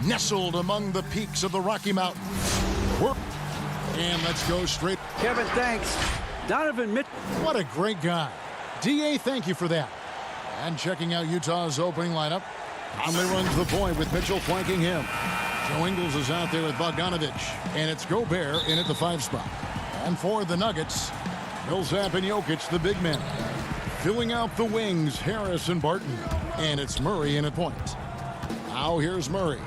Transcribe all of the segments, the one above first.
nestled among the peaks of the Rocky Mountains. And let's go straight. Kevin, thanks. Donovan Mitchell. What a great guy. D.A., thank you for that. And checking out Utah's opening lineup. Conley runs the point with Mitchell flanking him. Joe Ingles is out there with Bogdanovich. And it's Gobert in at the 5 spot. And for the Nuggets, Millsap and Jokic, the big men. Filling out the wings, Harris and Barton. And it's Murray in at point. Now here's Murray.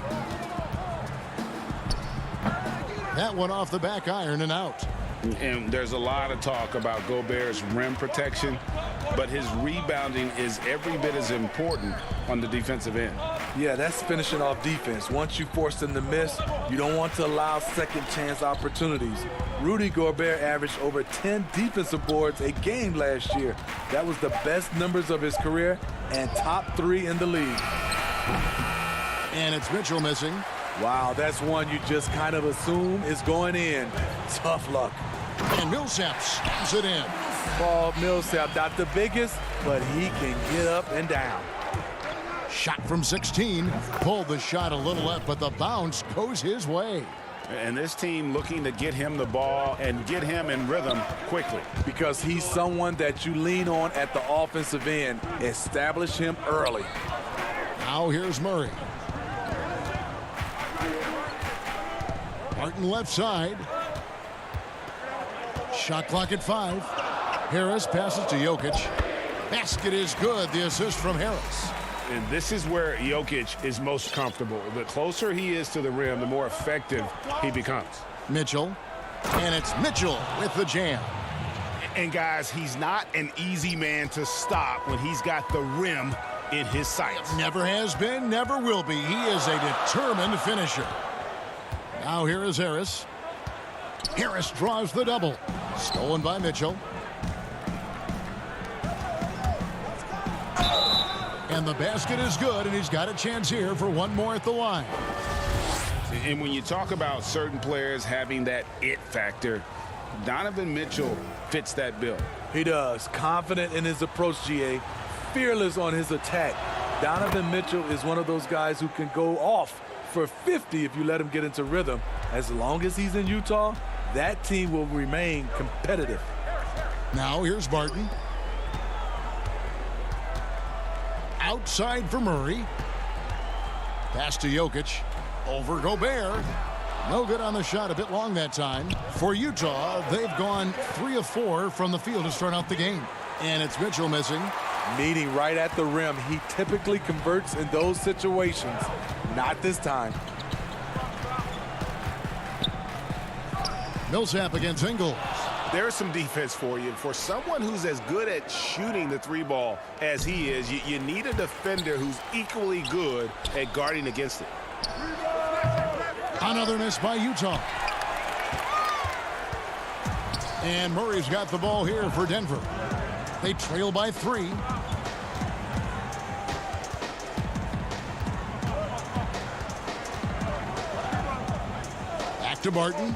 That one off the back iron and out. And there's a lot of talk about Gobert's rim protection, but his rebounding is every bit as important on the defensive end. Yeah, that's finishing off defense. Once you force them to miss, you don't want to allow second chance opportunities. Rudy Gobert averaged over 10 defensive boards a game last year. That was the best numbers of his career and top 3 in the league. And it's Mitchell missing. Wow, that's one you just kind of assume is going in. Tough luck. And Millsap stabs it in. Paul Millsap, not the biggest, but he can get up and down. Shot from 16. Pulled the shot a little left, but the bounce goes his way. And this team looking to get him the ball and get him in rhythm quickly. Because he's someone that you lean on at the offensive end. Establish him early. Now here's Murray. Martin left side. Shot clock at 5. Harris passes to Jokic. Basket is good. The assist from Harris. And this is where Jokic is most comfortable. The closer he is to the rim, the more effective he becomes. Mitchell. And it's Mitchell with the jam. And guys, he's not an easy man to stop when he's got the rim in his sights. Never has been, never will be. He is a determined finisher. Now here is Harris. Harris draws the double. Stolen by Mitchell. And the basket is good, and he's got a chance here for one more at the line. And when you talk about certain players having that it factor, Donovan Mitchell fits that bill. He does. Confident in his approach, GA. Fearless on his attack. Donovan Mitchell is one of those guys who can go off for 50 if you let him get into rhythm. As long as he's in Utah, that team will remain competitive. Now here's Barton. Outside for Murray. Pass to Jokic. Over Gobert. No good on the shot, a bit long that time. For Utah, they've gone 3 of 4 from the field to start out the game. And it's Mitchell missing. Meeting right at the rim. He typically converts in those situations. Not this time. Millsap against Ingles. There's some defense for you. For someone who's as good at shooting the 3 ball as he is, you need a defender who's equally good at guarding against it. Another miss by Utah. And Murray's got the ball here for Denver. They trail by 3. Back to Barton.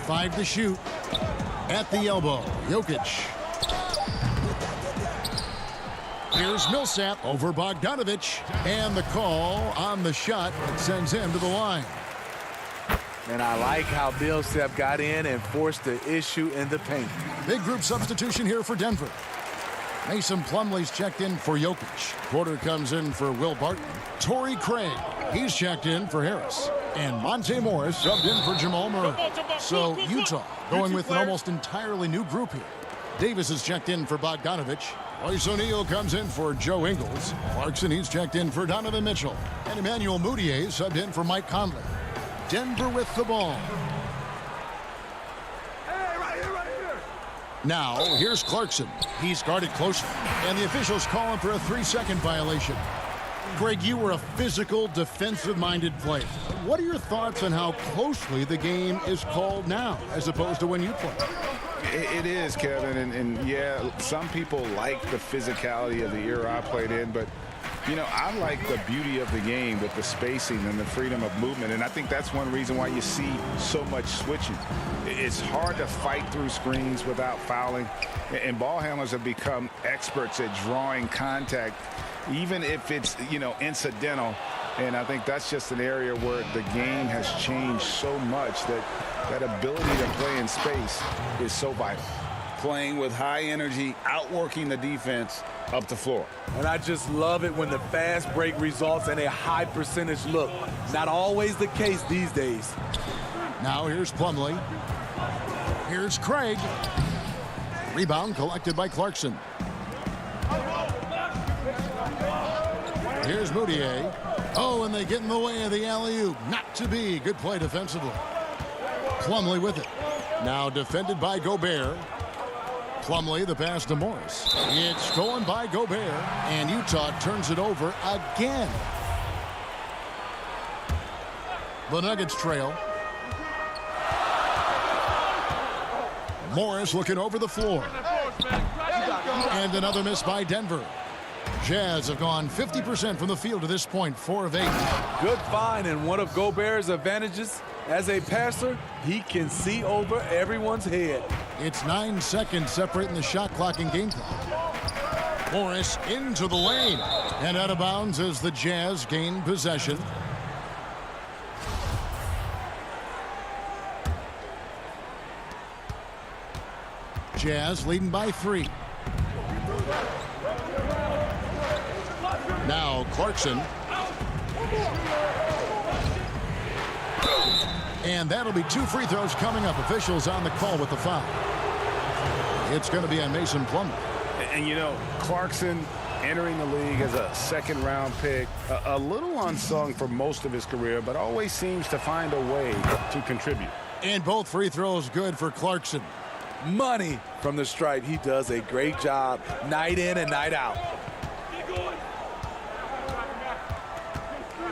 5 to shoot. At the elbow, Jokic. Here's Millsap over Bogdanovich. And the call on the shot that sends him to the line. And I like how Millsap got in and forced the issue in the paint. Big group substitution here for Denver. Mason Plumlee's checked in for Jokic. Porter comes in for Will Barton. Torrey Craig, he's checked in for Harris. And Monte Morris subbed in for Jamal Murray. So Utah going with an almost entirely new group here. Davis is checked in for Bogdanovich. Royce O'Neal comes in for Joe Ingles. Clarkson, he's checked in for Donovan Mitchell. And Emmanuel Mudiay subbed in for Mike Conley. Denver with the ball. Now, here's Clarkson. He's guarded closely. And the officials call him for a 3-second violation. Greg, you were a physical, defensive-minded player. What are your thoughts on how closely the game is called now, as opposed to when you played? It is, Kevin, and yeah, some people like the physicality of the era I played in, but you know, I like the beauty of the game with the spacing and the freedom of movement, and I think that's one reason why you see so much switching. It's hard to fight through screens without fouling, and ball handlers have become experts at drawing contact, even if it's, you know, incidental, And I think that's just an area where the game has changed so much that that ability to play in space is so vital. Playing with high energy, outworking the defense up the floor. And I just love it when the fast break results in a high percentage look. Not always the case these days. Now here's Plumlee. Here's Craig. Rebound collected by Clarkson. Here's Moutier. Oh, and they get in the way of the alley-oop. Not to be. Good play defensively. Plumlee with it. Now defended by Gobert. Plumlee, the pass to Morris. It's stolen by Gobert, and Utah turns it over again. The Nuggets trail. Morris looking over the floor. And another miss by Denver. Jazz have gone 50% from the field to this point, 4 of 8. Good find, and one of Gobert's advantages as a passer, he can see over everyone's head. It's 9 seconds separating the shot clock and game clock. Morris into the lane and out of bounds as the Jazz gain possession. Jazz leading by 3. Now Clarkson. And that'll be 2 free throws coming up. Officials on the call with the foul. It's going to be on Mason Plumlee. And you know, Clarkson entering the league as a second-round pick, a little unsung for most of his career, but always seems to find a way to contribute. And both free throws good for Clarkson. Money from the stripe. He does a great job night in and night out.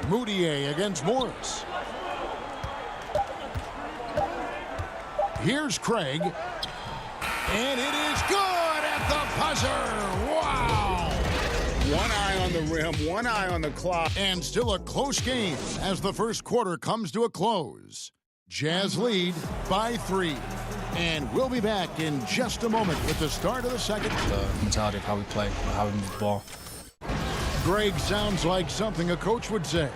Moutier against Morris. Here's Craig. And it is good at the buzzer. Wow. One eye on the rim, one eye on the clock. And still a close game as the first quarter comes to a close. Jazz lead by 3. And we'll be back in just a moment with the start of the second. The mentality of how we play, how we move the ball. Greg sounds like something a coach would say.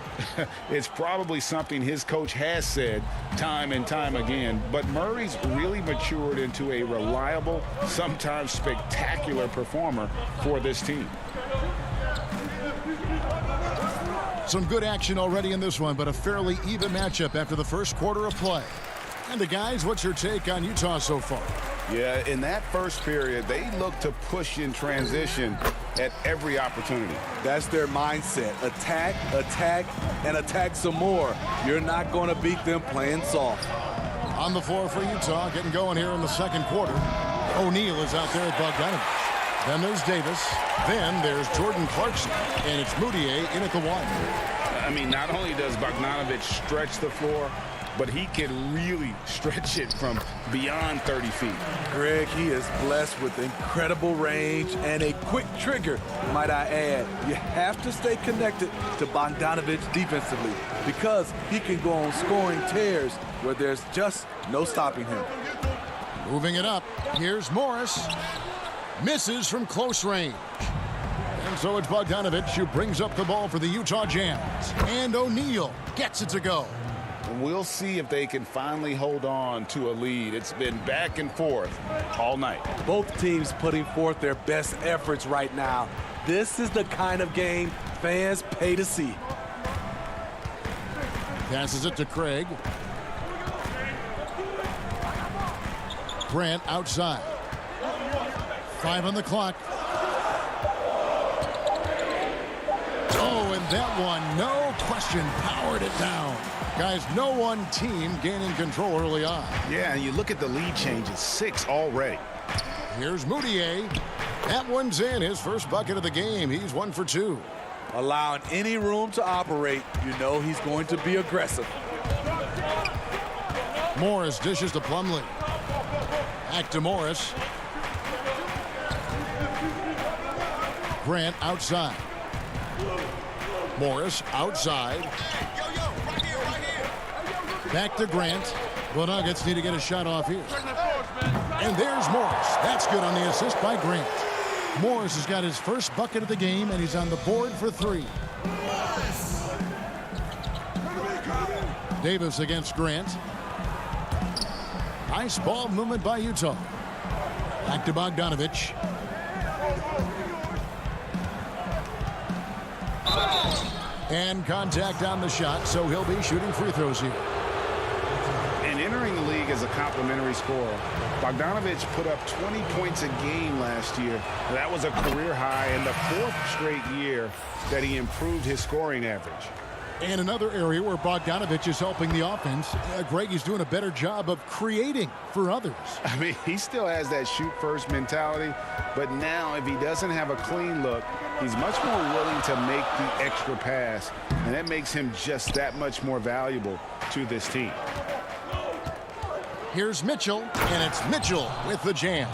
It's probably something his coach has said time and time again, but Murray's really matured into a reliable, sometimes spectacular performer for this team. Some good action already in this one, but a fairly even matchup after the first quarter of play. And the guys, what's your take on Utah so far? Yeah, in that first period, they look to push in transition at every opportunity. That's their mindset. Attack, attack, and attack some more. You're not going to beat them playing soft. On the floor for Utah, getting going here in the second quarter. O'Neal is out there at Bogdanovich. Then there's Davis. Then there's Jordan Clarkson. And it's Moutier in at the 1. I mean, not only does Bogdanovich stretch the floor, but he can really stretch it from beyond 30 feet. Greg, he is blessed with incredible range and a quick trigger, might I add. You have to stay connected to Bogdanovich defensively because he can go on scoring tears where there's just no stopping him. Moving it up, here's Morris. Misses from close range. And so it's Bogdanovich who brings up the ball for the Utah Jazz. And O'Neal gets it to go. We'll see if they can finally hold on to a lead. It's been back and forth all night. Both teams putting forth their best efforts right now. This is the kind of game fans pay to see. Passes it to Craig. Grant outside. 5 on the clock. Oh, and that one, no question, powered it down. Guys, no one team gaining control early on. Yeah, and you look at the lead changes, 6 already. Here's Moutier. That one's in, his first bucket of the game. He's 1 for 2. Allowing any room to operate, you know he's going to be aggressive. Morris dishes to Plumlee. Back to Morris. Grant outside. Morris outside. Back to Grant. The Nuggets need to get a shot off here. And there's Morris. That's good on the assist by Grant. Morris has got his first bucket of the game, and he's on the board for 3. Davis against Grant. Nice ball movement by Utah. Back to Bogdanovich. And contact on the shot, so he'll be shooting free throws here. And entering the league as a complimentary scorer, Bogdanovich put up 20 points a game last year. That was a career high in the 4th straight year that he improved his scoring average. And another area where Bogdanovich is helping the offense, Greg is doing a better job of creating for others. I mean, he still has that shoot-first mentality, but now if he doesn't have a clean look, he's much more willing to make the extra pass, and that makes him just that much more valuable to this team. Here's Mitchell, and it's Mitchell with the jam.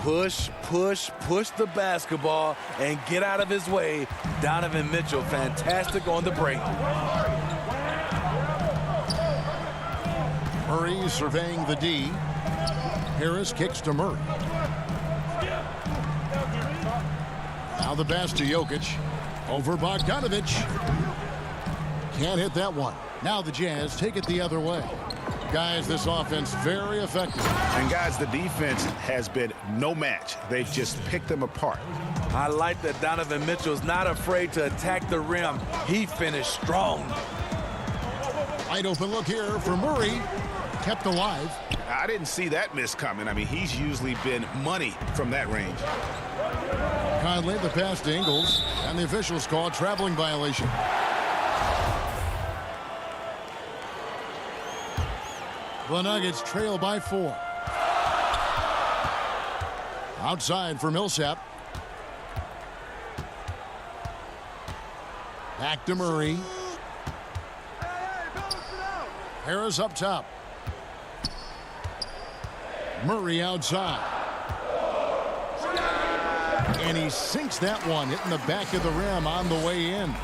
Push, push, push the basketball and get out of his way. Donovan Mitchell, fantastic on the break. Murray surveying the D. Harris kicks to Murray. Now the pass to Jokic. Over Bogdanovich. Can't hit that one. Now the Jazz take it the other way. Guys, this offense very effective. And guys, the defense has been no match. They've just picked them apart. I like that Donovan Mitchell's not afraid to attack the rim. He finished strong. Wide open look here for Murray. Kept alive. I didn't see that miss coming. I mean, he's usually been money from that range. Conley, the pass to Ingles, and the officials call a traveling violation. The Nuggets trail by 4. Outside for Millsap. Back to Murray. Harris up top. Murray outside. And he sinks that one, hitting the back of the rim on the way in.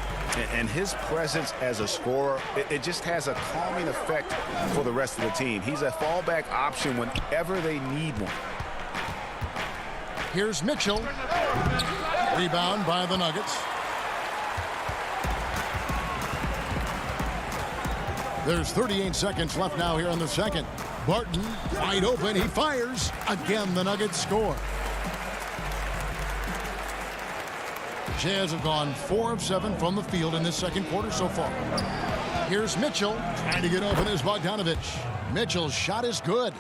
And his presence as a scorer, it just has a calming effect for the rest of the team. He's a fallback option whenever they need one. Here's Mitchell. Rebound by the Nuggets. There's 38 seconds left now here in the second. Barton wide open. He fires. Again, the Nuggets score. Jazz have gone 4 of 7 from the field in this second quarter so far. Here's Mitchell trying to get open as Bogdanovich. Mitchell's shot is good.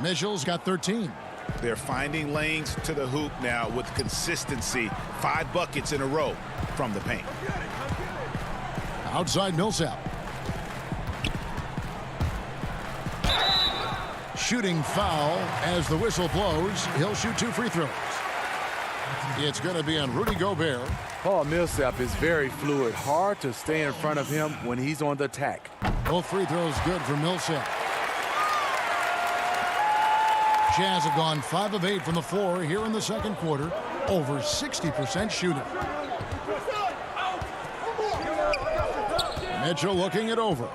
Mitchell's got 13. They're finding lanes to the hoop now with consistency. 5 buckets in a row from the paint. Outside Millsap. Shooting foul as the whistle blows. He'll shoot 2 free throws. It's going to be on Rudy Gobert. Paul Millsap is very fluid. Hard to stay in front of him when he's on the attack. Both free throws good for Millsap. Jazz have gone 5 of 8 from the floor here in the second quarter. Over 60% shooting. Mitchell looking it over.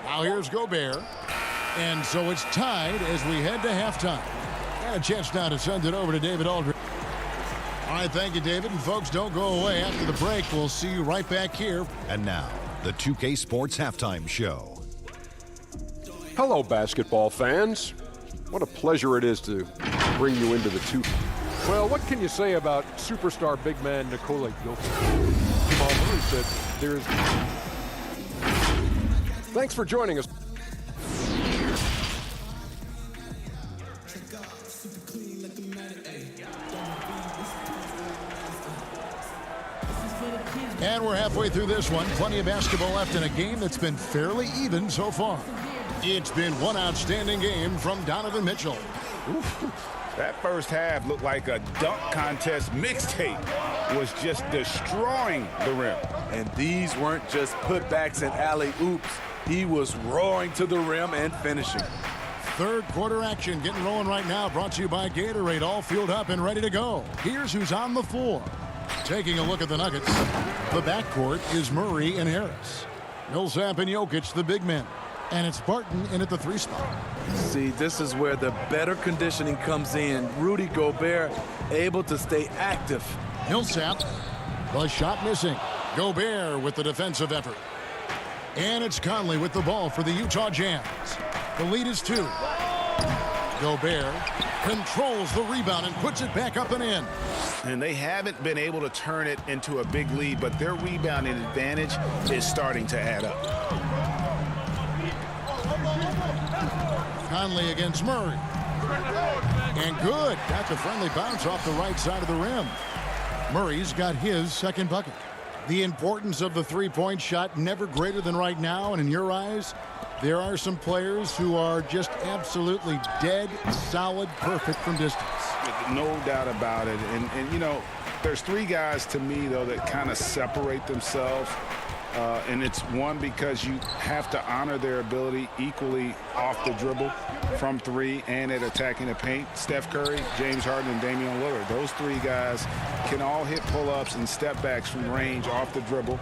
Now here's Gobert. And so it's tied as we head to halftime. And a chance now to send it over to David Aldridge. All right, thank you, David. And folks, don't go away. After the break, we'll see you right back here. And now, the 2K Sports Halftime Show. Hello, basketball fans. What a pleasure it is to bring you into the 2. Well, what can you say about superstar big man Nikola Jokic? Jamal Murray said there's... Thanks for joining us. And we're halfway through this one. Plenty of basketball left in a game that's been fairly even so far. It's been one outstanding game from Donovan Mitchell. That first half looked like a dunk contest mixtape. Was just destroying the rim. And these weren't just putbacks and alley-oops. He was roaring to the rim and finishing. Third quarter action getting rolling right now. Brought to you by Gatorade. All fueled up and ready to go. Here's who's on the floor. Taking a look at the Nuggets. The backcourt is Murray and Harris. Millsap and Jokic, the big men. And it's Barton in at the 3 spot. See, this is where the better conditioning comes in. Rudy Gobert able to stay active. Millsap, the shot missing. Gobert with the defensive effort. And it's Conley with the ball for the Utah Jazz. The lead is 2. Gobert controls the rebound and puts it back up and in. And they haven't been able to turn it into a big lead, but their rebounding advantage is starting to add up. Conley against Murray. And good. That's a friendly bounce off the right side of the rim. Murray's got his second bucket. The importance of the three-point shot never greater than right now. And in your eyes, there are some players who are just absolutely dead, solid, perfect from distance. No doubt about it. And you know, there's 3 guys to me, though, that kind of separate themselves. And it's one, because you have to honor their ability equally off the dribble from 3 and at attacking the paint. Steph Curry, James Harden, and Damian Lillard. Those 3 guys can all hit pull-ups and step backs from range off the dribble.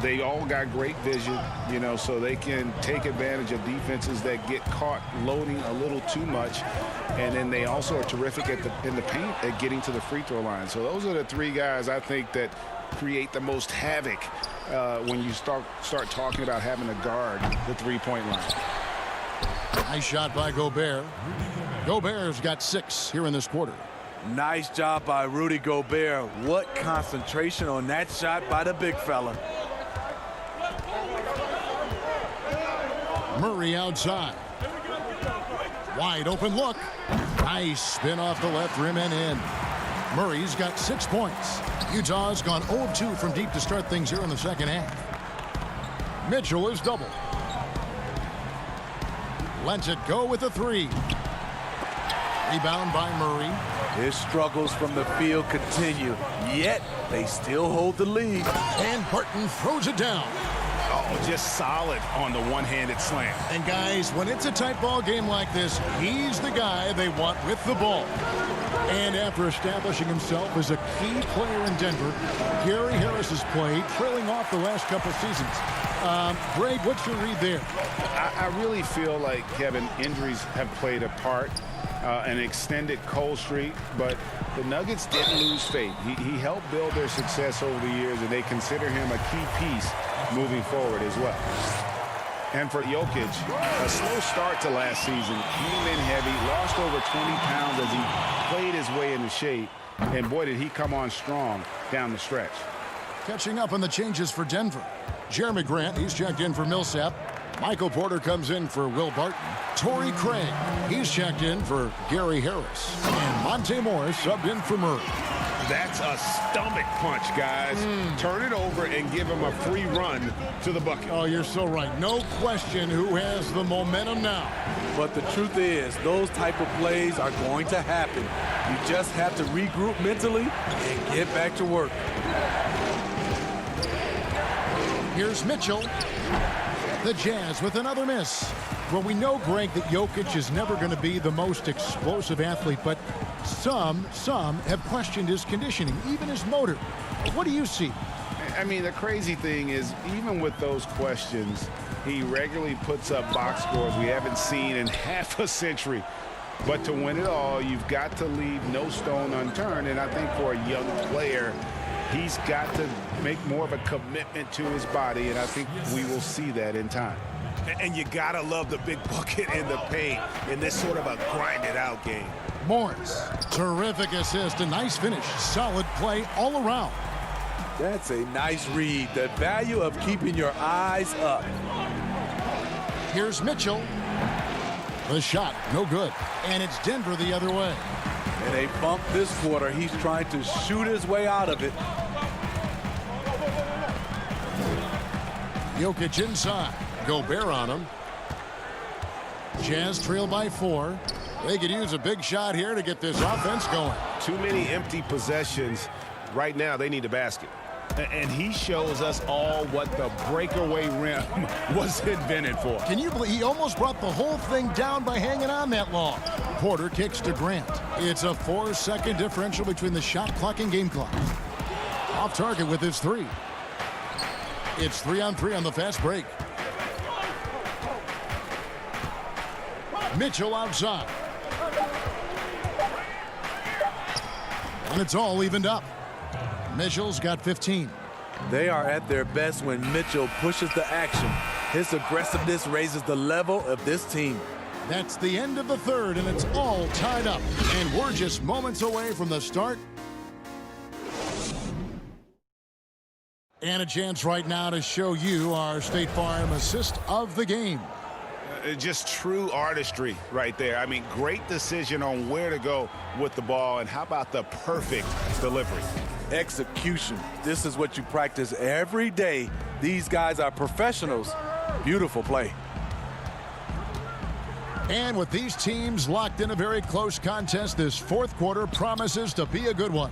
They all got great vision, you know, so they can take advantage of defenses that get caught loading a little too much. And then they also are terrific in the paint at getting to the free throw line. So those are the 3 guys I think that create the most havoc when you start talking about having to guard the three-point line. Nice shot by Gobert. Gobert's got 6 here in this quarter. Nice job by Rudy Gobert. What concentration on that shot by the big fella. Murray outside. Wide open look. Nice spin off the left rim and in. Murray's got 6 points. Utah's gone 0-2 from deep to start things here in the second half. Mitchell is doubled. Lets it go with a 3. Rebound by Murray. His struggles from the field continue, yet they still hold the lead. And Barton throws it down. Oh, just solid on the one-handed slam. And guys, when it's a tight ball game like this, he's the guy they want with the ball. And after establishing himself as a key player in Denver, Gary Harris has played, trailing off the last couple seasons. Greg, what's your read there? I really feel like, Kevin, injuries have played a part, an extended cold streak, but the Nuggets didn't lose faith. He helped build their success over the years, and they consider him a key piece moving forward as well. And for Jokic, a slow start to last season, came in heavy, lost over 20 pounds as he played his way into shape, and boy, did he come on strong down the stretch. Catching up on the changes for Denver. Jeremy Grant, he's checked in for Millsap. Michael Porter comes in for Will Barton. Torrey Craig, he's checked in for Gary Harris. And Monte Morris subbed in for Murray. That's a stomach punch, guys. Turn it over and give him a free run to the bucket. Oh, you're so right. No question who has the momentum now. But the truth is, those type of plays are going to happen. You just have to regroup mentally and get back to work. Here's Mitchell. The Jazz with another miss. Well, we know, Greg, that Jokic is never going to be the most explosive athlete, but some have questioned his conditioning, even his motor. What do you see? I mean, the crazy thing is, even with those questions, he regularly puts up box scores we haven't seen in half a century. But to win it all, you've got to leave no stone unturned, and I think for a young player, he's got to make more of a commitment to his body, and I think we will see that in time. And you got to love the big bucket in the paint in this sort of a grinded-out game. Morris, terrific assist, a nice finish, solid play all around. That's a nice read. The value of keeping your eyes up. Here's Mitchell. The shot, no good. And it's Denver the other way. And they bump this quarter. He's trying to shoot his way out of it. Jokic inside. Gobert on him. Jazz trail by 4. They could use a big shot here to get this offense going. Too many empty possessions. Right now, they need a basket. And he shows us all what the breakaway rim was invented for. Can you believe he almost brought the whole thing down by hanging on that long? Porter kicks to Grant. It's a 4-second differential between the shot clock and game clock. Off target with his 3. It's 3-on-3 on the fast break. Mitchell outside. And it's all evened up. Mitchell's got 15. They are at their best when Mitchell pushes the action. His aggressiveness raises the level of this team. That's the end of the third, and it's all tied up. And we're just moments away from the start. And a chance right now to show you our State Farm assist of the game. Just true artistry right there. I mean, great decision on where to go with the ball, and how about the perfect delivery? Execution. This is what you practice every day. These guys are professionals. Beautiful play. And with these teams locked in a very close contest, this fourth quarter promises to be a good one.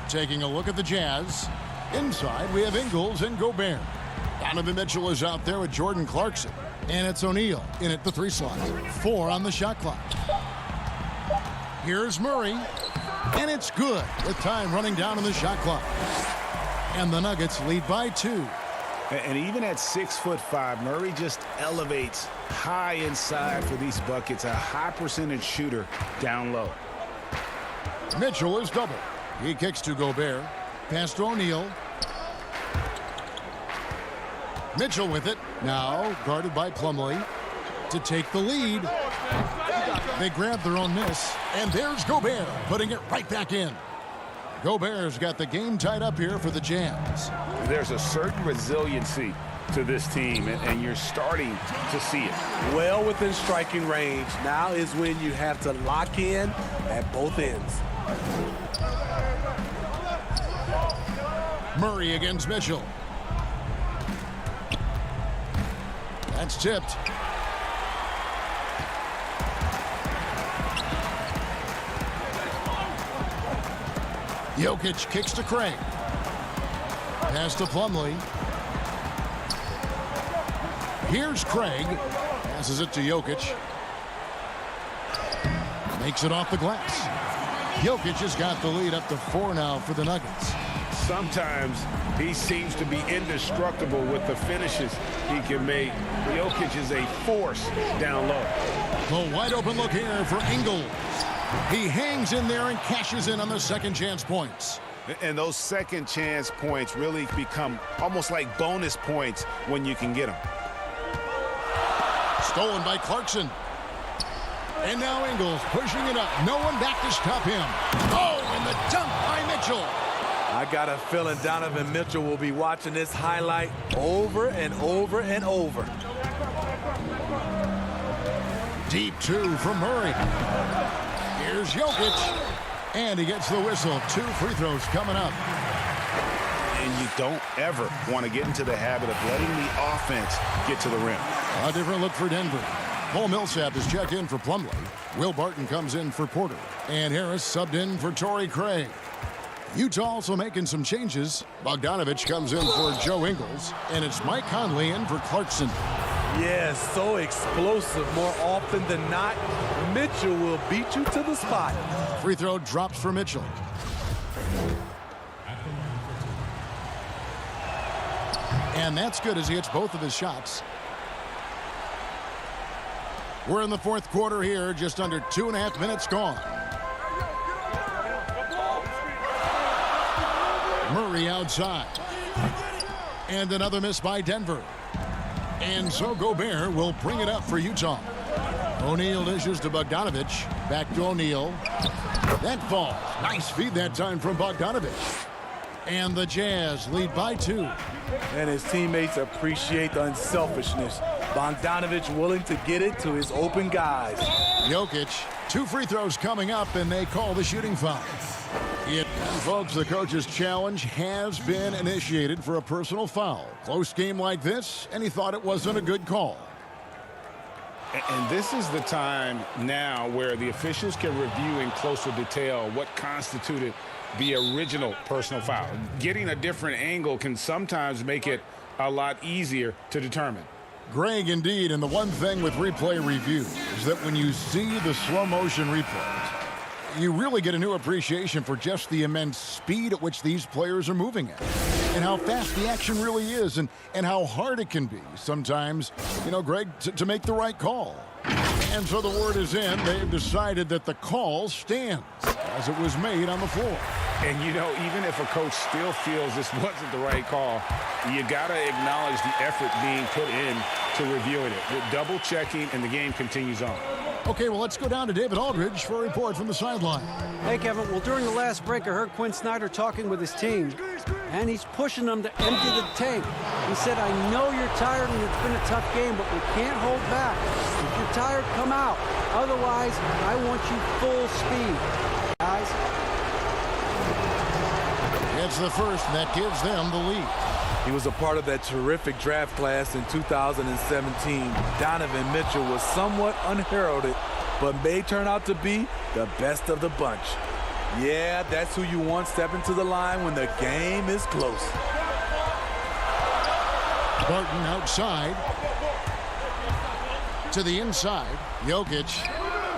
Taking a look at the Jazz. Inside, we have Ingles and Gobert. Donovan Mitchell is out there with Jordan Clarkson. And it's O'Neal in at the 3 slot. 4 on the shot clock. Here's Murray. And it's good with time running down on the shot clock. And the Nuggets lead by 2. And even at 6'5", Murray just elevates high inside for these buckets. A high percentage shooter down low. Mitchell is double. He kicks to Gobert. Pass to O'Neal. Mitchell with it. Now guarded by Plumlee to take the lead. They grab their own miss. And there's Gobert putting it right back in. Gobert's got the game tied up here for the Jazz. There's a certain resiliency to this team, and you're starting to see it. Well within striking range. Now is when you have to lock in at both ends. Murray against Mitchell. That's tipped. Jokic kicks to Craig. Pass to Plumlee. Here's Craig. Passes it to Jokic. Makes it off the glass. Jokic has got the lead up to 4 now for the Nuggets. Sometimes he seems to be indestructible with the finishes he can make. Jokic is a force down low. The wide open look here for Ingles. He hangs in there and cashes in on the second chance points. And those second chance points really become almost like bonus points when you can get them. Stolen by Clarkson. And now Ingles pushing it up. No one back to stop him. Oh, and the dunk by Mitchell. I got a feeling Donovan Mitchell will be watching this highlight over and over and over. Deep 2 from Murray. Here's Jokic. And he gets the whistle. 2 free throws coming up. And you don't ever want to get into the habit of letting the offense get to the rim. A different look for Denver. Cole Millsap is checked in for Plumlee. Will Barton comes in for Porter. And Harris subbed in for Torrey Craig. Utah also making some changes. Bogdanovich comes in for Joe Ingles. And it's Mike Conley in for Clarkson. Yes, so explosive. More often than not, Mitchell will beat you to the spot. Free throw drops for Mitchell. And that's good as he hits both of his shots. We're in the fourth quarter here, just under 2.5 minutes gone. Murray outside. And another miss by Denver. And so Gobert will bring it up for Utah. O'Neal dishes to Bogdanovich. Back to O'Neal. That falls. Nice feed that time from Bogdanovich. And the Jazz lead by 2. And his teammates appreciate the unselfishness. Bogdanovich willing to get it to his open guys. Jokic, 2 free throws coming up, and they call the shooting foul. And folks, the coach's challenge has been initiated for a personal foul. Close game like this, and he thought it wasn't a good call. And this is the time now where the officials can review in closer detail what constituted the original personal foul. Getting a different angle can sometimes make it a lot easier to determine. Greg, indeed, and the one thing with replay review is that when you see the slow motion replays, you really get a new appreciation for just the immense speed at which these players are moving at, and how fast the action really is, and how hard it can be sometimes, you know, Greg, to make the right call. And so the word is in. They've decided that the call stands as it was made on the floor. And, you know, even if a coach still feels this wasn't the right call, you got to acknowledge the effort being put in to reviewing it. With double-checking, and the game continues on. Okay, well, let's go down to David Aldridge for a report from the sideline. Hey, Kevin. Well, during the last break, I heard Quinn Snyder talking with his team, and he's pushing them to empty the tank. He said, I know you're tired and it's been a tough game, but we can't hold back. If you're tired, come out. Otherwise, I want you full speed. Guys. It's the first, and that gives them the lead. He was a part of that terrific draft class in 2017. Donovan Mitchell was somewhat unheralded, but may turn out to be the best of the bunch. Yeah, that's who you want stepping to the line when the game is close. Barton outside. To the inside. Jokic.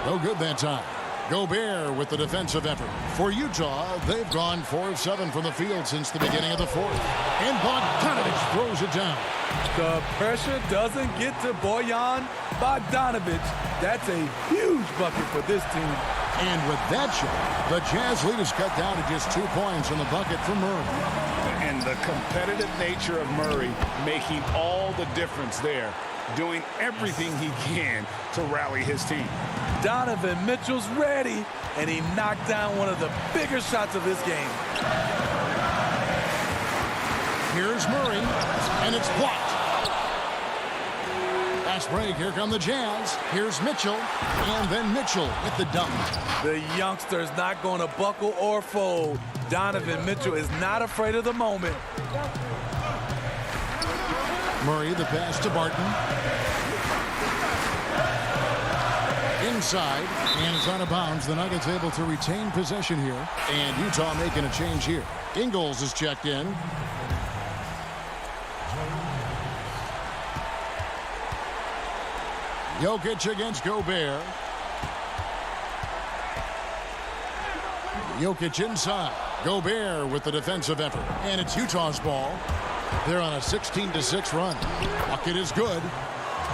No good that time. Gobert with the defensive effort. For Utah, they've gone 4 of 7 from the field since the beginning of the fourth. And Bogdanovich throws it down. The pressure doesn't get to Bojan Bogdanovich. That's a huge bucket for this team. And with that shot, the Jazz lead is cut down to just 2 points on the bucket for Murray. And the competitive nature of Murray making all the difference there, doing everything he can to rally his team. Donovan Mitchell's ready, and he knocked down one of the bigger shots of this game. Here's Murray, and it's blocked. Fast break, here come the Jazz. Here's Mitchell, and then Mitchell with the dunk. The youngster's not going to buckle or fold. Donovan Mitchell is not afraid of the moment. Murray, the pass to Barton. Inside, and it's out of bounds. The Nuggets able to retain possession here, and Utah making a change here. Ingles is checked in. Jokic against Gobert. Jokic inside. Gobert with the defensive effort, and it's Utah's ball. They're on a 16-6 run. Bucket is good,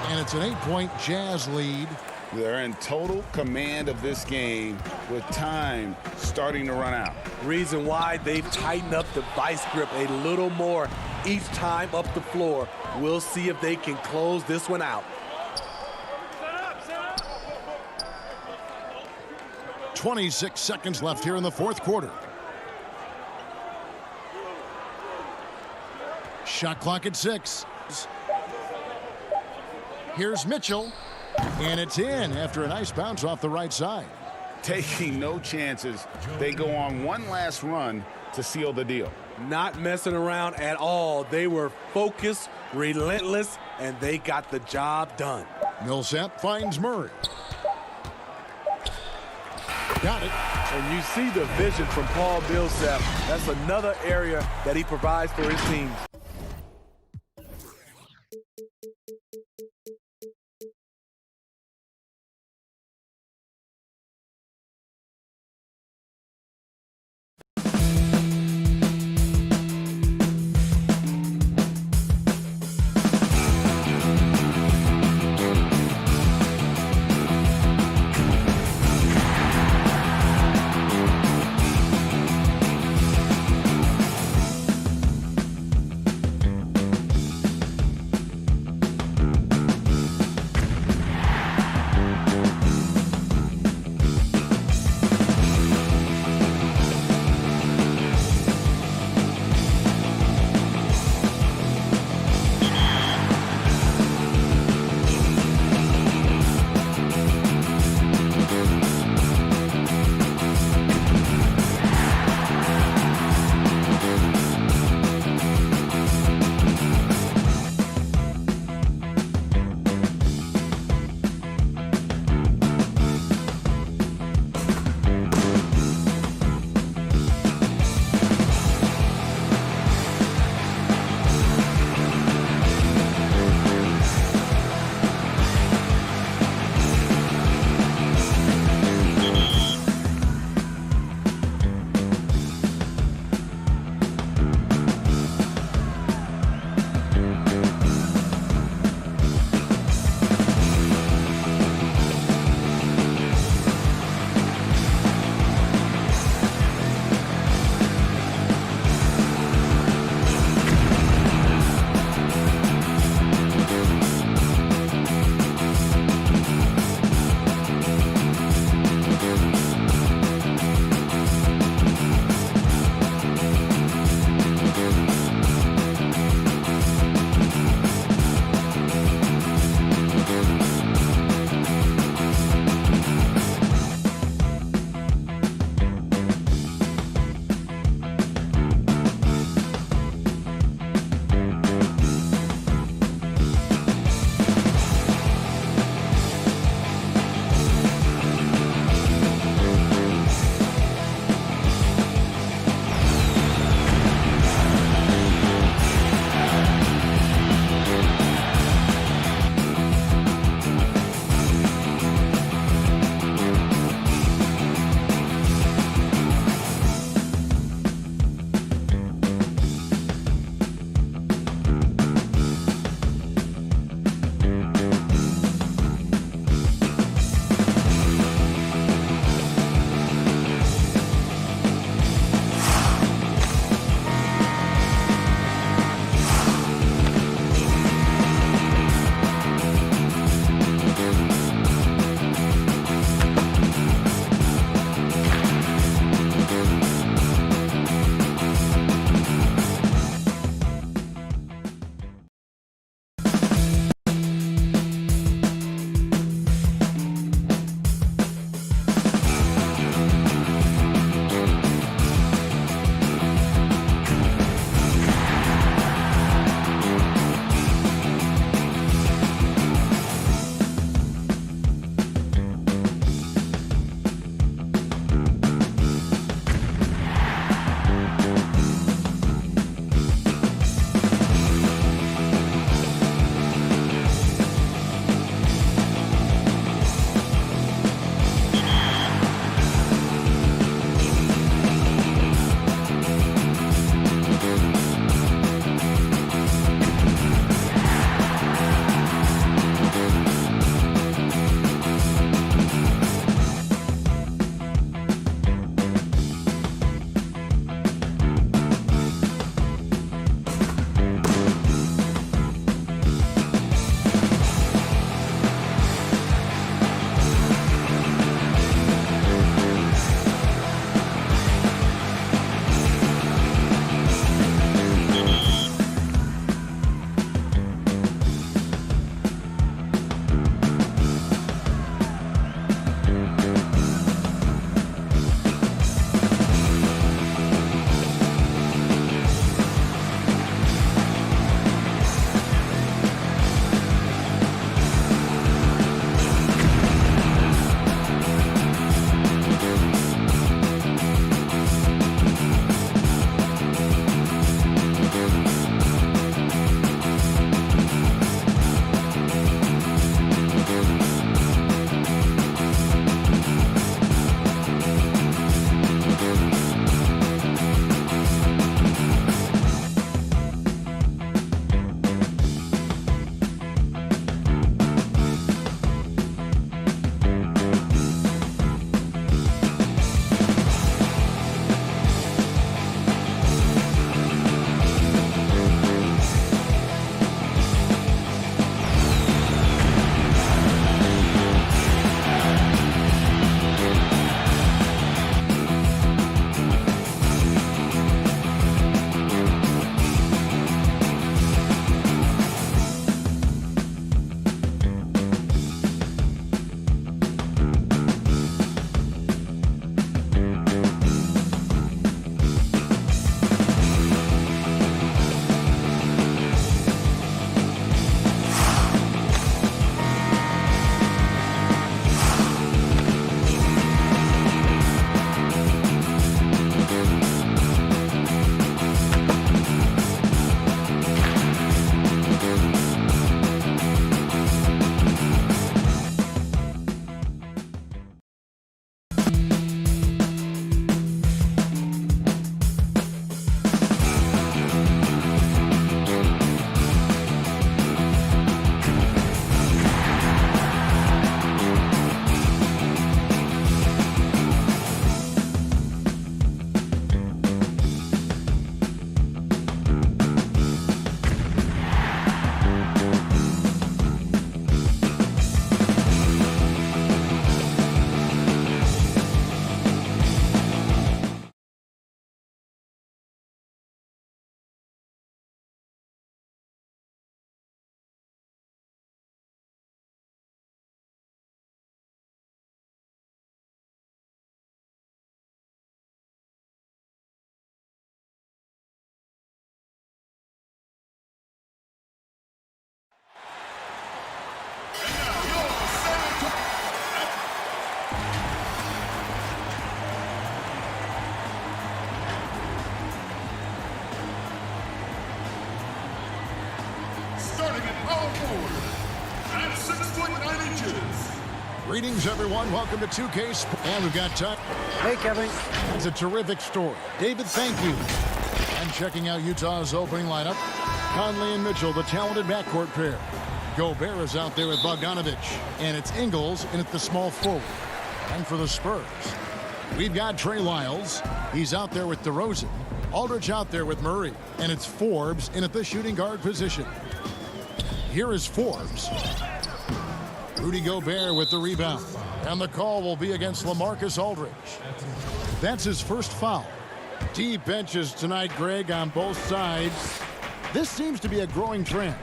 and it's an 8-point Jazz lead. They're in total command of this game with time starting to run out. Reason why they've tightened up the vice grip a little more each time up the floor. We'll see if they can close this one out. 26 seconds left here in the fourth quarter. Shot clock at 6. Here's Mitchell. And it's in after a nice bounce off the right side. Taking no chances. They go on one last run to seal the deal. Not messing around at all. They were focused, relentless, and they got the job done. Millsap finds Murray. Got it. And you see the vision from Paul Millsap. That's another area that he provides for his team. Greetings, everyone. Welcome to 2K Sports. And we've got time. Hey, Kevin. It's a terrific story. David, thank you. And checking out Utah's opening lineup, Conley and Mitchell, the talented backcourt pair. Gobert is out there with Bogdanovich, and it's Ingles in at the small forward. And for the Spurs, we've got Trey Lyles. He's out there with DeRozan. Aldridge out there with Murray, and it's Forbes in at the shooting guard position. Here is Forbes. Rudy Gobert with the rebound, and the call will be against LaMarcus Aldridge. That's his first foul. Deep benches tonight, Greg, on both sides. This seems to be a growing trend.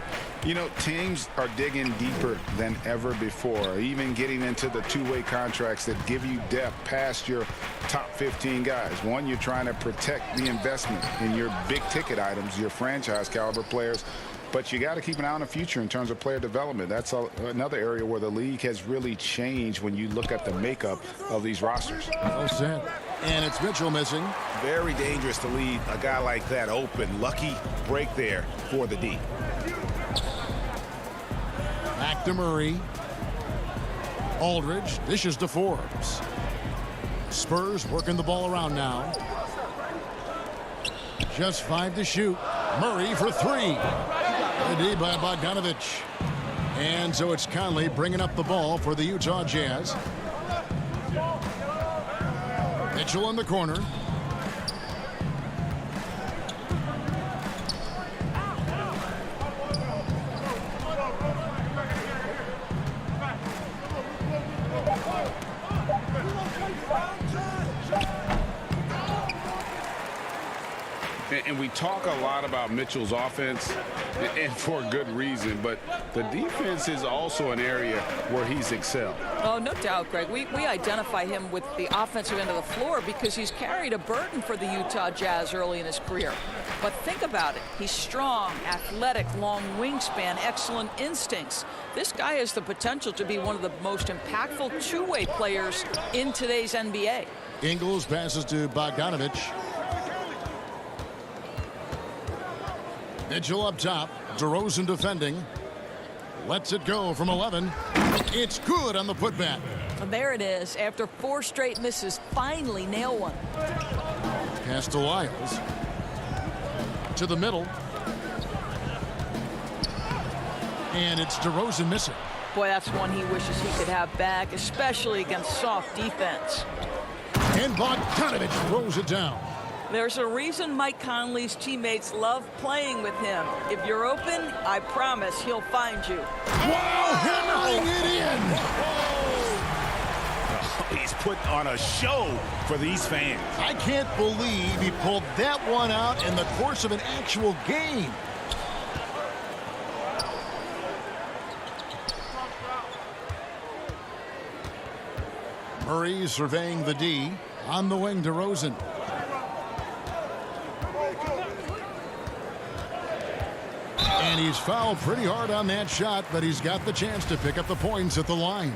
You know, teams are digging deeper than ever before, even getting into the two-way contracts that give you depth past your top 15 guys. One, you're trying to protect the investment in your big-ticket items, your franchise-caliber players, but you got to keep an eye on the future in terms of player development. That's another area where the league has really changed when you look at the makeup of these rosters. Well said. And it's Mitchell missing. Very dangerous to leave a guy like that open. Lucky break there for the D. Back to Murray. Aldridge dishes to Forbes. Spurs working the ball around now. Just 5 to shoot. Murray for 3. The D by Bogdanovich. And so it's Conley bringing up the ball for the Utah Jazz. Mitchell in the corner. And we talk a lot about Mitchell's offense, and for good reason, but the defense is also an area where he's excelled. Oh, no doubt, Greg. We identify him with the offensive end of the floor because he's carried a burden for the Utah Jazz early in his career. But think about it. He's strong, athletic, long wingspan, excellent instincts. This guy has the potential to be one of the most impactful two-way players in today's NBA. Ingles passes to Bogdanovich. Mitchell up top. DeRozan defending. Lets it go from 11. It's good on the putback. There it is. After 4 straight misses, finally nail one. Pass to Lyles. To the middle. And it's DeRozan missing. Boy, that's one he wishes he could have back, especially against soft defense. And Bogdanovich throws it down. There's a reason Mike Conley's teammates love playing with him. If you're open, I promise he'll find you. Wow, hammering it in. Oh, he's put on a show for these fans. I can't believe he pulled that one out in the course of an actual game. Murray surveying the D. On the wing, DeRozan. And he's fouled pretty hard on that shot, but he's got the chance to pick up the points at the line.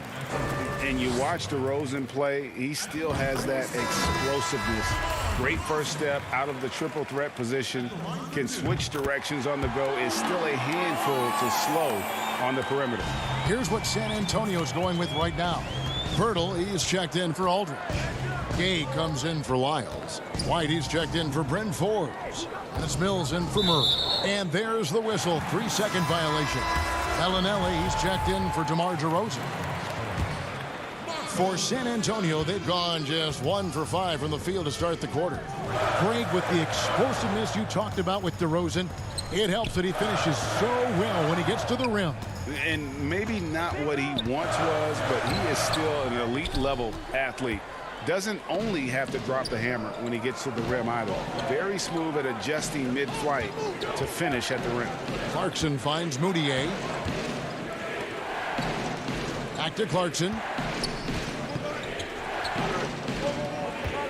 And you watch DeRozan play, he still has that explosiveness. Great first step out of the triple threat position. Can switch directions on the go. Is still a handful to slow on the perimeter. Here's what San Antonio's going with right now. Pirtle, he's checked in for Aldridge. Gay comes in for Lyles. White, he's checked in for Bryn Forbes. And it's Mills in for Murray. And there's the whistle. 3-second violation. Bellinelli, he's checked in for DeMar DeRozan. For San Antonio, they've gone just 1 for 5 from the field to start the quarter. Craig, with the explosiveness you talked about with DeRozan, it helps that he finishes so well when he gets to the rim. And maybe not what he once was, but he is still an elite level athlete. Doesn't only have to drop the hammer when he gets to the rim either. Very smooth at adjusting mid-flight to finish at the rim. Clarkson finds Moutier. Back to Clarkson.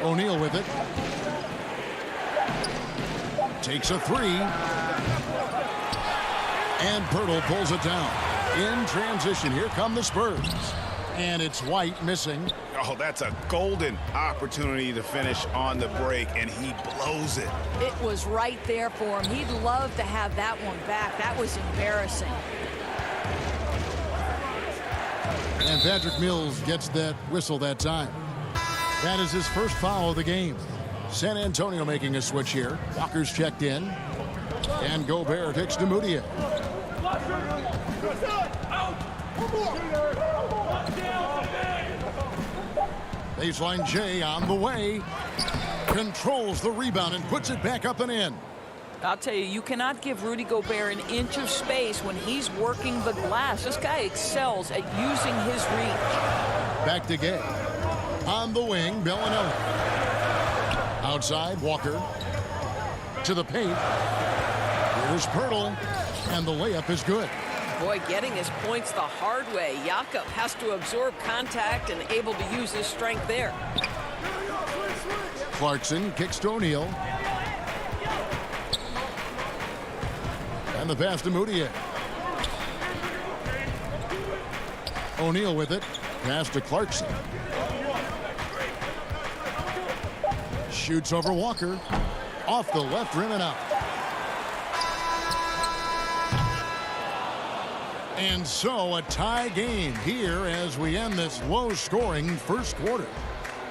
O'Neal with it. Takes a 3. And Pirtle pulls it down. In transition, here come the Spurs. And it's White missing. Oh, that's a golden opportunity to finish on the break, and he blows it. It was right there for him. He'd love to have that one back. That was embarrassing. And Patrick Mills gets that whistle that time. That is his first foul of the game. San Antonio making a switch here. Walker's checked in. And Gobert takes to Moutier. Baseline J on the way. Controls the rebound and puts it back up and in. I'll tell you, you cannot give Rudy Gobert an inch of space when he's working the glass. This guy excels at using his reach. Back to Gay. On the wing, Bellinelli. Outside, Walker. To the paint. Here's Pirtle. And the layup is good. Boy, getting his points the hard way. Jakob has to absorb contact and able to use his strength there. Clarkson kicks to O'Neal. And the pass to Moutier. O'Neal with it. Pass to Clarkson. Shoots over Walker. Off the left rim and out. And so a tie game here as we end this low-scoring first quarter.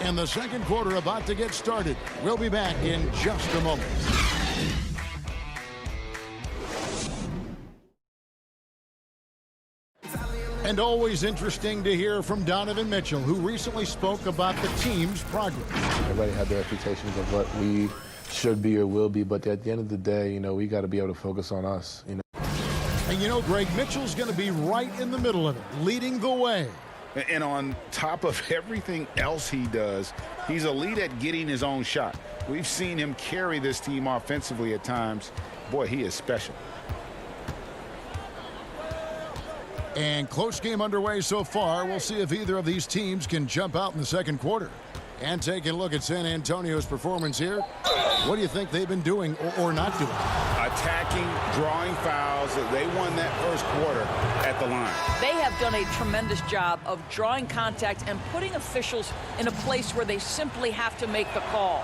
And the second quarter about to get started. We'll be back in just a moment. And always interesting to hear from Donovan Mitchell, who recently spoke about the team's progress. Everybody had their expectations of what we should be or will be, but at the end of the day, you know, we got to be able to focus on us, you know. And you know, Greg, Mitchell's going to be right in the middle of it, leading the way. And on top of everything else he does, he's elite at getting his own shot. We've seen him carry this team offensively at times. Boy, he is special. And close game underway so far. We'll see if either of these teams can jump out in the second quarter. And taking a look at San Antonio's performance here, what do you think they've been doing or not doing? Attacking, drawing fouls. They won that first quarter at the line. They have done a tremendous job of drawing contact and putting officials in a place where they simply have to make the call.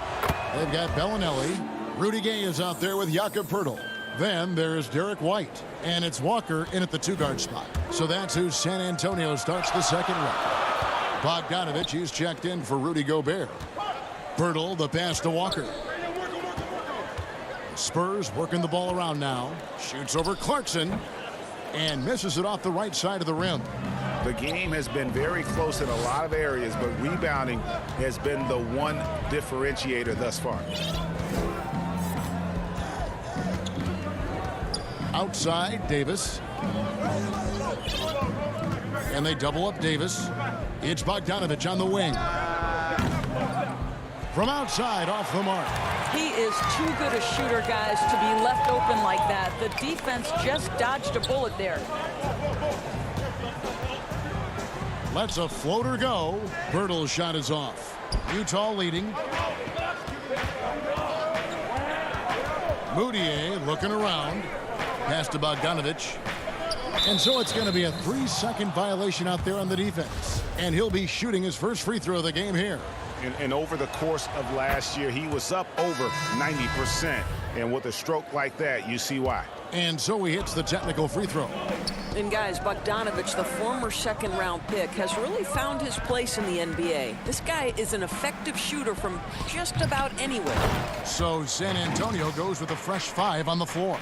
They've got Bellinelli. Rudy Gay is out there with Jakob Pirtle. Then there's Derek White. And it's Walker in at the two-guard spot. So that's who San Antonio starts the second round. Bogdanovich, he's checked in for Rudy Gobert. Pirtle, the pass to Walker. Spurs working the ball around now. Shoots over Clarkson. And misses it off the right side of the rim. The game has been very close in a lot of areas, but rebounding has been the one differentiator thus far. Outside, Davis. And they double up Davis. It's Bogdanovich on the wing. From outside, off the mark. He is too good a shooter, guys, to be left open like that. The defense just dodged a bullet there. Lets a floater go. Pirtle's shot is off. Utah leading. Moutier looking around. Pass to Bogdanovich. And so it's going to be a 3-second violation out there on the defense. And he'll be shooting his first free throw of the game here. And over the course of last year, he was up over 90%. And with a stroke like that, you see why. And so he hits the technical free throw. And guys, Bogdanovich, the former second-round pick, has really found his place in the NBA. This guy is an effective shooter from just about anywhere. So San Antonio goes with a fresh 5 on the floor.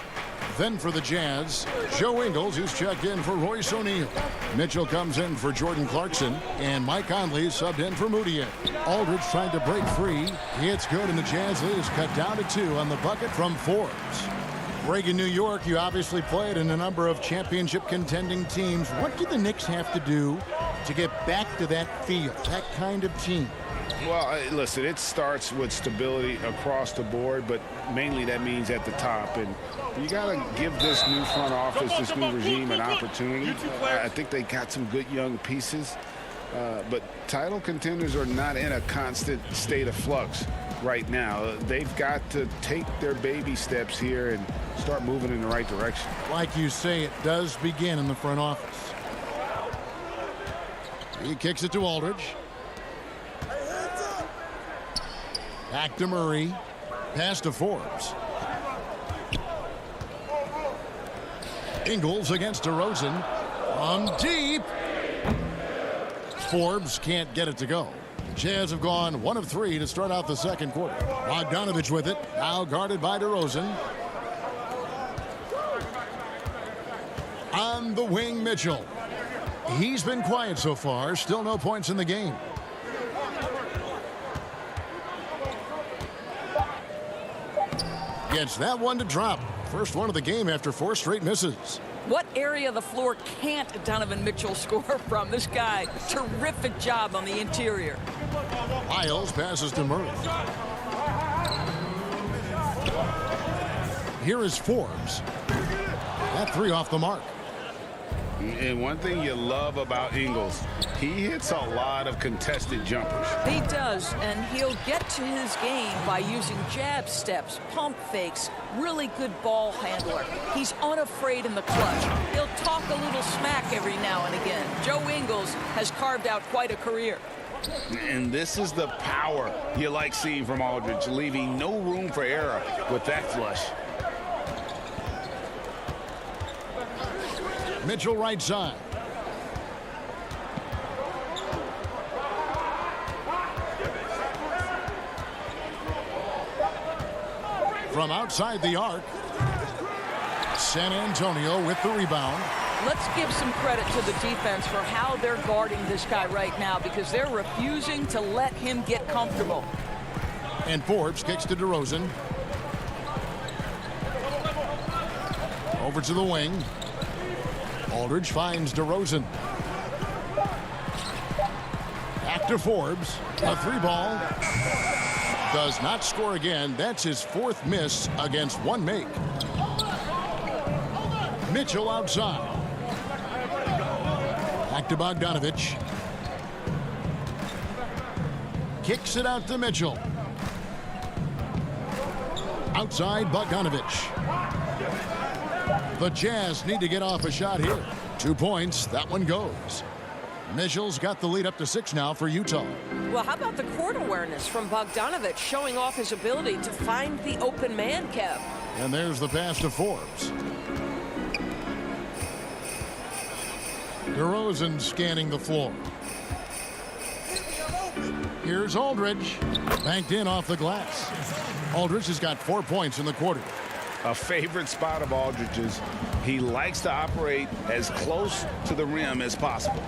Then for the Jazz, Joe Ingles, who's checked in for Royce O'Neal. Mitchell comes in for Jordan Clarkson, and Mike Conley subbed in for Moutier. Aldridge trying to break free. It's good, and the Jazz lead is cut down to 2 on the bucket from Forbes. Greg, in New York, you obviously played in a number of championship contending teams. What do the Knicks have to do to get back to that field, that kind of team? Well, listen, it starts with stability across the board, but mainly that means at the top. And you got to give this new front office, this new regime an opportunity. I think they got some good young pieces, but title contenders are not in a constant state of flux right now. They've got to take their baby steps here and start moving in the right direction. Like you say, it does begin in the front office. He kicks it to Aldridge. Back to Murray. Pass to Forbes. Ingles against DeRozan. On deep. Forbes can't get it to go. The Jazz have gone 1 of 3 to start out the second quarter. Bogdanovich with it, now guarded by DeRozan. On the wing, Mitchell. He's been quiet so far, still no points in the game. Gets that one to drop. First one of the game after 4 straight misses. What area of the floor can't Donovan Mitchell score from? This guy, terrific job on the interior. Miles passes to Murray. Here is Forbes. That 3 off the mark. And one thing you love about Ingles, he hits a lot of contested jumpers. He does, and he'll get to his game by using jab steps, pump fakes, really good ball handler. He's unafraid in the clutch. He'll talk a little smack every now and again. Joe Ingles has carved out quite a career. And this is the power you like seeing from Aldridge, leaving no room for error with that flush. Mitchell right side. From outside the arc, San Antonio with the rebound. Let's give some credit to the defense for how they're guarding this guy right now, because they're refusing to let him get comfortable. And Forbes kicks to DeRozan. Over to the wing. Aldridge finds DeRozan. Back to Forbes. A 3-ball. Does not score again. That's his 4th miss against 1 make. Mitchell outside. Back to Bogdanovich. Kicks it out to Mitchell. Outside Bogdanovich. The Jazz need to get off a shot here. 2 points. That one goes. Mitchell's got the lead up to 6 now for Utah. Well, how about the court awareness from Bogdanovich, showing off his ability to find the open man, Kev? And there's the pass to Forbes. DeRozan scanning the floor. Here's Aldridge. Banked in off the glass. Aldridge has got 4 points in the quarter. A favorite spot of Aldridge's. He likes to operate as close to the rim as possible.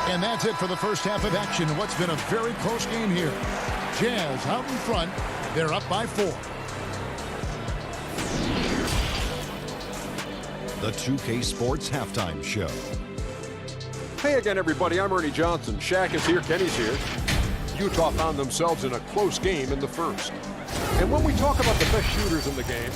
And that's it for the first half of action in what's been a very close game here. Jazz out in front. They're up by 4. The 2K Sports Halftime Show. Hey again, everybody. I'm Ernie Johnson. Shaq is here. Kenny's here. Utah found themselves in a close game in the first. And when we talk about the best shooters in the game,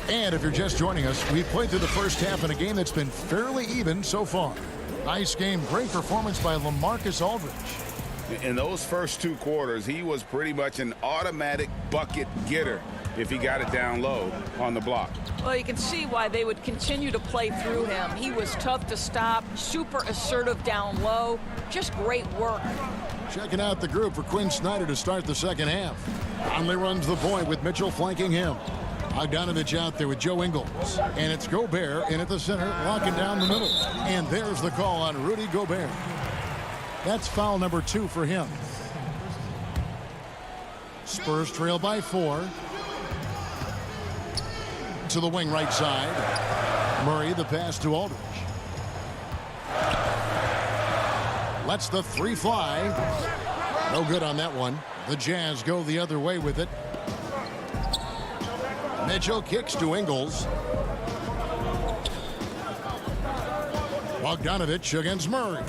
And if you're just joining us, we've played through the first half in a game that's been fairly even so far. Nice game, great performance by LaMarcus Aldridge. In those first 2 quarters, he was pretty much an automatic bucket getter if he got it down low on the block. Well, you can see why they would continue to play through him. He was tough to stop, super assertive down low. Just great work. Checking out the group for Quinn Snyder to start the second half. Conley runs the point with Mitchell flanking him. Bogdanovich out there with Joe Ingles. And it's Gobert in at the center, locking down the middle. And there's the call on Rudy Gobert. That's foul number 2 for him. Spurs trail by 4. To the wing right side. Murray the pass to Aldridge. Lets the 3 fly. No good on that one. The Jazz go the other way with it. Mitchell kicks to Ingles. Bogdanovich against Murray.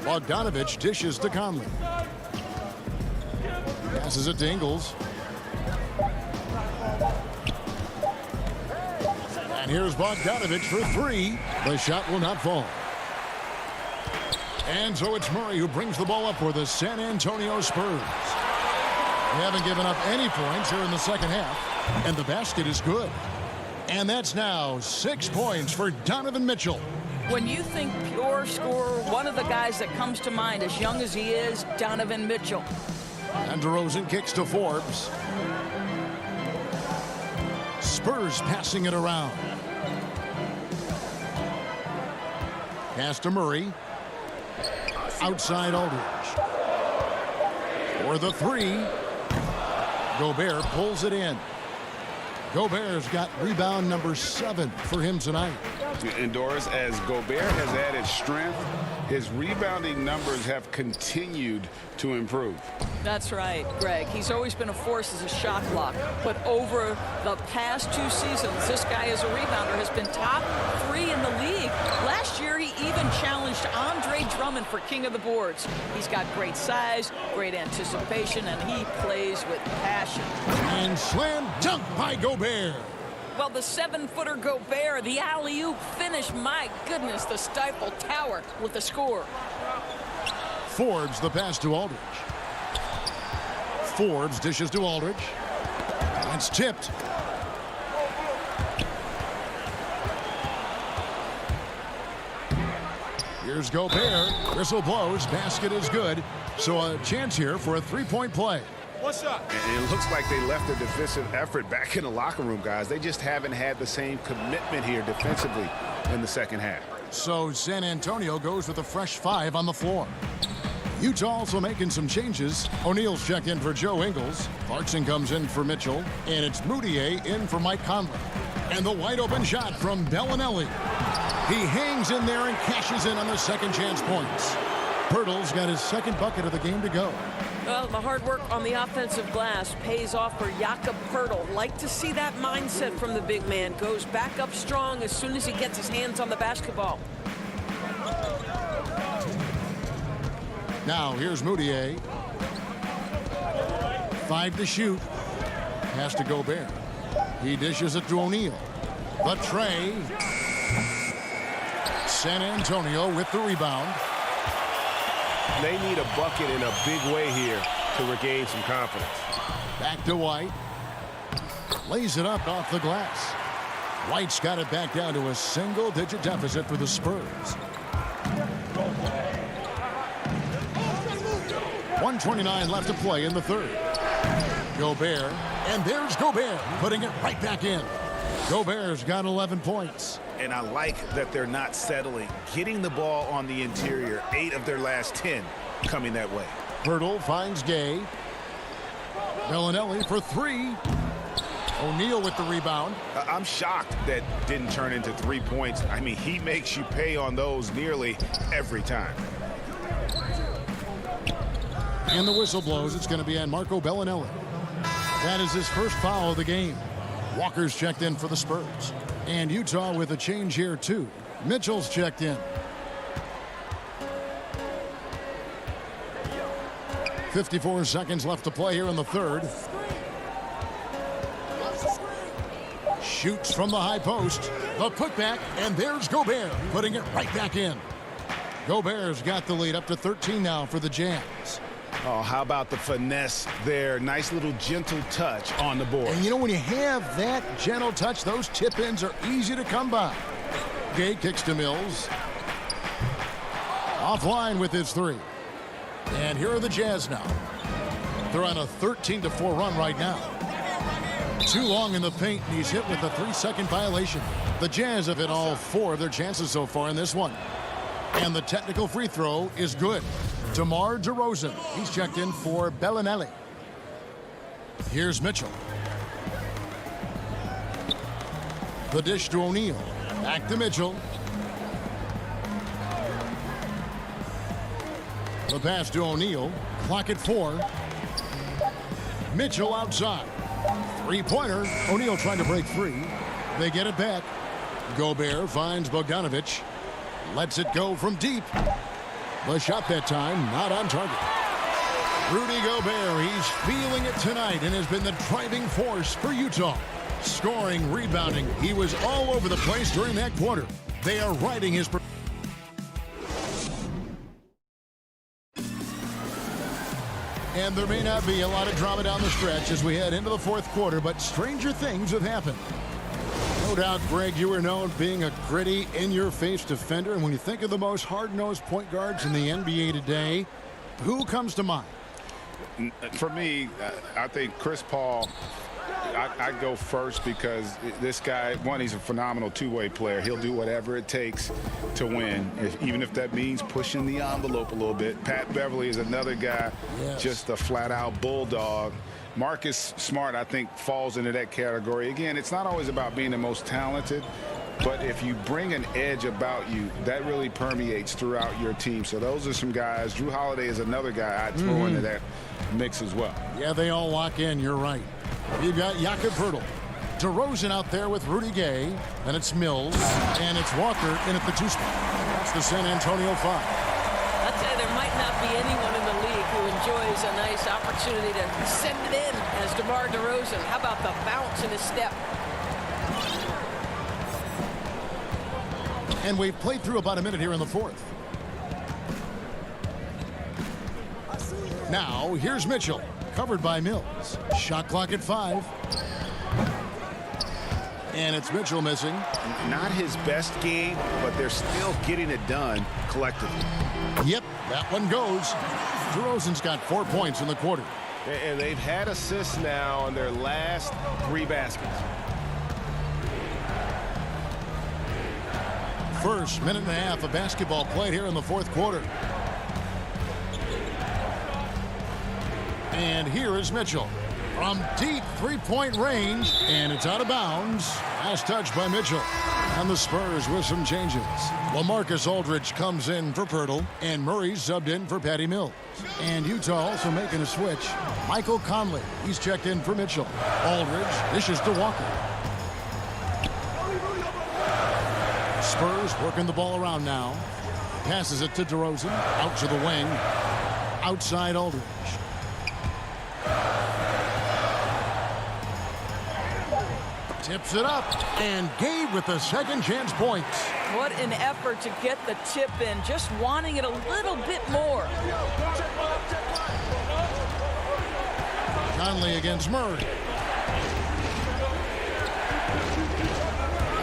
Bogdanovich dishes to Conley. Passes it to Ingles. And here's Bogdanovich for 3. The shot will not fall. And so it's Murray who brings the ball up for the San Antonio Spurs. They haven't given up any points here in the second half. And the basket is good. And that's now 6 points for Donovan Mitchell. When you think pure scorer, one of the guys that comes to mind, as young as he is, Donovan Mitchell. And DeRozan kicks to Forbes. Spurs passing it around. Pass to Murray. Outside Aldridge. For the three. Gobert pulls it in. Gobert's got rebound number 7 for him tonight. Indoors, as Gobert has added strength, his rebounding numbers have continued to improve. That's right, Greg. He's always been a force as a shot block. But over the past 2 seasons, this guy as a rebounder has been top 3 in the league. Last year, he even challenged Andre Drummond for king of the boards. He's got great size, great anticipation, and he plays with passion. And slam dunk by Gobert. Well, the 7-footer Gobert, the alley-oop finish, my goodness, the Stifle Tower with the score. Forbes the pass to Aldridge. Forbes dishes to Aldridge. It's tipped. Here's Gobert. Whistle blows. Basket is good. So a chance here for a 3-point play. What's up? And it looks like they left their defensive effort back in the locker room, guys. They just haven't had the same commitment here defensively in the second half. So San Antonio goes with a fresh 5 on the floor. Utah also making some changes. O'Neal's checked in for Joe Ingles. Clarkson comes in for Mitchell. And it's Moutier in for Mike Conley. And the wide open shot from Bellinelli. He hangs in there and cashes in on the second chance points. Pirtle's got his second bucket of the game to go. Well, the hard work on the offensive glass pays off for Jakob Poeltl. Like to see that mindset from the big man. Goes back up strong as soon as he gets his hands on the basketball. Now here's Moutier. 5 to shoot. Pass to Gobert. He dishes it to O'Neal. The tray. San Antonio with the rebound. They need a bucket in a big way here to regain some confidence. Back to White. Lays it up off the glass. White's got it back down to a single-digit deficit for the Spurs. 1:29 left to play in the third. Gobert, and there's Gobert putting it right back in. Gobert's got 11 points. And I like that they're not settling. Getting the ball on the interior, 8 of their last 10 coming that way. Pirtle finds Gay. Bellinelli for 3. O'Neal with the rebound. I'm shocked that didn't turn into 3 points. I mean, he makes you pay on those nearly every time. And the whistle blows. It's going to be on Marco Bellinelli. That is his first foul of the game. Walker's checked in for the Spurs. And Utah with a change here, too. Mitchell's checked in. 54 seconds left to play here in the third. Shoots from the high post. The putback, and there's Gobert putting it right back in. Gobert's got the lead up to 13 now for the Jazz. Oh, how about the finesse there? Nice little gentle touch on the board. And you know, when you have that gentle touch, those tip-ins are easy to come by. Gay kicks to Mills. Offline with his 3. And here are the Jazz now. They're on a 13-4 run right now. Too long in the paint, and he's hit with a 3-second violation. The Jazz have hit all 4 of their chances so far in this one. And the technical free throw is good. DeMar DeRozan. He's checked in for Bellinelli. Here's Mitchell. The dish to O'Neal. Back to Mitchell. The pass to O'Neal. Clock at 4. Mitchell outside. 3-pointer. O'Neal trying to break free. They get it back. Gobert finds Bogdanovic. Lets it go from deep. The shot that time not on target. Rudy Gobert, he's feeling it tonight and has been the driving force for Utah. Scoring, rebounding, he was all over the place during that quarter. They are riding his... And there may not be a lot of drama down the stretch as we head into the fourth quarter, but stranger things have happened. No doubt, Greg, you are known being a gritty, in-your-face defender. And when you think of the most hard-nosed point guards in the NBA today, who comes to mind? For me, I think Chris Paul, I go first because this guy, one, he's a phenomenal two-way player. He'll do whatever it takes to win, even if that means pushing the envelope a little bit. Pat Beverly is another guy, just a flat-out bulldog. Marcus Smart, I think, falls into that category. Again, it's not always about being the most talented, but if you bring an edge about you, that really permeates throughout your team. So those are some guys. Drew Holiday is another guy I'd throw into that mix as well. Yeah, they all lock in. You're right. You've got Jakob Poeltl. DeRozan out there with Rudy Gay. Then it's Mills. And it's Walker in at the 2 spot. That's the San Antonio 5. I'll tell you, there might not be anyone in the league who enjoys a nice opportunity to send it in as DeMar DeRozan. How about the bounce in his step? And we've played through about a minute here in the 4th. Now, here's Mitchell, covered by Mills. Shot clock at 5. And it's Mitchell missing. Not his best game, but they're still getting it done collectively. Yep, that one goes. DeRozan's got 4 points in the quarter. And they've had assists now on their last 3 baskets. First minute and a half of basketball played here in the 4th quarter. And here is Mitchell from deep 3-point range, and it's out of bounds. Last touch by Mitchell. And the Spurs with some changes. LaMarcus Aldridge comes in for Poeltl, and Murray's subbed in for Patty Mills. And Utah also making a switch. Michael Conley, he's checked in for Mitchell. Aldridge dishes to Walker. Spurs working the ball around now. Passes it to DeRozan. Out to the wing. Outside Aldridge. Tips it up. And Gabe with the second chance points. What an effort to get the tip in. Just wanting it a little bit more. Conley against Murray.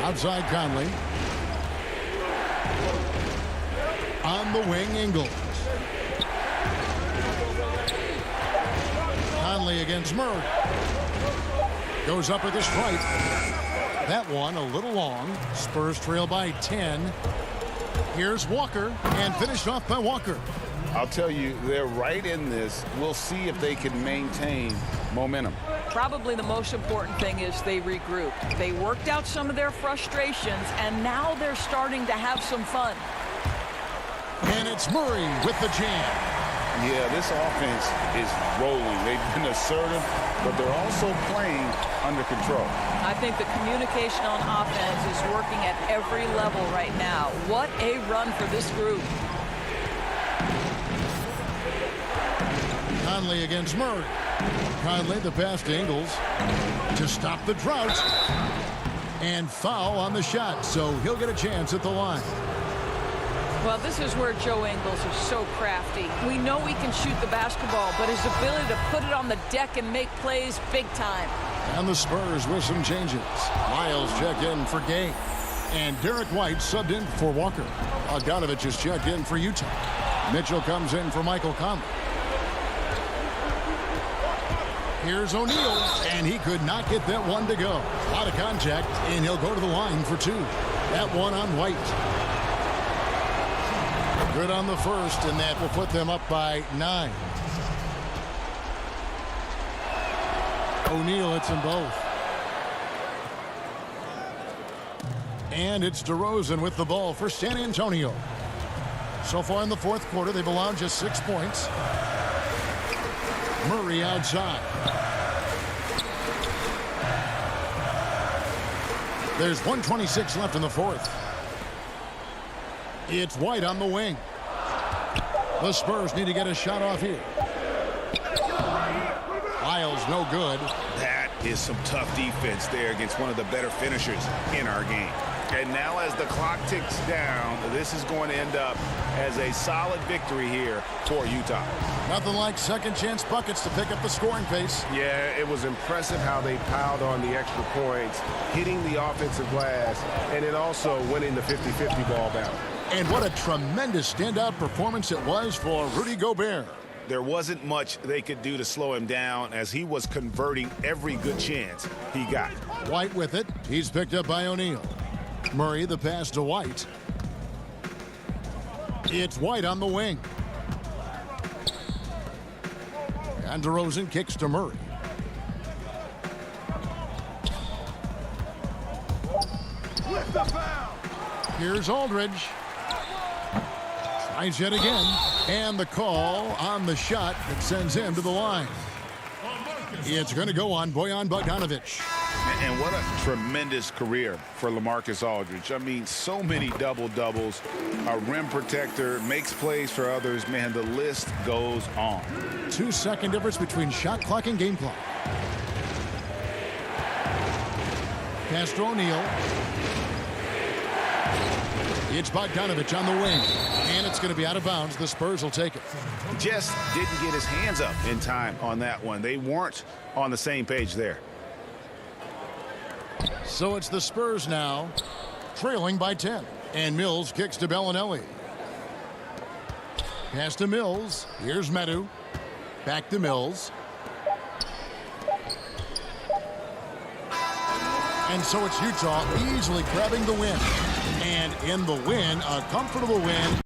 Outside Conley. On the wing, Ingles. Conley against Murray. Goes up with the strike. That one a little long. Spurs trail by 10. Here's Walker, and finished off by Walker. I'll tell you, they're right in this. We'll see if they can maintain momentum. Probably the most important thing is they regrouped. They worked out some of their frustrations, and now they're starting to have some fun. And it's Murray with the jam. Yeah, this offense is rolling. They've been assertive, but they're also playing under control. I think the communication on offense is working at every level right now. What a run for this group. Conley against Murray. Conley, the pass to Ingles to stop the drought. And foul on the shot, so he'll get a chance at the line. Well, this is where Joe Ingles is so crafty. We know he can shoot the basketball, but his ability to put it on the deck and make plays big time. And the Spurs with some changes. Miles checked in for Gay. And Derek White subbed in for Walker. Bogdanovich is checked in for Utah. Mitchell comes in for Michael Conley. Here's O'Neal, and he could not get that one to go. A lot of contact, and he'll go to the line for 2. That one on White. Good on the first, and that will put them up by 9. O'Neal hits them both. And it's DeRozan with the ball for San Antonio. So far in the 4th quarter, they've allowed just 6 points. Murray outside. There's 1:26 left in the 4th. It's White on the wing. The Spurs need to get a shot off here. Lyles no good. That is some tough defense there against one of the better finishers in our game. And now as the clock ticks down, this is going to end up as a solid victory here for Utah. Nothing like second chance buckets to pick up the scoring pace. Yeah, it was impressive how they piled on the extra points, hitting the offensive glass, and then also winning the 50-50 ball battle. And what a tremendous standout performance it was for Rudy Gobert. There wasn't much they could do to slow him down as he was converting every good chance he got. White with it. He's picked up by O'Neal. Murray the pass to White. It's White on the wing. And DeRozan kicks to Murray. Here's Aldridge. Tries yet again. And the call on the shot that sends him to the line. It's going to go on Bojan Bogdanovic. And what a tremendous career for LaMarcus Aldridge. I mean, so many double-doubles, a rim protector, makes plays for others. Man, the list goes on. 2-second difference between shot clock and game clock. Pass to O'Neal. It's Bogdanovic on the wing. And it's going to be out of bounds. The Spurs will take it. Just didn't get his hands up in time on that one. They weren't on the same page there. So it's the Spurs now, trailing by 10. And Mills kicks to Bellinelli. Pass to Mills. Here's Medu. Back to Mills. And so it's Utah easily grabbing the win. And in the win, a comfortable win.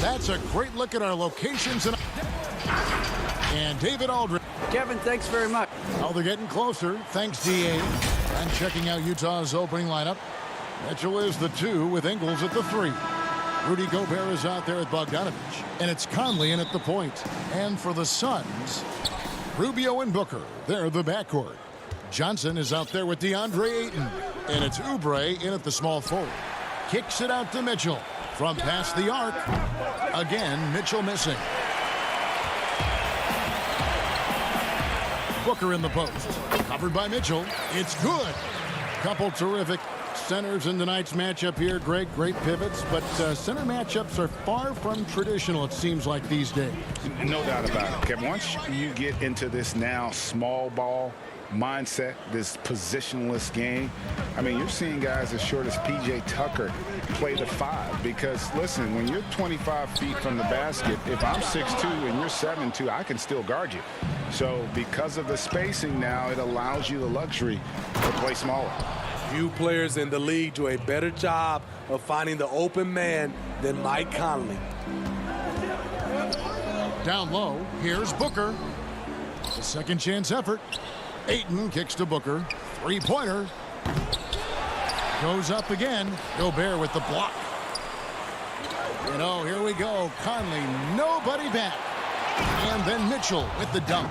That's a great look at our locations. And David Aldridge. Kevin, thanks very much. Oh, they're getting closer. Thanks, DA. And checking out Utah's opening lineup. Mitchell is the 2 with Ingles at the 3. Rudy Gobert is out there at Bogdanovich. And it's Conley in at the point. And for the Suns, Rubio and Booker. They're the backcourt. Johnson is out there with DeAndre Ayton. And it's Oubre in at the small forward. Kicks it out to Mitchell. From past the arc. Again, Mitchell missing. Booker in the post. Covered by Mitchell. It's good. Couple terrific centers in tonight's matchup here. Greg, great pivots, but center matchups are far from traditional, it seems like, these days. No doubt about it, Kevin. Once you get into this now small ball mindset, this positionless game, I mean, you're seeing guys as short as P.J. Tucker play the 5 because, listen, when you're 25 feet from the basket, if I'm 6'2 and you're 7'2, I can still guard you. So because of the spacing now, it allows you the luxury to play smaller. Few players in the league do a better job of finding the open man than Mike Conley. Down low, here's Booker. The second chance effort. Ayton kicks to Booker. Three-pointer. Goes up again. Gobert with the block. You know, here we go. Conley, nobody back. And then Mitchell with the dunk.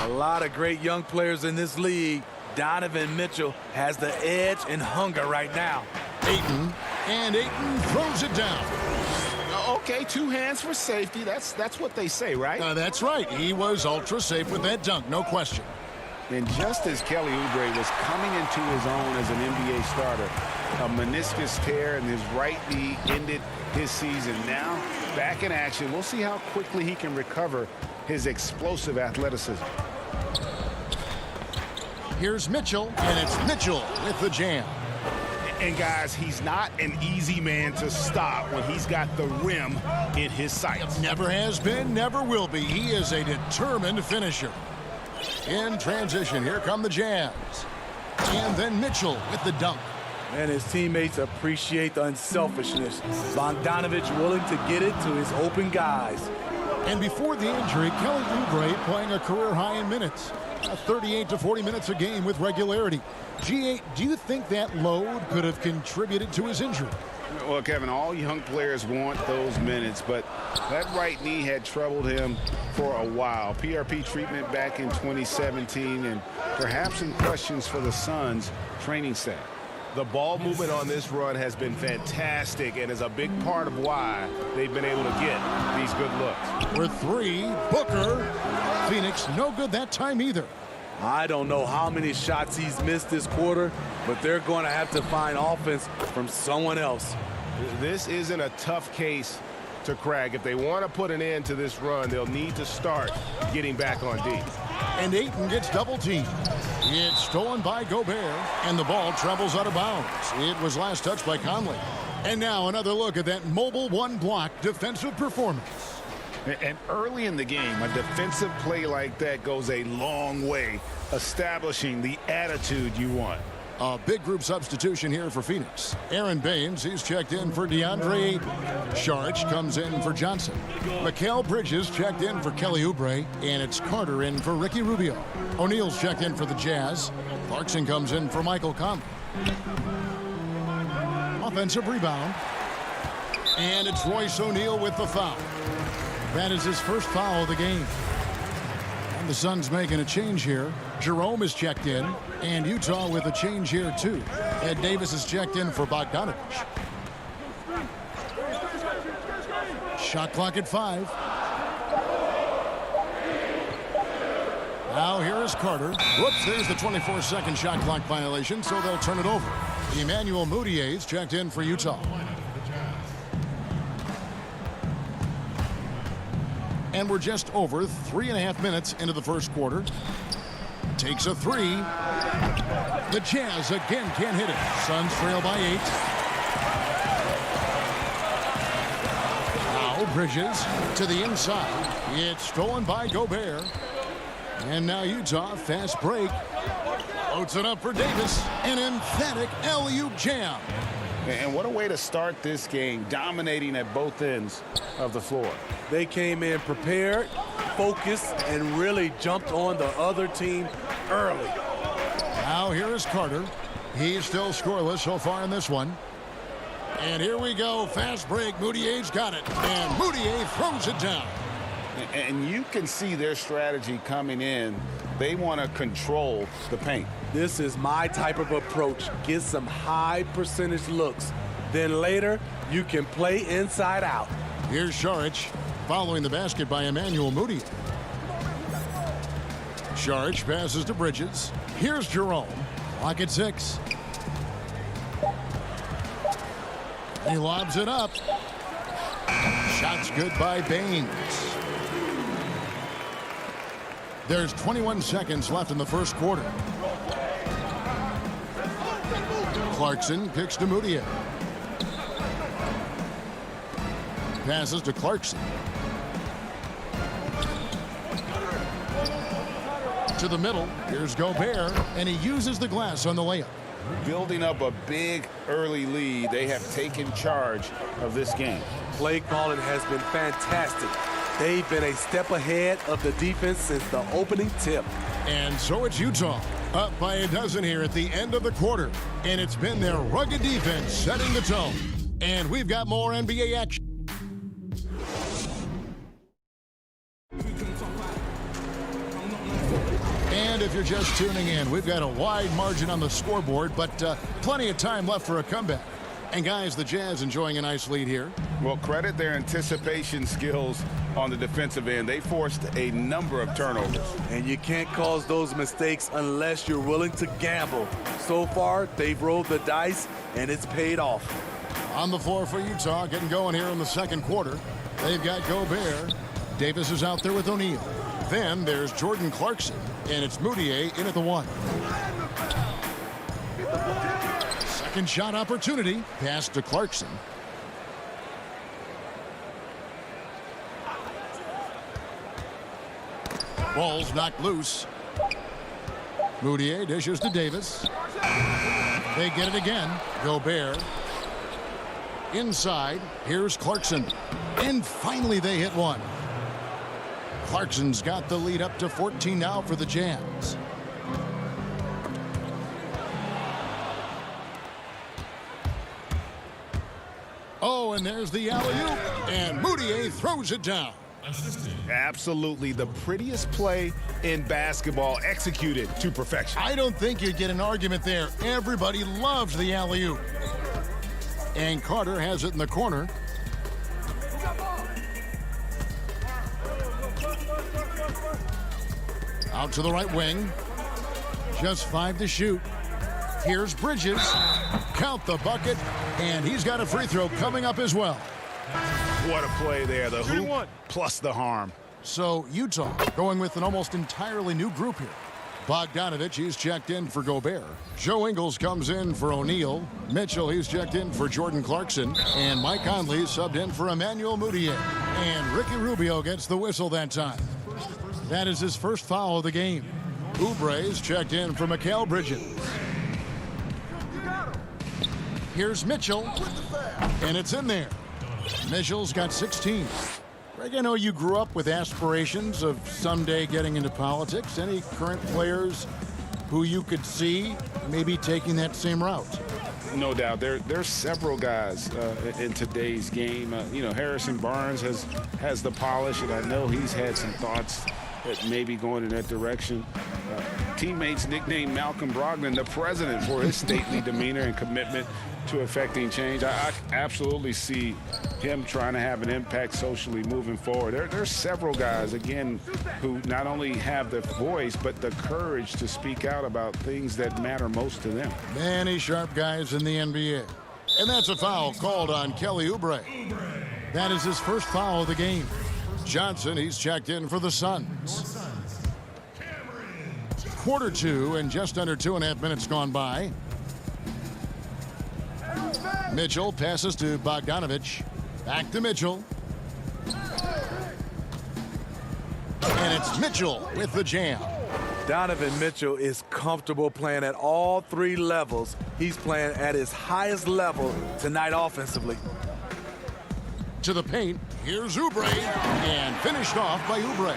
A lot of great young players in this league. Donovan Mitchell has the edge and hunger right now. Ayton, and Ayton throws it down. Okay, 2 hands for safety. That's what they say, right? That's right. He was ultra safe with that dunk, no question. And just as Kelly Oubre was coming into his own as an NBA starter, a meniscus tear in his right knee ended his season. Now, back in action. We'll see how quickly he can recover his explosive athleticism. Here's Mitchell, and it's Mitchell with the jam. And, guys, he's not an easy man to stop when he's got the rim in his sights. Never has been, never will be. He is a determined finisher. In transition, here come the Jazz. And then Mitchell with the dunk. And his teammates appreciate the unselfishness. Bogdanovich willing to get it to his open guys. And before the injury, Kelly Oubre playing a career high in minutes. 38 to 40 minutes a game with regularity. G8, do you think that load could have contributed to his injury? Well, Kevin, all young players want those minutes, but that right knee had troubled him for a while. PRP treatment back in 2017, and perhaps some questions for the Suns training staff. The ball movement on this run has been fantastic and is a big part of why they've been able to get these good looks. For 3, Booker. Phoenix no good that time either. I don't know how many shots he's missed this quarter, but they're going to have to find offense from someone else. This isn't a tough case to crack. If they want to put an end to this run, they'll need to start getting back on D. And Ayton gets double teamed. It's stolen by Gobert, and the ball travels out of bounds. It was last touched by Conley. And now another look at that mobile one-block defensive performance. And early in the game, a defensive play like that goes a long way, establishing the attitude you want. A big group substitution here for Phoenix. Aaron Baines, he's checked in for DeAndre Ayton. Sharch comes in for Johnson. Mikal Bridges checked in for Kelly Oubre, and it's Carter in for Ricky Rubio. O'Neal's checked in for the Jazz. Clarkson comes in for Michael Conley. Offensive rebound. And it's Royce O'Neal with the foul. That is his first foul of the game. And the Suns making a change here. Jerome is checked in, and Utah with a change here too. Ed Davis is checked in for Bogdanovich. Shot clock at 5. Now here is Carter. Whoops, there's the 24-second shot clock violation, so they'll turn it over. Emmanuel Mudiay is checked in for Utah. And we're just over 3.5 minutes into the first quarter. Takes a 3. The Jazz again can't hit it. Suns trail by 8. Now Bridges to the inside. It's stolen by Gobert. And now Utah, fast break. Floats it up for Davis. An emphatic alley-oop jam. And what a way to start this game, dominating at both ends of the floor. They came in prepared, focused, and really jumped on the other team early. Now here is Carter. He's still scoreless so far in this one. And here we go. Fast break. Moutier's got it. And Moutier throws it down. And you can see their strategy coming in. They want to control the paint. This is my type of approach. Get some high percentage looks. Then later, you can play inside out. Here's Saric following the basket by Emmanuel Moutier. Saric passes to Bridges. Here's Jerome. Clock at 6. He lobs it up. Shots good by Baines. There's 21 seconds left in the first quarter. Clarkson kicks to Moutier. Passes to Clarkson. To the middle. Here's Gobert, and he uses the glass on the layup. Building up a big early lead, they have taken charge of this game. Play calling has been fantastic. They've been a step ahead of the defense since the opening tip. And so it's Utah, up by a dozen here at the end of the quarter. And it's been their rugged defense setting the tone. And we've got more NBA action. And if you're just tuning in, we've got a wide margin on the scoreboard, but plenty of time left for a comeback. And guys, the Jazz enjoying a nice lead here. Well, credit their anticipation skills on the defensive end. They forced a number of turnovers. And you can't cause those mistakes unless you're willing to gamble. So far, they've rolled the dice, and it's paid off. On the floor for Utah, getting going here in the second quarter. They've got Gobert. Davis is out there with O'Neal. Then there's Jordan Clarkson, and it's Moutier in at the 1. Second shot opportunity. Pass to Clarkson. Ball's knocked loose. Moutier dishes to Davis. They get it again. Gobert. Inside. Here's Clarkson. And finally they hit one. Clarkson's got the lead up to 14 now for the Jazz. Oh, and there's the alley-oop. And Moutier throws it down. Absolutely the prettiest play in basketball, executed to perfection. I don't think you'd get an argument there. Everybody loves the alley-oop. And Carter has it in the corner. Out to the right wing. Just 5 to shoot. Here's Bridges. Count the bucket. And he's got a free throw coming up as well. What a play there. The hoop plus the harm. So Utah going with an almost entirely new group here. Bogdanovich, he's checked in for Gobert. Joe Ingles comes in for O'Neal. Mitchell, he's checked in for Jordan Clarkson. And Mike Conley subbed in for Emmanuel Moutier. And Ricky Rubio gets the whistle that time. That is his first foul of the game. Oubre's checked in for Mikal Bridges. Here's Mitchell. And it's in there. Mitchell's got 16. Greg, I know you grew up with aspirations of someday getting into politics. Any current players who you could see maybe taking that same route? No doubt. There's several guys in today's game. You know, Harrison Barnes has the polish, and I know he's had some thoughts that maybe going in that direction. Teammates nicknamed Malcolm Brogdon the president for his stately demeanor and commitment to affecting change. I absolutely see him trying to have an impact socially moving forward. There's several guys, again, who not only have the voice, but the courage to speak out about things that matter most to them. Many sharp guys in the NBA. And that's a foul called on Kelly Oubre. That is his first foul of the game. Johnson, he's checked in for the Suns. Quarter 2 and just under 2.5 minutes gone by. Mitchell passes to Bogdanovich. Back to Mitchell. And it's Mitchell with the jam. Donovan Mitchell is comfortable playing at all three levels. He's playing at his highest level tonight offensively. To the paint, here's Oubre, and finished off by Oubre.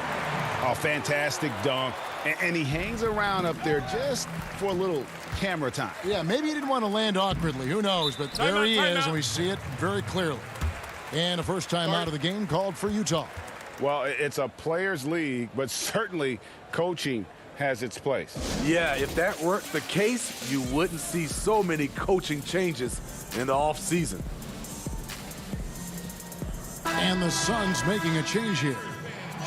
Oh, fantastic dunk. And he hangs around up there just for a little camera time. Yeah, maybe he didn't want to land awkwardly. Who knows? But there he is, and we see it very clearly. And a first time out of the game called for Utah. Well, it's a players' league, but certainly coaching has its place. Yeah, if that weren't the case, you wouldn't see so many coaching changes in the offseason. And the Suns making a change here.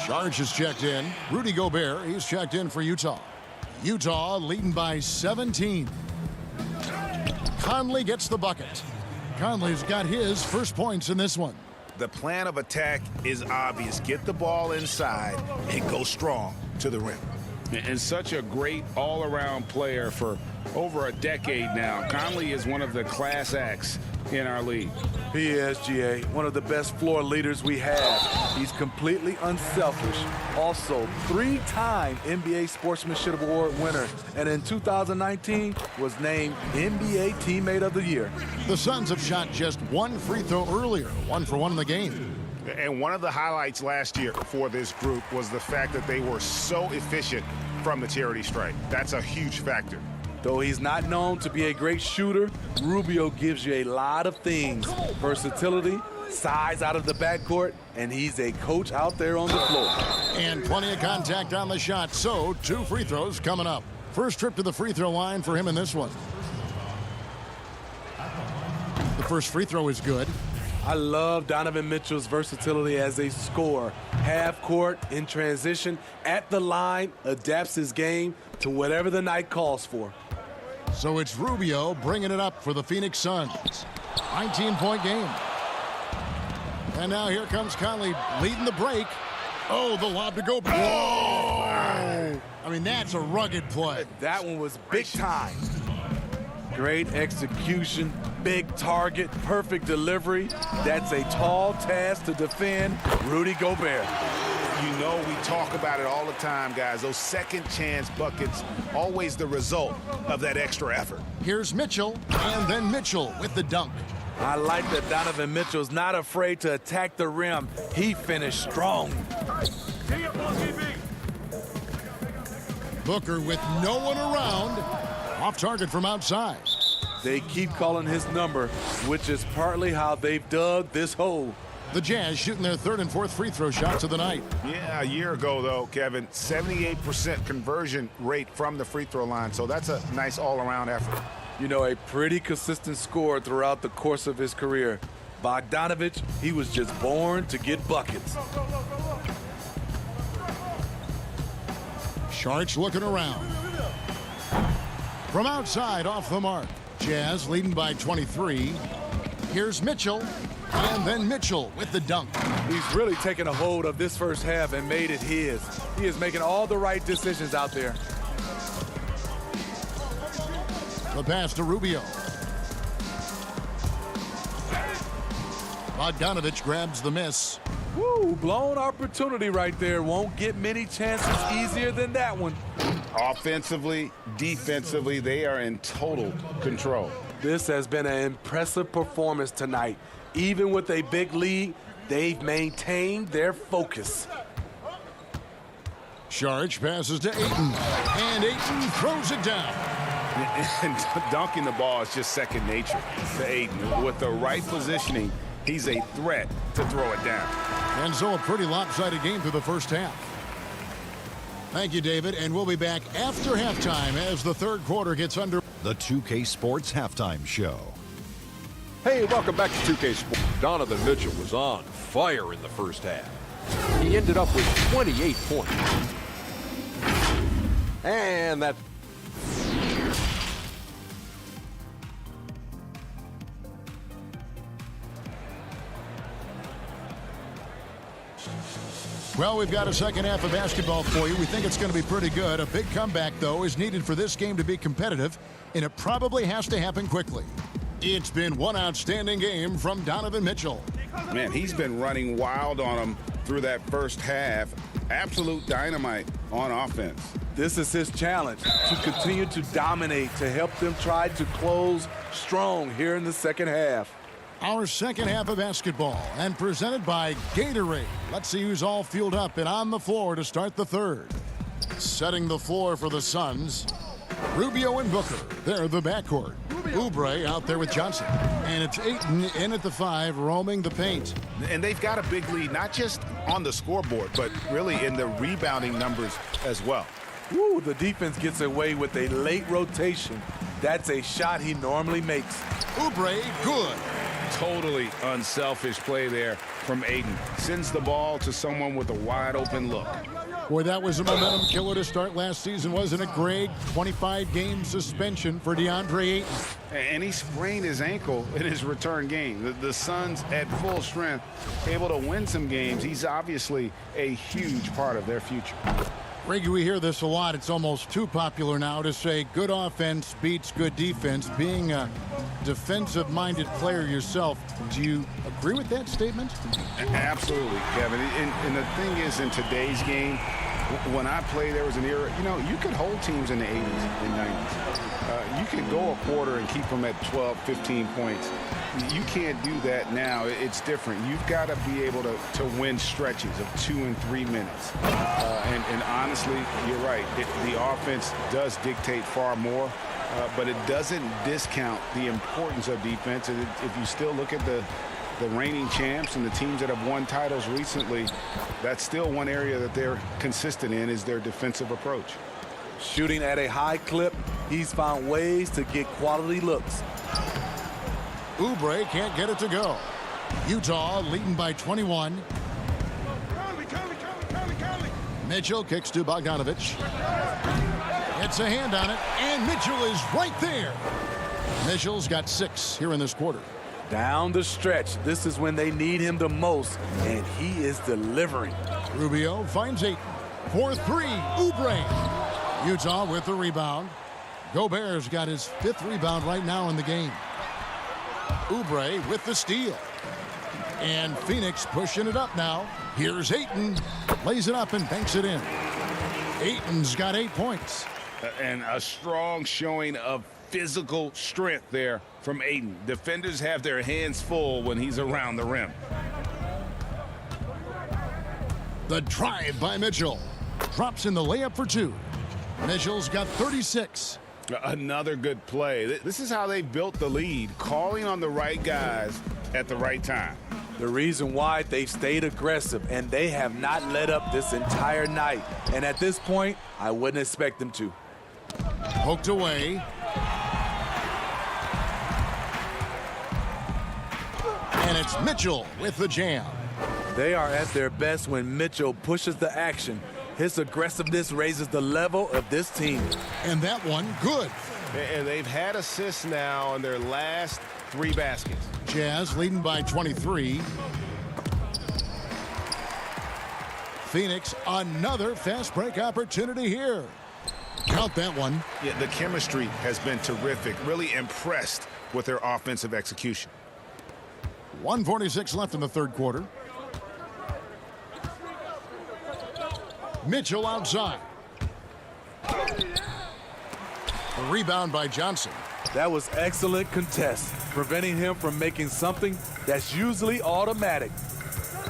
Sharge is checked in. Rudy Gobert, he's checked in for Utah. Utah leading by 17. Conley gets the bucket. Conley's got his first points in this one. The plan of attack is obvious. Get the ball inside and go strong to the rim. And such a great all-around player for over a decade now. Conley is one of the class acts in our league. He is, GA, one of the best floor leaders we have. He's completely unselfish. Also, 3-time NBA Sportsmanship Award winner, and in 2019 was named NBA Teammate of the Year. The Suns have shot just one free throw earlier, 1 for 1 in the game. And one of the highlights last year for this group was the fact that they were so efficient from the charity stripe. That's a huge factor. Though he's not known to be a great shooter, Rubio gives you a lot of things. Versatility, size out of the backcourt, and he's a coach out there on the floor. And plenty of contact on the shot, so 2 free throws coming up. First trip to the free throw line for him in this one. The first free throw is good. I love Donovan Mitchell's versatility as a scorer. Half court, in transition, at the line, adapts his game to whatever the night calls for. So it's Rubio bringing it up for the Phoenix Suns. 19-point game. And now here comes Conley leading the break. Oh, the lob to Gobert. Whoa! I mean, that's a rugged play. That one was big time. Great execution, big target, perfect delivery. That's a tall task to defend Rudy Gobert. You know, we talk about it all the time, guys. Those second chance buckets, always the result of that extra effort. Here's Mitchell, and then Mitchell with the dunk. I like that Donovan Mitchell's not afraid to attack the rim. He finished strong. Booker with no one around. Off target from outside. They keep calling his number, which is partly how they've dug this hole. The Jazz shooting their 3rd and 4th free throw shots of the night. Yeah, a year ago, though, Kevin, 78% conversion rate from the free throw line. So that's a nice all-around effort. You know, a pretty consistent scorer throughout the course of his career. Bogdanovich, he was just born to get buckets. Sharch looking around. From outside, off the mark. Jazz leading by 23. Here's Mitchell, and then Mitchell with the dunk. He's really taken a hold of this first half and made it his. He is making all the right decisions out there. The pass to Rubio. Bogdanovich grabs the miss. Woo, blown opportunity right there. Won't get many chances easier than that one. Offensively, defensively, they are in total control. This has been an impressive performance tonight. Even with a big lead, they've maintained their focus. Sharge passes to Ayton, and Ayton throws it down. And dunking the ball is just second nature to Ayton. With the right positioning, he's a threat to throw it down. And so a pretty lopsided game through the first half. Thank you, David, and we'll be back after halftime as the 3rd quarter gets under. The 2K Sports Halftime Show. Hey, welcome back to 2K Sports. Donovan Mitchell was on fire in the first half. He ended up with 28 points. And that... Well, we've got a second half of basketball for you. We think it's going to be pretty good. A big comeback, though, is needed for this game to be competitive, and it probably has to happen quickly. It's been one outstanding game from Donovan Mitchell. Man, he's been running wild on him through that first half. Absolute dynamite on offense. This is his challenge, to continue to dominate, to help them try to close strong here in the second half. Our second half of basketball, and presented by Gatorade. Let's see who's all fueled up and on the floor to start the third. Setting the floor for the Suns, Rubio and Booker. They're the backcourt. Oubre out there with Johnson. And it's Ayton in at the 5, roaming the paint. And they've got a big lead, not just on the scoreboard, but really in the rebounding numbers as well. Woo, the defense gets away with a late rotation. That's a shot he normally makes. Oubre, good. Totally unselfish play there from Ayton. Sends the ball to someone with a wide open look. Boy, that was a momentum killer to start last season, wasn't it, Greg? 25-game suspension for DeAndre Ayton. And he sprained his ankle in his return game. The Suns at full strength, able to win some games. He's obviously a huge part of their future. Greg, we hear this a lot. It's almost too popular now to say good offense beats good defense. Being a defensive-minded player yourself, do you agree with that statement? Absolutely, Kevin. And the thing is, in today's game, when I played, there was an era, you could hold teams in the 80s and 90s. You could go a quarter and keep them at 12, 15 points. You can't do that now. It's different. You've got to be able to win stretches of 2 and 3 minutes. And honestly, you're right. The offense does dictate far more, but it doesn't discount the importance of defense. And if you still look at the reigning champs and the teams that have won titles recently, that's still one area that they're consistent in, is their defensive approach. Shooting at a high clip, he's found ways to get quality looks. Oubre can't get it to go. Utah leading by 21. Mitchell kicks to Bogdanovich. Gets a hand on it, and Mitchell is right there. Mitchell's got 6 here in this quarter. Down the stretch, this is when they need him the most, and he is delivering. Rubio finds Ayton for 3. Oubre. Utah with the rebound. Gobert's got his 5th rebound right now in the game. Oubre with the steal. And Phoenix pushing it up now. Here's Ayton. Lays it up and banks it in. Ayton's got 8 points. And a strong showing of physical strength there from Ayton. Defenders have their hands full when he's around the rim. The drive by Mitchell. Drops in the layup for 2. Mitchell's got 36. Another good play. This is how they built the lead, calling on the right guys at the right time. The reason why they've stayed aggressive, and they have not let up this entire night. And at this point, I wouldn't expect them to. Poked away. And it's Mitchell with the jam. They are at their best when Mitchell pushes the action. His aggressiveness raises the level of this team. And that one, good. And they've had assists now on their last 3 baskets. Jazz leading by 23. Phoenix, another fast break opportunity here. Count that one. Yeah, the chemistry has been terrific. Really impressed with their offensive execution. 1:46 left in the third quarter. Mitchell outside. A rebound by Johnson. That was excellent contest, preventing him from making something that's usually automatic.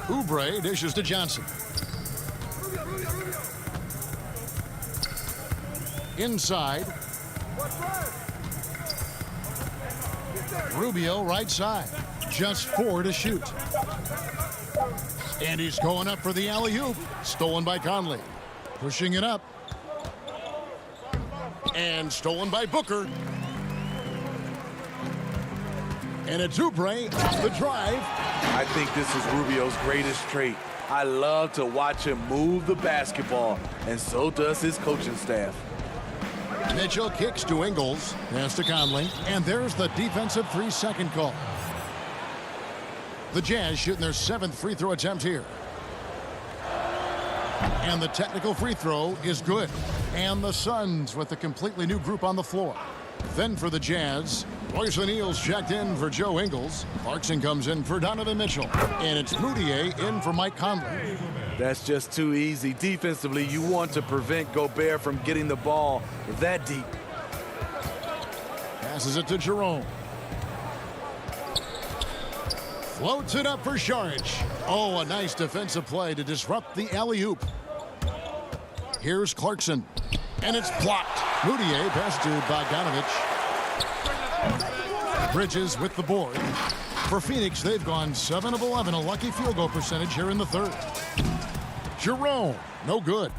Oubre dishes to Johnson. Inside. Rubio right side. Just 4 to shoot. And he's going up for the alley-oop. Stolen by Conley. Pushing it up. And stolen by Booker. And it's Oubre off the drive. I think this is Rubio's greatest trait. I love to watch him move the basketball, and so does his coaching staff. Mitchell kicks to Ingles. Pass to Conley. And there's the defensive 3-second call. The Jazz shooting their 7th free throw attempt here. And the technical free throw is good. And the Suns with a completely new group on the floor. Then for the Jazz, Royce O'Neal's checked in for Joe Ingles. Clarkson comes in for Donovan Mitchell. And it's Moutier in for Mike Conley. That's just too easy. Defensively, you want to prevent Gobert from getting the ball that deep. Passes it to Jerome. Floats it up for Saric. Oh, a nice defensive play to disrupt the alley-oop. Here's Clarkson. And it's blocked. Moutier pass to Bogdanovich. Bridges with the board. For Phoenix, they've gone 7 of 11, a lucky field goal percentage here in the third. Jerome, no good.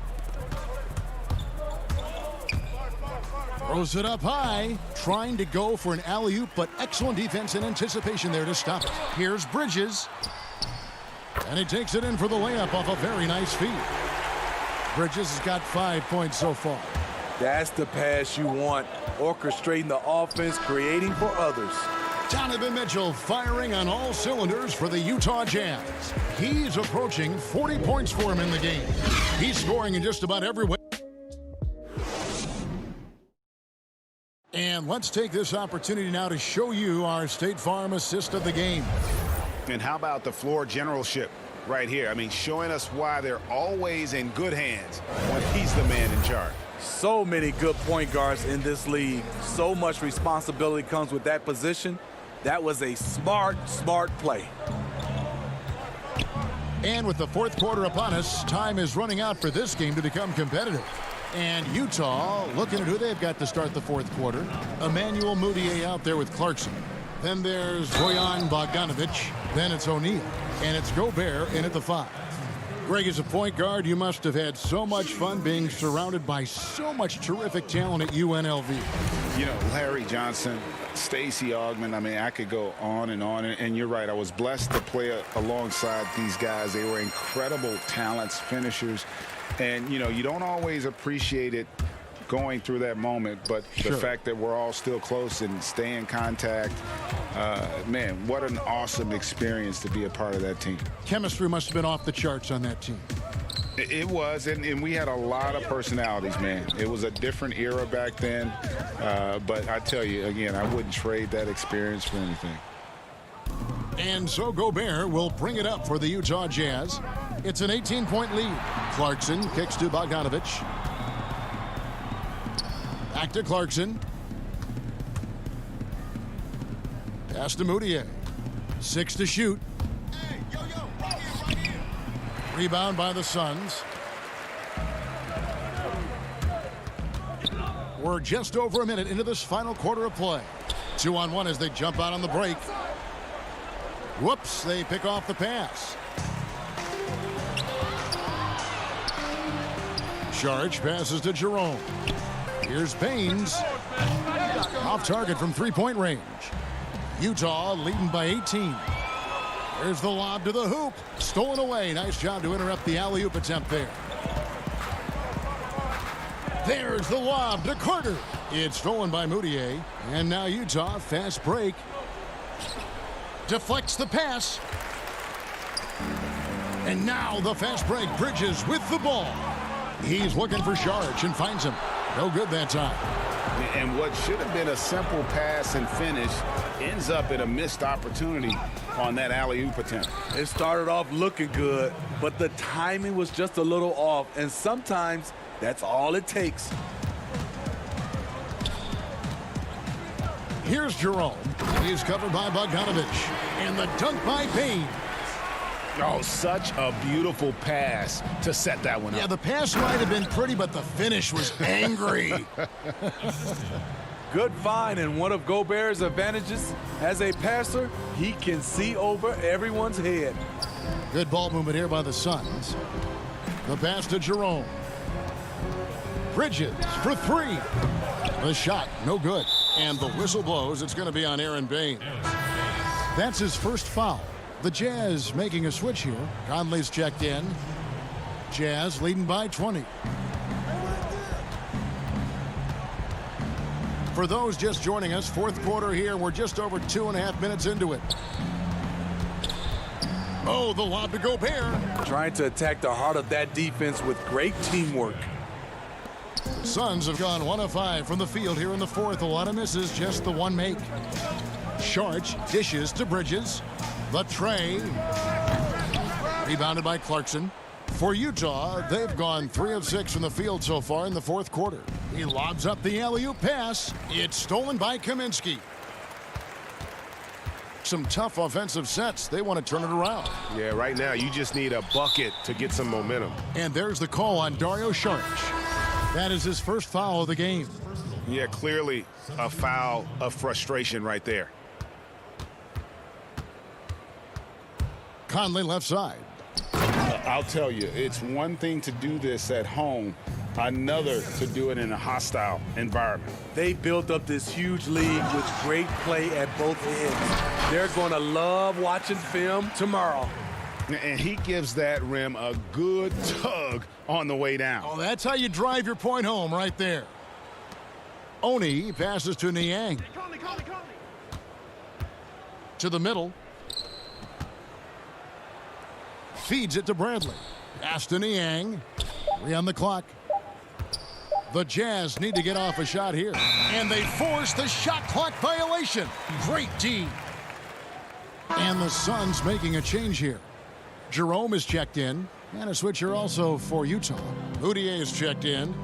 Throws it up high, trying to go for an alley-oop, but excellent defense and anticipation there to stop it. Here's Bridges. And he takes it in for the layup off a very nice feed. Bridges has got 5 points so far. That's the pass you want. Orchestrating the offense, creating for others. Donovan Mitchell firing on all cylinders for the Utah Jazz. He's approaching 40 points for him in the game. He's scoring in just about every way. And let's take this opportunity now to show you our State Farm assist of the game. And how about the floor generalship right here? I mean, showing us why they're always in good hands when he's the man in charge. So many good point guards in this league. So much responsibility comes with that position. That was a smart play. And with the fourth quarter upon us, time is running out for this game to become competitive. And Utah looking at who they've got to start the fourth quarter. Emmanuel Moutier out there with Clarkson. Then there's Bojan Bogdanovich. Then it's O'Neal. And it's Gobert in at the 5. Greg, as a point guard, you must have had so much fun being surrounded by so much terrific talent at UNLV. You know, Larry Johnson, Stacey Augmon, I mean, I could go on. And you're right, I was blessed to play alongside these guys. They were incredible talents, finishers. And, you know, you don't always appreciate it going through that moment, but the fact that we're all still close and stay in contact, man, what an awesome experience to be a part of that team. Chemistry must have been off the charts on that team. It was, and we had a lot of personalities, man. It was a different era back then, but I tell you, again, I wouldn't trade that experience for anything. And so Gobert will bring it up for the Utah Jazz. It's an 18-point lead. Clarkson kicks to Bogdanovich. Back to Clarkson. Pass to Moutier. 6 to shoot. Rebound by the Suns. We're just over a minute into this final quarter of play. 2-on-1 as they jump out on the break. Whoops, they pick off the pass. Saric passes to Jerome. Here's Baines. Off target from three-point range. Utah leading by 18. There's the lob to the hoop. Stolen away. Nice job to interrupt the alley-oop attempt there. There's the lob to Carter. It's stolen by Moutier. And now Utah, fast break. Deflects the pass. And now the fast break. Bridges with the ball. He's looking for Saric and finds him. No good that time. And what should have been a simple pass and finish ends up in a missed opportunity on that alley-oop attempt. It started off looking good, but the timing was just a little off, and sometimes that's all it takes. Here's Jerome. He's covered by Bogdanovich. And the dunk by Payne. Oh, such a beautiful pass to set that one up. Yeah, the pass might have been pretty, but the finish was angry. Good find, and one of Gobert's advantages as a passer, he can see over everyone's head. Good ball movement here by the Suns. The pass to Jerome. Bridges for 3. The shot, no good. And the whistle blows. It's going to be on Aaron Baines. That's his first foul. The Jazz making a switch here. Conley's checked in. Jazz leading by 20. For those just joining us, fourth quarter here. We're just over 2.5 minutes into it. Oh, the lob to Gobert. Trying to attack the heart of that defense with great teamwork. Suns have gone 1 of 5 from the field here in the fourth. A lot of misses, just the one make. Saric dishes to Bridges. The tray. Rebounded by Clarkson. For Utah, they've gone 3 of 6 from the field so far in the fourth quarter. He lobs up the alley-oop pass. It's stolen by Kaminsky. Some tough offensive sets. They want to turn it around. Yeah, right now you just need a bucket to get some momentum. And there's the call on Dario Saric. That is his first foul of the game. Yeah, clearly a foul of frustration right there. Conley left side. I'll tell you, it's one thing to do this at home, another to do it in a hostile environment. They built up this huge lead with great play at both ends. They're going to love watching film tomorrow. And he gives that rim a good tug on the way down. Oh, that's how you drive your point home right there. Oni passes to Niang. To the middle. Feeds it to Bradley. Pass to Niang. 3 on the clock. The Jazz need to get off a shot here. And they force the shot clock violation. Great D. And the Suns making a change here. Jerome is checked in. And a switcher also for Utah. Udier is checked in.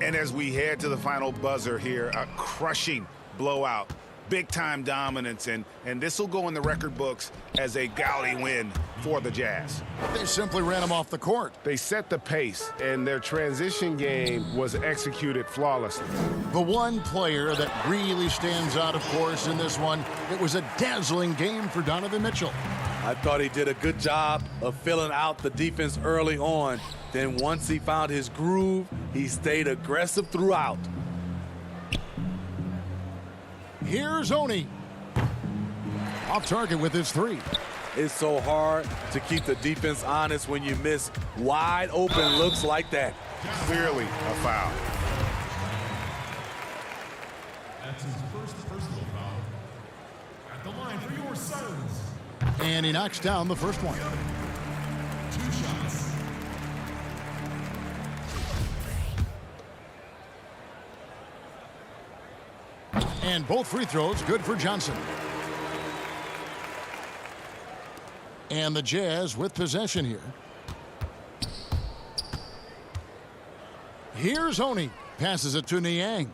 And as we head to the final buzzer here, a crushing blowout. Big-time dominance, and this will go in the record books as a gaudy win for the Jazz. They simply ran him off the court. They set the pace, and their transition game was executed flawlessly. The one player that really stands out, of course, in this one, it was a dazzling game for Donovan Mitchell. I thought he did a good job of filling out the defense early on. Then once he found his groove, he stayed aggressive throughout. Here's Oni. Off target with his 3. It's so hard to keep the defense honest when you miss wide open looks like that. Clearly a foul. That's his first personal foul. At the line for your Suns. And he knocks down the first one. 2 shots. And both free throws good for Johnson. And the Jazz with possession here. Here's Oni. Passes it to Niang.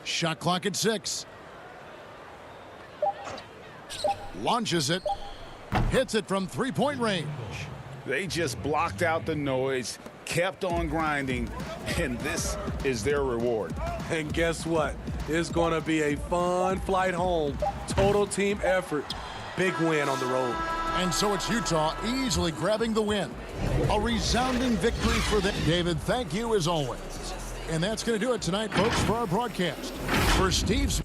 Shot clock at 6. Launches it. Hits it from 3-point range. They just blocked out the noise, kept on grinding, and this is their reward. And guess what? It's going to be a fun flight home. Total team effort. Big win on the road. And so it's Utah easily grabbing the win. A resounding victory for them. David, thank you as always. And that's going to do it tonight, folks, for our broadcast. For Steve's...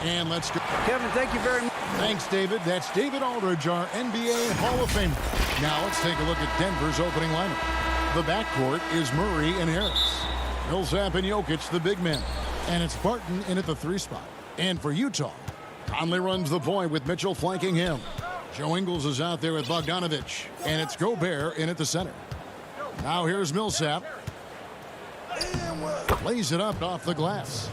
And let's go. Kevin, thank you very much. Thanks, David. That's David Aldridge, our NBA Hall of Famer. Now let's take a look at Denver's opening lineup. The backcourt is Murray and Harris. Millsap and Jokic, the big men. And it's Barton in at the 3 spot. And for Utah, Conley runs the point with Mitchell flanking him. Joe Ingles is out there with Bogdanovich. And it's Gobert in at the center. Now here's Millsap. Lays it up off the glass.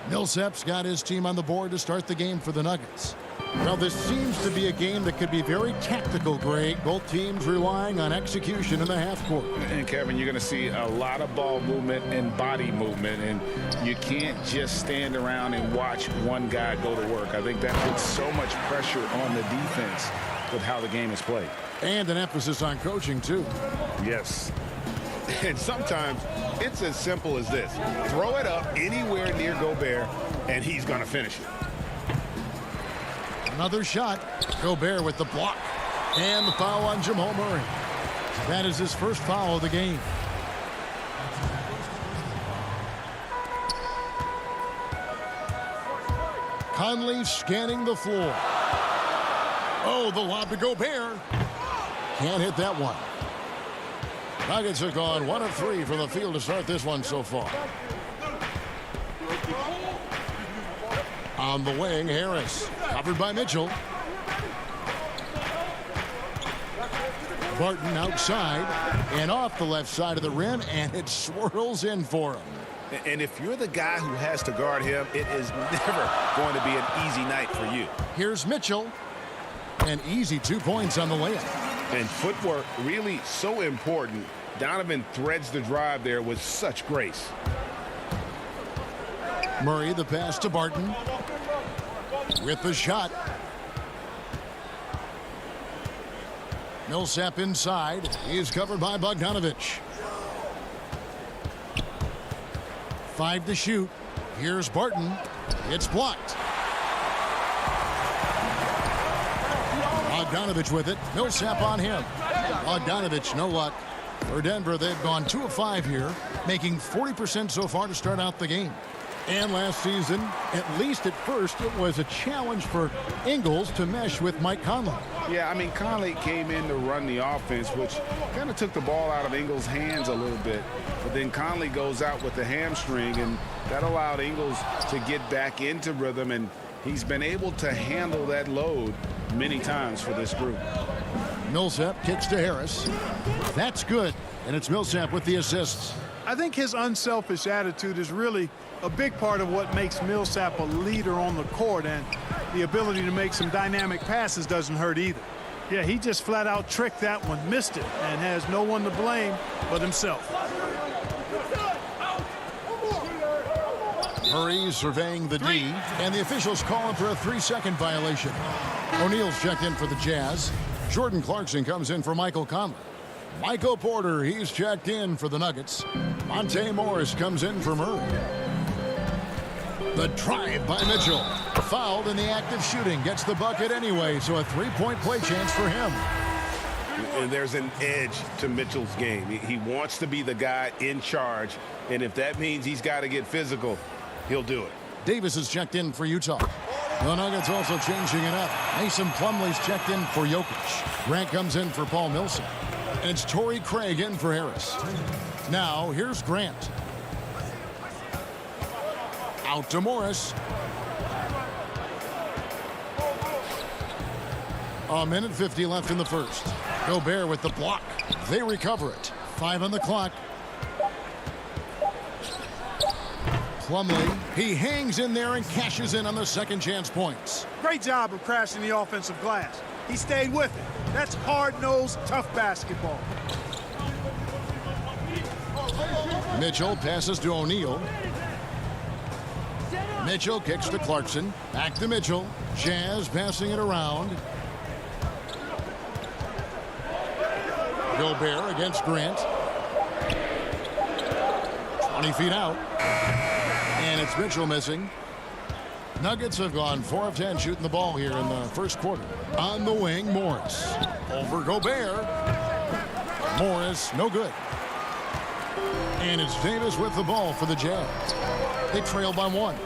Millsap's got his team on the board to start the game for the Nuggets. Well, this seems to be a game that could be very tactical, Greg. Both teams relying on execution in the half court. And, Kevin, you're going to see a lot of ball movement and body movement, and you can't just stand around and watch one guy go to work. I think that puts so much pressure on the defense with how the game is played. And an emphasis on coaching, too. Yes. And sometimes it's as simple as this. Throw it up anywhere near Gobert, and he's going to finish it. Another shot. Gobert with the block. And the foul on Jamal Murray. That is his first foul of the game. Conley scanning the floor. Oh, the lob to Gobert. Can't hit that one. Nuggets have gone 1 of 3 from the field to start this one so far. On the wing, Harris. Covered by Mitchell. Barton outside and off the left side of the rim, and it swirls in for him. And if you're the guy who has to guard him, it is never going to be an easy night for you. Here's Mitchell. An easy 2 points on the layup. And footwork really so important. Donovan threads the drive there with such grace. Murray, the pass to Barton. With the shot. Millsap inside. He is covered by Bogdanovich. 5 to shoot. Here's Barton. It's blocked. Bogdanovich with it. Millsap on him. Bogdanovich, no luck. For Denver, they've gone 2 of 5 here, making 40% so far to start out the game. And last season, at least at first, it was a challenge for Ingles to mesh with Mike Conley. Yeah, I mean, Conley came in to run the offense, which kind of took the ball out of Ingles' hands a little bit. But then Conley goes out with the hamstring, and that allowed Ingles to get back into rhythm, and he's been able to handle that load many times for this group. Millsap kicks to Harris. That's good, and it's Millsap with the assists. I think his unselfish attitude is really a big part of what makes Millsap a leader on the court, and the ability to make some dynamic passes doesn't hurt either. Yeah, he just flat out tricked that one, missed it, and has no one to blame but himself. Murray surveying the D, and the officials calling for a 3-second violation. O'Neal's checked in for the Jazz. Jordan Clarkson comes in for Michael Conley. Michael Porter, he's checked in for the Nuggets. Monte Morris comes in for Murray. The drive by Mitchell. Fouled in the act of shooting. Gets the bucket anyway, so a 3-point play chance for him. And there's an edge to Mitchell's game. He wants to be the guy in charge, and if that means he's got to get physical, he'll do it. Davis is checked in for Utah. The Nuggets also changing it up. Mason Plumlee's checked in for Jokic. Grant comes in for Paul Millsap. And it's Torrey Craig in for Harris. Now, here's Grant. Out to Morris. A minute 50 left in the first. Gobert with the block. They recover it. 5 on the clock. Plumlee, he hangs in there and cashes in on the second chance points. Great job of crashing the offensive glass. He stayed with it. That's hard-nosed, tough basketball. Mitchell passes to O'Neal. Mitchell kicks to Clarkson. Back to Mitchell. Jazz passing it around. Gobert against Grant. 20 feet out. And it's Mitchell missing. Nuggets have gone 4 of 10 shooting the ball here in the first quarter. On the wing, Morris. Over Gobert. Morris, no good. And it's Davis with the ball for the Jazz. They trail by 1.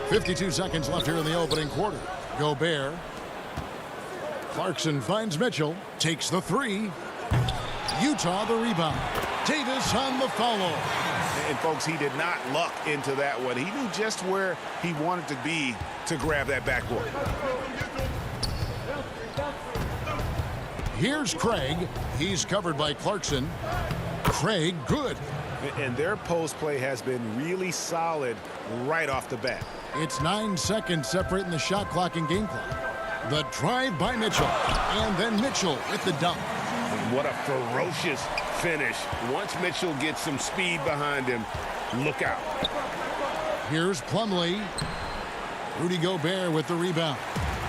.52 seconds left here in the opening quarter. Gobert. Clarkson finds Mitchell. Takes the three. Utah the rebound. Davis on the follow. And folks, he did not luck into that one. He knew just where he wanted to be to grab that backboard. Here's Craig. He's covered by Clarkson. Craig, good. And their post play has been really solid right off the bat. It's 9 seconds separating the shot clock and game clock. The drive by Mitchell. And then Mitchell with the dunk. What a ferocious finish. Once Mitchell gets some speed behind him, look out. Here's Plumlee. Rudy Gobert with the rebound.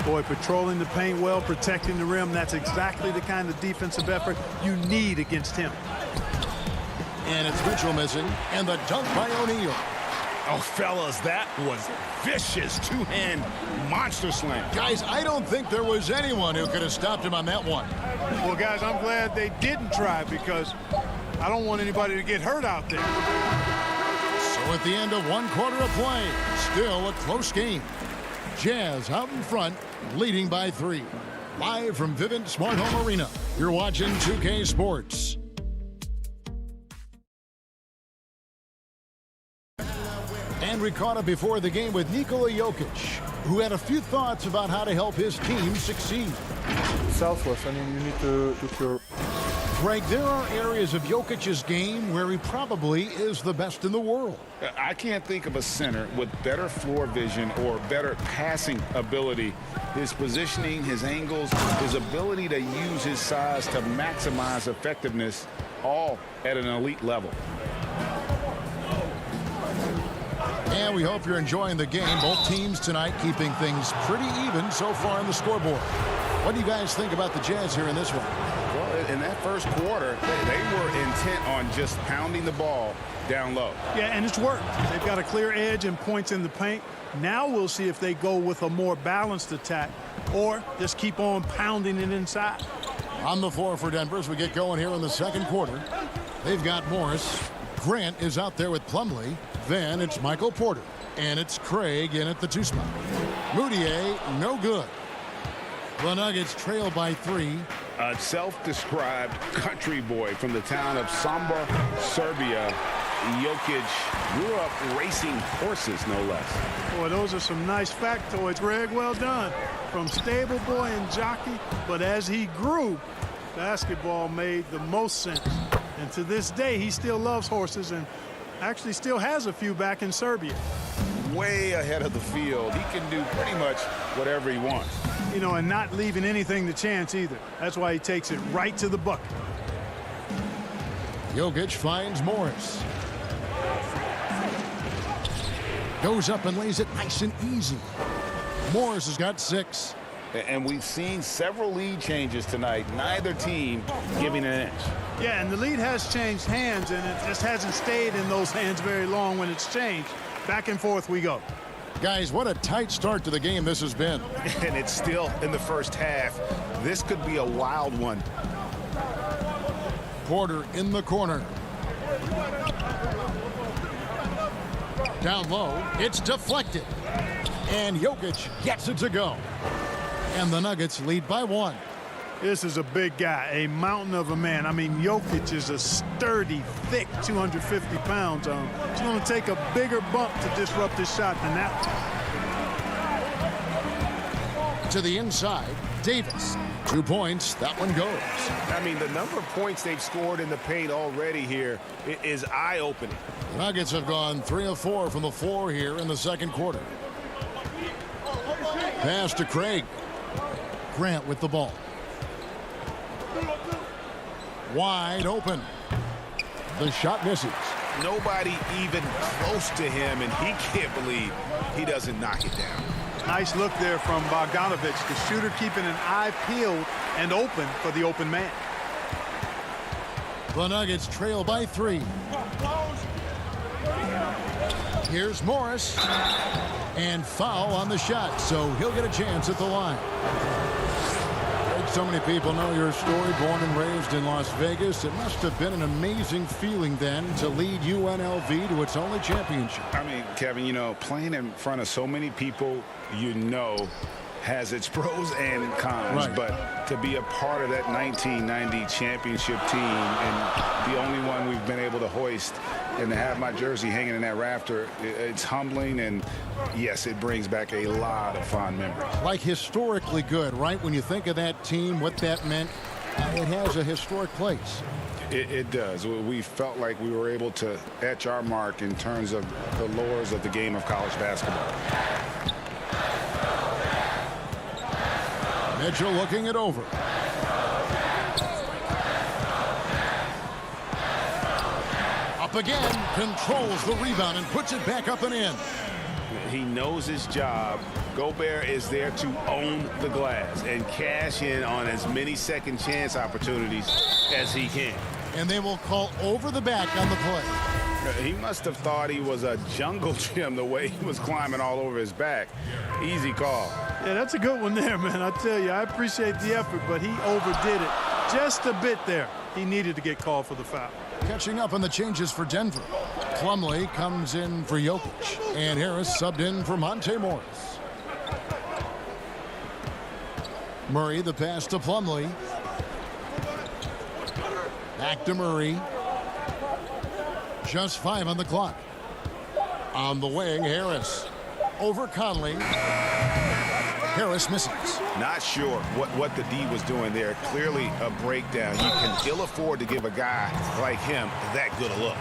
Boy, patrolling the paint well, protecting the rim. That's exactly the kind of defensive effort you need against him. And it's Mitchell missing. And the dunk by O'Neal. Oh, fellas, that was vicious two-hand monster slam. Guys, I don't think there was anyone who could have stopped him on that one. Well, guys, I'm glad they didn't try because I don't want anybody to get hurt out there. So at the end of 1 quarter of play, still a close game. Jazz out in front, leading by 3. Live from Vivint Smart Home Arena, you're watching 2K Sports. And we caught up before the game with Nikola Jokic, who had a few thoughts about how to help his team succeed. Selfless. I mean, you need to look your... Greg, there are areas of Jokic's game where he probably is the best in the world. I can't think of a center with better floor vision or better passing ability. His positioning, his angles, his ability to use his size to maximize effectiveness, all at an elite level. And we hope you're enjoying the game. Both teams tonight keeping things pretty even so far on the scoreboard. What do you guys think about the Jazz here in this one? Well, in that first quarter, they were intent on just pounding the ball down low. Yeah, and it's worked. They've got a clear edge and points in the paint. Now we'll see if they go with a more balanced attack or just keep on pounding it inside. On the floor for Denver as we get going here in the second quarter. They've got Morris. Grant is out there with Plumlee. Then it's Michael Porter. And it's Craig in at the 2 spot. Moutier, no good. The Nuggets trail by 3. A self-described country boy from the town of Sombor, Serbia. Jokic grew up racing horses, no less. Boy, those are some nice factoids, Greg. Well done. From stable boy and jockey, but as he grew, basketball made the most sense. And to this day, he still loves horses and actually still has a few back in Serbia. Way ahead of the field. He can do pretty much whatever he wants. You know, and not leaving anything to chance either. That's why he takes it right to the bucket. Jokic finds Morris. Goes up and lays it nice and easy. Morris has got 6. And we've seen several lead changes tonight. Neither team giving an inch. Yeah, and the lead has changed hands, and it just hasn't stayed in those hands very long when it's changed. Back and forth we go. Guys, what a tight start to the game this has been. And it's still in the first half. This could be a wild one. Porter in the corner. Down low, it's deflected. And Jokic gets it to go. And the Nuggets lead by 1. This is a big guy, a mountain of a man. I mean, Jokic is a sturdy, thick 250 pounds. It's going to take a bigger bump to disrupt his shot than that one. To the inside, Davis. 2 points, that one goes. I mean, the number of points they've scored in the paint already here is eye-opening. The Nuggets have gone 3 of 4 from the floor here in the second quarter. Pass to Craig. Grant with the ball. Wide open. The shot misses. Nobody even close to him, and he can't believe he doesn't knock it down. Nice look there from Bogdanovic, the shooter keeping an eye peeled and open for the open man. The Nuggets trail by 3. Here's Morris. And foul on the shot, so he'll get a chance at the line. Great So many people know your story, born and raised in Las Vegas. It must have been an amazing feeling then to lead UNLV to its only championship. I mean, Kevin, you know, playing in front of so many people, you know, has its pros and cons. Right. But to be a part of that 1990 championship team and the only one we've been able to hoist and to have my jersey hanging in that rafter, it's humbling, and yes, it brings back a lot of fond memories. Like historically good, right? When you think of that team, what that meant, it has a historic place. It does. We felt like we were able to etch our mark in terms of the lures of the game of college basketball. Mitchell looking it over. Up again, controls the rebound and puts it back up and in. He knows his job. Gobert is there to own the glass and cash in on as many second chance opportunities as he can. And they will call over the back on the play. He must have thought he was a jungle gym the way he was climbing all over his back. Easy call. Yeah, that's a good one there, man. I tell you, I appreciate the effort, but he overdid it just a bit there. He needed to get called for the foul. Catching up on the changes for Denver. Plumlee comes in for Jokic, and Harris subbed in for Monte Morris. Murray, the pass to Plumlee. Back to Murray. Just 5 on the clock. On the wing, Harris. Over Conley. Harris misses. Not sure what the D was doing there. Clearly a breakdown. You can ill afford to give a guy like him that good a look.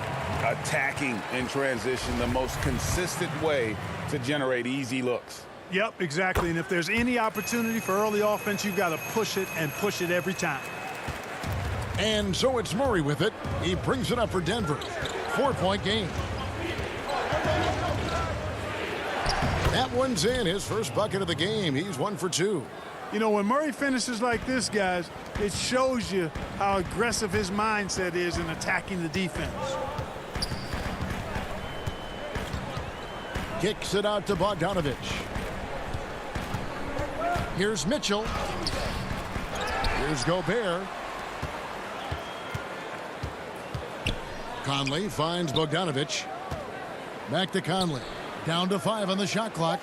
Attacking in transition, the most consistent way to generate easy looks. Yep, exactly. And if there's any opportunity for early offense, you've got to push it and push it every time. And so it's Murray with it. He brings it up for Denver. 4-point game. That one's in, his first bucket of the game. He's 1 for 2. You know, when Murray finishes like this, guys, it shows you how aggressive his mindset is in attacking the defense. Kicks it out to Bogdanovich. Here's Mitchell. Here's Gobert. Conley finds Bogdanovich. Back to Conley. Down to 5 on the shot clock.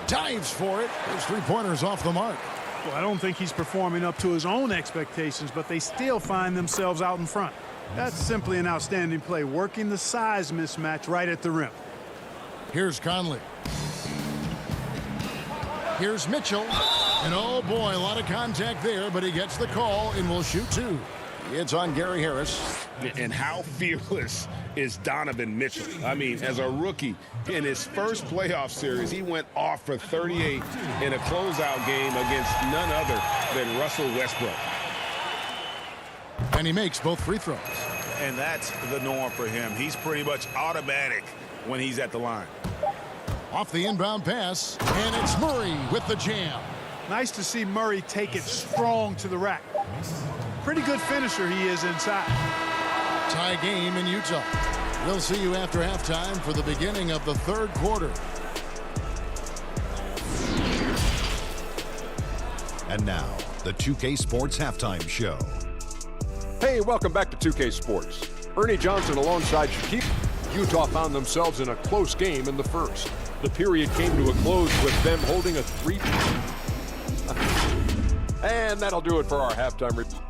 Dives for it. His three-pointer's off the mark. Well, I don't think he's performing up to his own expectations, but they still find themselves out in front. That's simply an outstanding play, working the size mismatch right at the rim. Here's Conley. Here's Mitchell. And oh boy, a lot of contact there, but he gets the call and will shoot 2. It's on Gary Harris. And how fearless is Donovan Mitchell? I mean, as a rookie, in his first playoff series, he went off for 38 in a closeout game against none other than Russell Westbrook. And he makes both free throws. And that's the norm for him. He's pretty much automatic when he's at the line. Off the inbound pass, and it's Murray with the jam. Nice to see Murray take it strong to the rack. Pretty good finisher he is inside. Tie game in Utah. We'll see you after halftime for the beginning of the third quarter. And now, the 2K Sports Halftime Show. Hey, welcome back to 2K Sports. Ernie Johnson alongside Shaquille. Utah found themselves in a close game in the first. The period came to a close with them holding a 3. And that'll do it for our halftime report.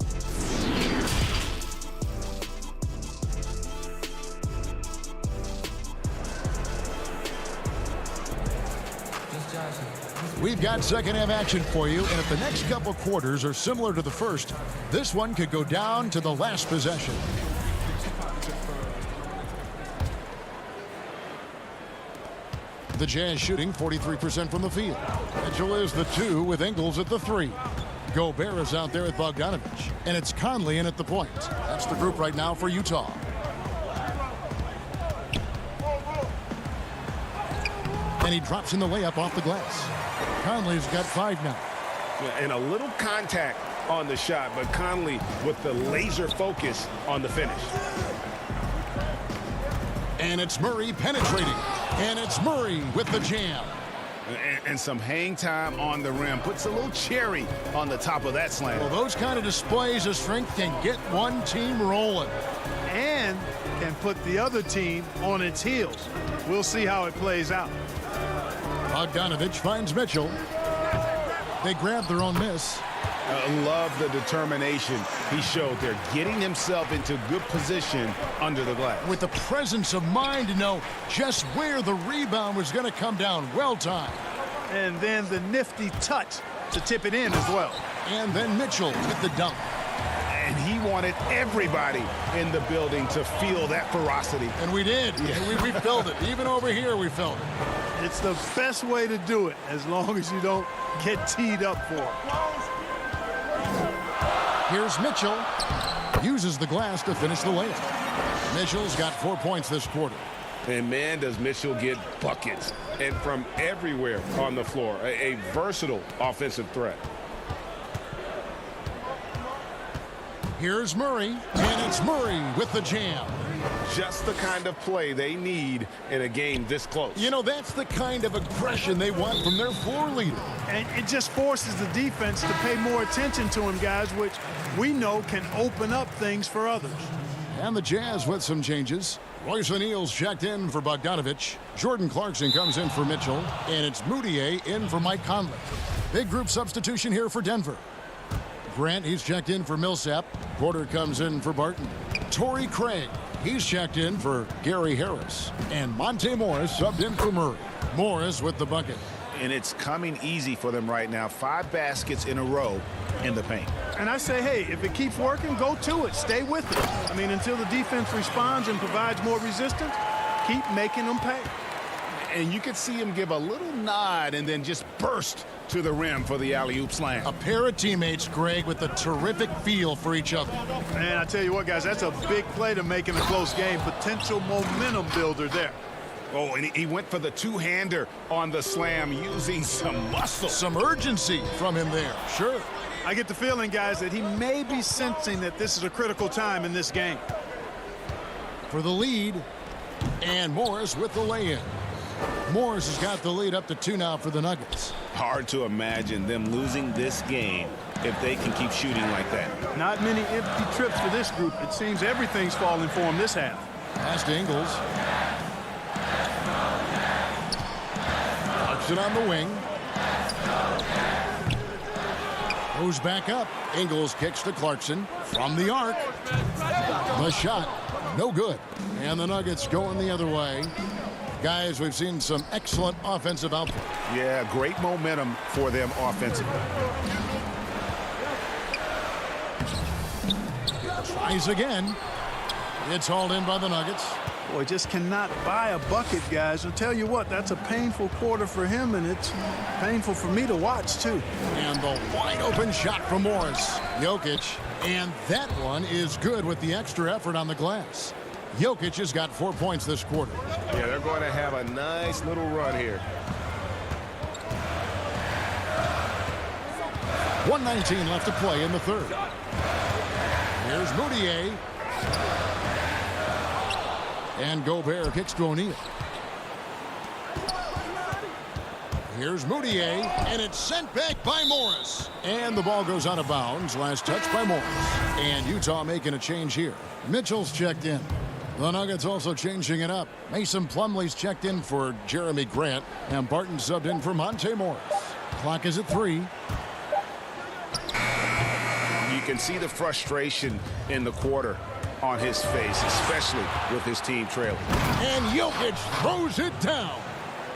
We've got second half action for you, and if the next couple quarters are similar to the first, this one could go down to the last possession. The Jazz shooting 43% from the field. Mitchell is the 2 with Ingles at the 3. Gobert is out there with Bogdanovich, and it's Conley in at the point. That's the group right now for Utah. And he drops in the layup off the glass. Conley's got 5 now. And a little contact on the shot, but Conley with the laser focus on the finish. And it's Murray penetrating. And it's Murray with the jam. And some hang time on the rim. Puts a little cherry on the top of that slam. Well, those kind of displays of strength can get one team rolling. And can put the other team on its heels. We'll see how it plays out. Bogdanovich finds Mitchell. They grab their own miss. Love the determination he showed there, getting himself into good position under the glass. With the presence of mind to know just where the rebound was going to come down. Well timed. And then the nifty touch to tip it in as well. And then Mitchell with the dunk. And he wanted everybody in the building to feel that ferocity. And we did. Yeah. We felt it. Even over here, we felt it. It's the best way to do it, as long as you don't get teed up for it. Here's Mitchell. Uses the glass to finish the layup. Mitchell's got 4 points this quarter. And man, does Mitchell get buckets. And from everywhere on the floor. A versatile offensive threat. Here's Murray. And it's Murray with the jam. Just the kind of play they need in a game this close. You know, that's the kind of aggression they want from their floor leader. And it just forces the defense to pay more attention to him, guys, which we know can open up things for others. And the Jazz with some changes. Royce O'Neal's checked in for Bogdanovich. Jordan Clarkson comes in for Mitchell. And it's Moutier in for Mike Conley. Big group substitution here for Denver. Grant, he's checked in for Millsap. Porter comes in for Barton. Torrey Craig, he's checked in for Gary Harris. And Monte Morris subbed in for Murray. Morris with the bucket. And it's coming easy for them right now. 5 baskets in a row in the paint. And I say, hey, if it keeps working, go to it. Stay with it. I mean, until the defense responds and provides more resistance, keep making them pay. And you could see him give a little nod and then just burst to the rim for the alley-oop slam. A pair of teammates, Greg, with a terrific feel for each other. Man, I tell you what, guys, that's a big play to make in a close game. Potential momentum builder there. Oh, and he went for the two-hander on the slam using some muscle. Some urgency from him there, sure. I get the feeling, guys, that he may be sensing that this is a critical time in this game. For the lead, and Morris with the lay-in. Morris has got the lead up to 2 now for the Nuggets. Hard to imagine them losing this game if they can keep shooting like that. Not many empty trips for this group. It seems everything's falling for them this half. Pass to Ingles. It on the wing. Goes back up. Ingles kicks to Clarkson from the arc. The shot, no good. And the Nuggets going the other way. Guys, we've seen some excellent offensive output. Yeah, great momentum for them offensively. Tries again. It's hauled in by the Nuggets. Boy, just cannot buy a bucket, guys. I'll tell you what, that's a painful quarter for him, and it's painful for me to watch, too. And the wide-open shot from Morris. Jokic, and that one is good with the extra effort on the glass. Jokic has got 4 points this quarter. Yeah, they're going to have a nice little run here. 1:19 left to play in the third. Here's Moutier. And Gobert kicks to O'Neal. Here's Moutier, and it's sent back by Morris. And the ball goes out of bounds. Last touch by Morris. And Utah making a change here. Mitchell's checked in. The Nuggets also changing it up. Mason Plumlee's checked in for Jeremy Grant. And Barton subbed in for Monte Morris. Clock is at 3. You can see the frustration in the quarter on his face, especially with his team trailing. And Jokic throws it down.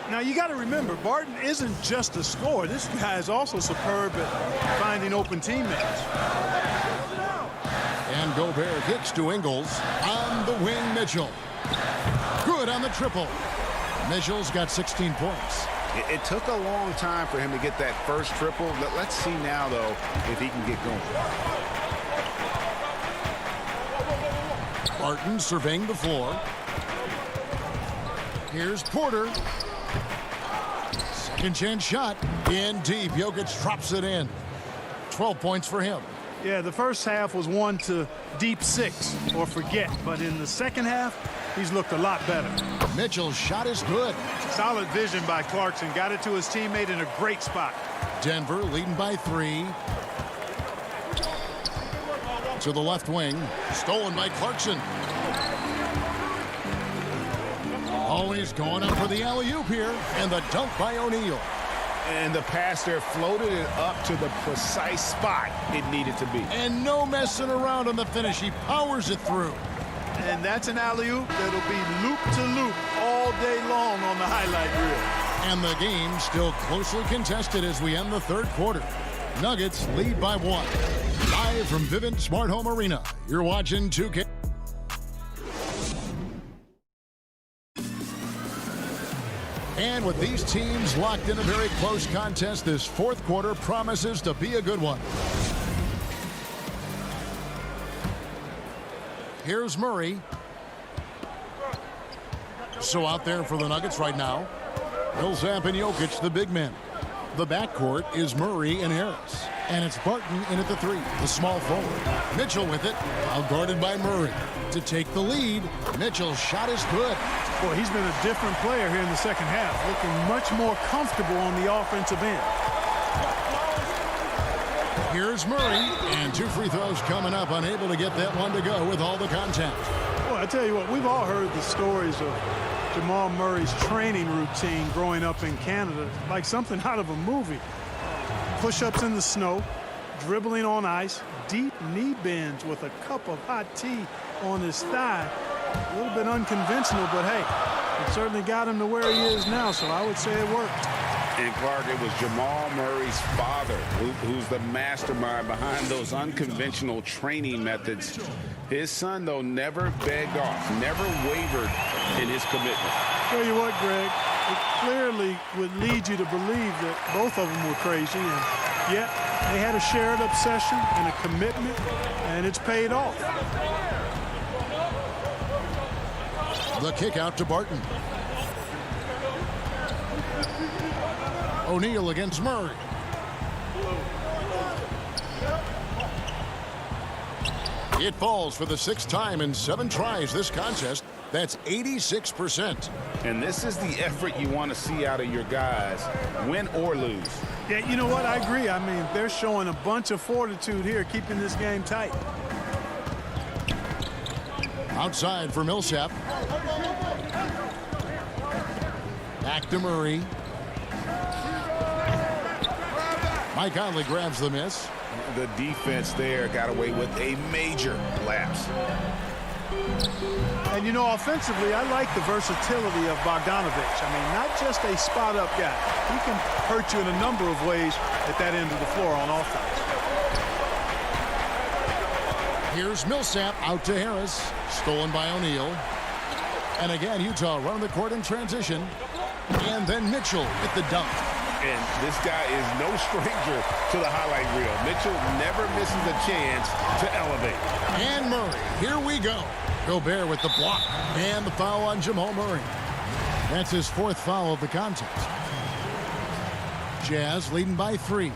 Now, you got to remember, Barton isn't just a scorer. This guy is also superb at finding open teammates. And Gobert kicks to Ingles. On the wing, Mitchell. Good on the triple. Mitchell's got 16 points. It took a long time for him to get that first triple. Let's see now, though, if he can get going. Barton surveying the floor. Here's Porter. Second chance shot. In deep. Jokic drops it in. 12 points for him. Yeah, the first half was one to deep 6 or forget. But in the second half, he's looked a lot better. Mitchell's shot is good. Solid vision by Clarkson. Got it to his teammate in a great spot. Denver leading by 3. To the left wing. Stolen by Clarkson. Oh, he's going up for the alley-oop here. And the dunk by O'Neal. And the pass there floated it up to the precise spot it needed to be. And no messing around on the finish. He powers it through. And that's an alley-oop that'll be loop-to-loop all day long on the highlight reel. And the game still closely contested as we end the third quarter. Nuggets lead by 1. Live from Vivint Smart Home Arena, you're watching 2K. And with these teams locked in a very close contest, this fourth quarter promises to be a good one. Here's Murray. So out there for the Nuggets right now, Millsap and Jokic, the big men. The backcourt is Murray and Harris. And it's Barton in at the 3, the small forward. Mitchell with it, out guarded by Murray. To take the lead, Mitchell's shot is good. Boy, he's been a different player here in the second half, looking much more comfortable on the offensive end. Here's Murray, and 2 free throws coming up, unable to get that one to go with all the contact. Well, I tell you what, we've all heard the stories of Jamal Murray's training routine growing up in Canada, like something out of a movie. Push-ups in the snow, dribbling on ice, deep knee bends with a cup of hot tea on his thigh. A little bit unconventional, but hey, it certainly got him to where he is now, so I would say it worked. And Clark, it was Jamal Murray's father who's the mastermind behind those unconventional training methods. His son, though, never begged off, never wavered in his commitment. Tell you what, Greg, it clearly would lead you to believe that both of them were crazy, and yet they had a shared obsession and a commitment, and it's paid off. The kick out to Barton. O'Neal against Murray. It falls for the 6th time in 7 tries this contest. That's 86%. And this is the effort you want to see out of your guys, win or lose. Yeah, you know what? I agree. I mean, they're showing a bunch of fortitude here, keeping this game tight. Outside for Millsap. Back to Murray. Mike Conley grabs the miss. The defense there got away with a major lapse. And, you know, offensively, I like the versatility of Bogdanovich. I mean, not just a spot-up guy. He can hurt you in a number of ways at that end of the floor on offense. Here's Millsap out to Harris. Stolen by O'Neal. And again, Utah running the court in transition. And then Mitchell at the dunk. And this guy is no stranger to the highlight reel. Mitchell never misses a chance to elevate. And Murray, here we go. Gobert with the block. And the foul on Jamal Murray. That's his 4th foul of the contest. Jazz leading by 3.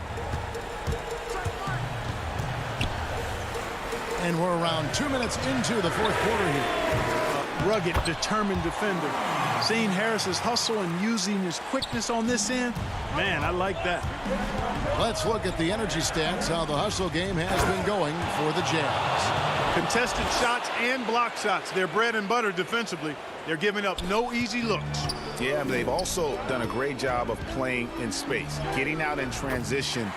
And we're around 2 minutes into the 4th quarter here. Rugged, determined defender. Seeing Harris's hustle and using his quickness on this end, man, I like that. Let's look at the energy stats, how the hustle game has been going for the Jazz. Contested shots and block shots. They're bread and butter defensively. They're giving up no easy looks. Yeah, but they've also done a great job of playing in space, getting out in transition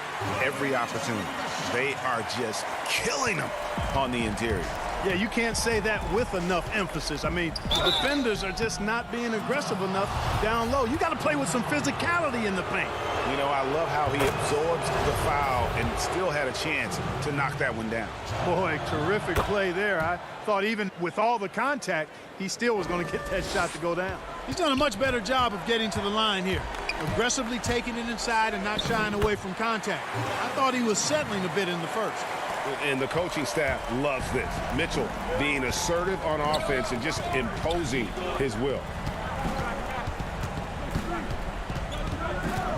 every opportunity. They are just killing them on the interior. Yeah, you can't say that with enough emphasis. I mean, defenders are just not being aggressive enough down low. You got to play with some physicality in the paint. You know, I love how he absorbs the foul and still had a chance to knock that one down. Boy, terrific play there. I thought even with all the contact, he still was going to get that shot to go down. He's done a much better job of getting to the line here. Aggressively taking it inside and not shying away from contact. I thought he was settling a bit in the first. And the coaching staff loves this. Mitchell being assertive on offense and just imposing his will.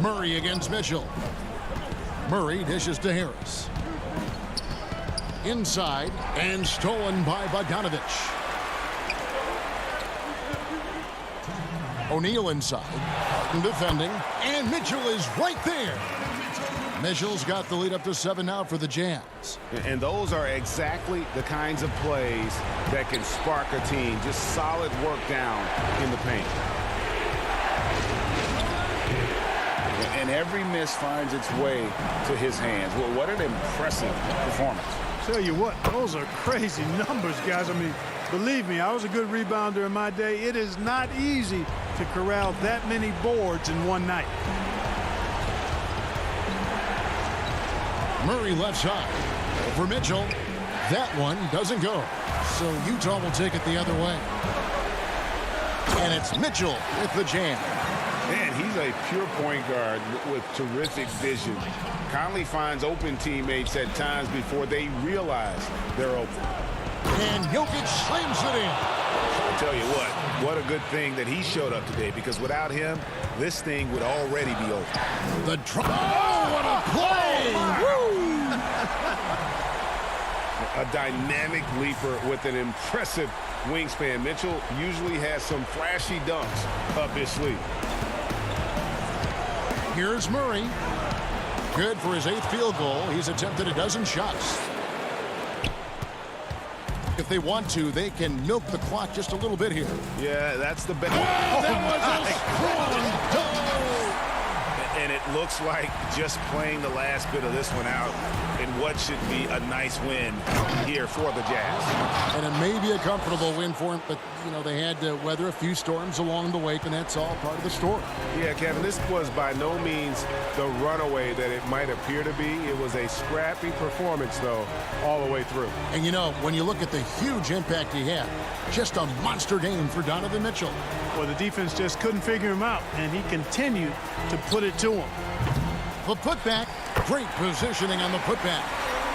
Murray against Mitchell. Murray dishes to Harris. Inside and stolen by Bogdanovich. O'Neal inside. Barton defending. And Mitchell is right there. Mitchell's got the lead up to 7 now for the Jazz. And those are exactly the kinds of plays that can spark a team. Just solid work down in the paint. And every miss finds its way to his hands. Well, what an impressive performance. Tell you what, those are crazy numbers, guys. I mean, believe me, I was a good rebounder in my day. It is not easy to corral that many boards in one night. Murray left side for Mitchell. That one doesn't go. So Utah will take it the other way. And it's Mitchell with the jam. Man, he's a pure point guard with terrific vision. Conley finds open teammates at times before they realize they're open. And Jokic slams it in. I'll tell you what a good thing that he showed up today, because without him, this thing would already be over. The drop. Oh, what a play! Woo! A dynamic leaper with an impressive wingspan. Mitchell usually has some flashy dunks up his sleeve. Here's Murray. Good for his 8th field goal. He's attempted a dozen shots. If they want to, they can milk the clock just a little bit here. Yeah, that's the best. That was a strong dunk. And it looks like just playing the last bit of this one out in what should be a nice win here for the Jazz. And it may be a comfortable win for him, but, you know, they had to weather a few storms along the way, and that's all part of the story. Yeah, Kevin, this was by no means the runaway that it might appear to be. It was a scrappy performance, though, all the way through. And, you know, when you look at the huge impact he had, just a monster game for Donovan Mitchell. Well, the defense just couldn't figure him out, and he continued to put it to him. The putback, great positioning on the putback.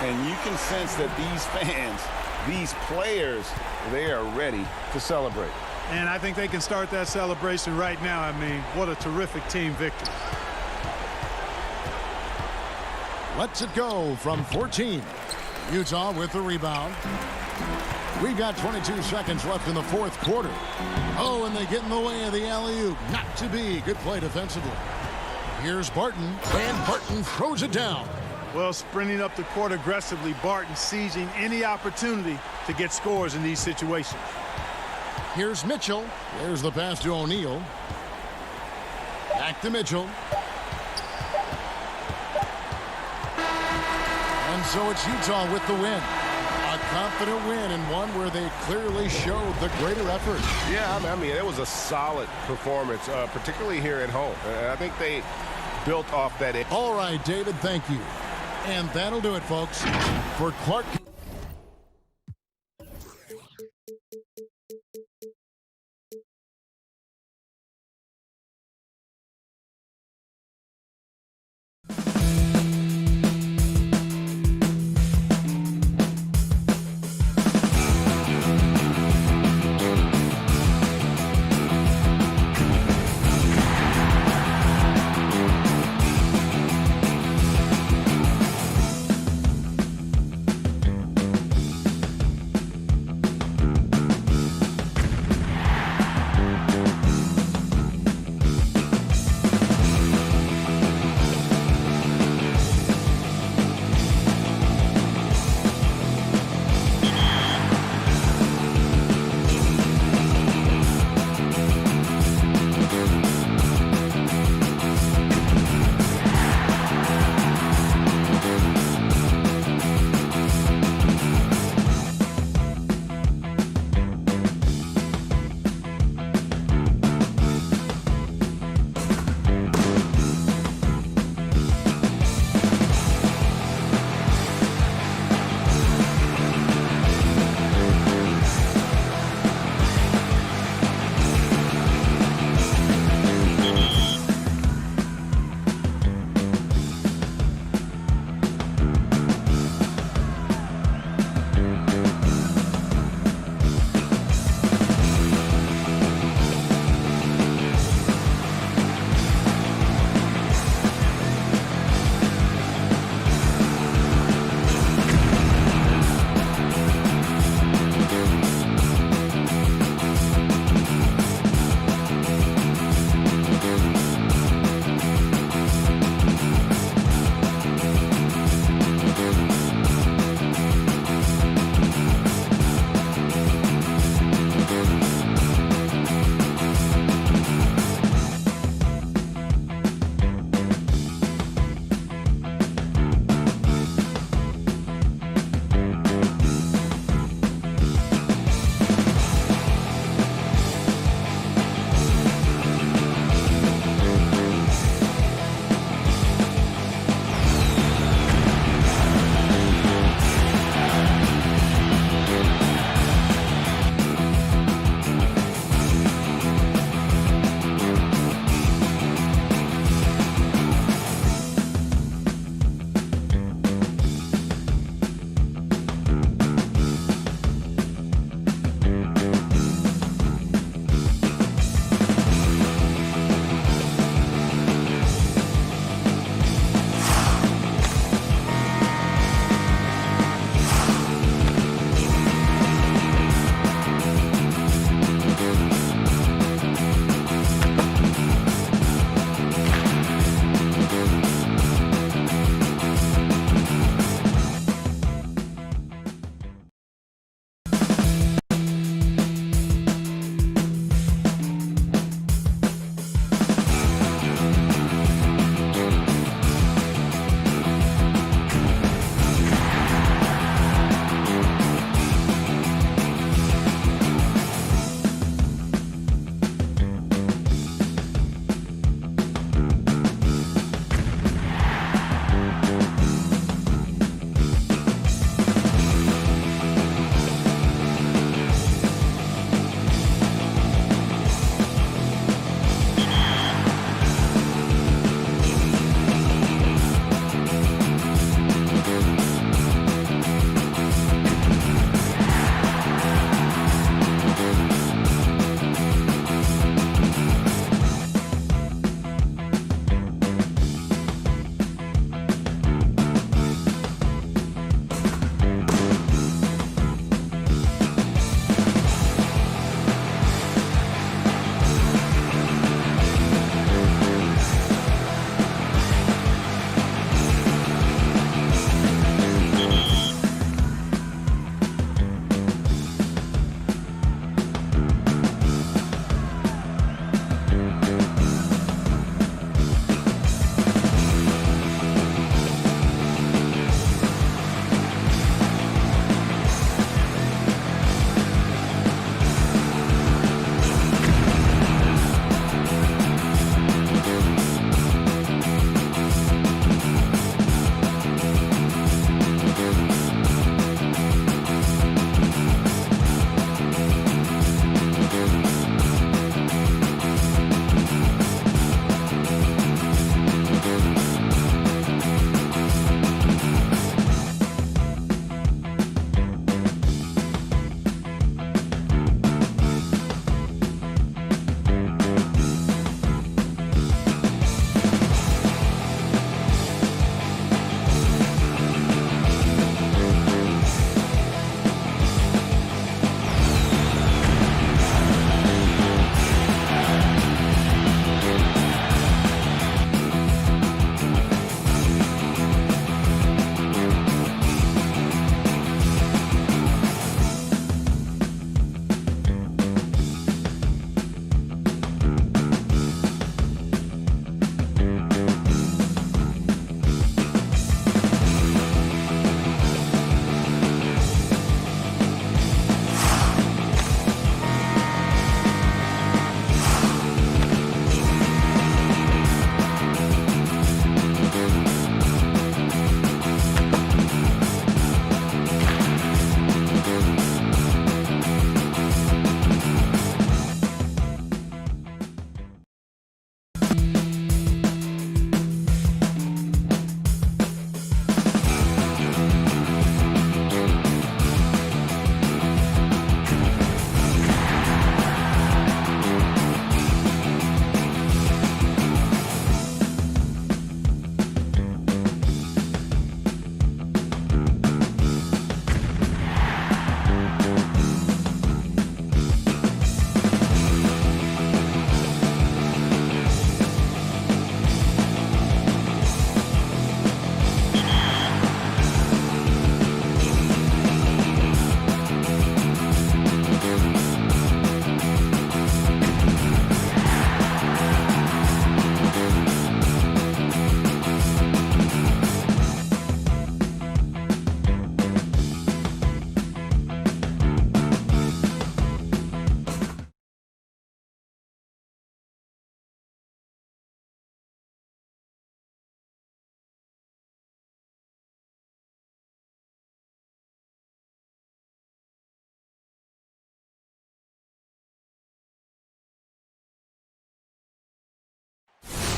And you can sense that these fans, these players, they are ready to celebrate. And I think they can start that celebration right now. I mean, what a terrific team victory. Lets it go from 14. Utah with the rebound. We've got 22 seconds left in the 4th quarter. Oh, and they get in the way of the alley-oop. Not to be. Good play defensively. Here's Barton, and Barton throws it down. Well, sprinting up the court aggressively, Barton seizing any opportunity to get scores in these situations. Here's Mitchell. There's the pass to O'Neal. Back to Mitchell. And so it's Utah with the win. A confident win, and one where they clearly showed the greater effort. Yeah, I mean, it was a solid performance, particularly here at home. I think they built off that. All right, David, thank you. And that'll do it, folks. For Clark.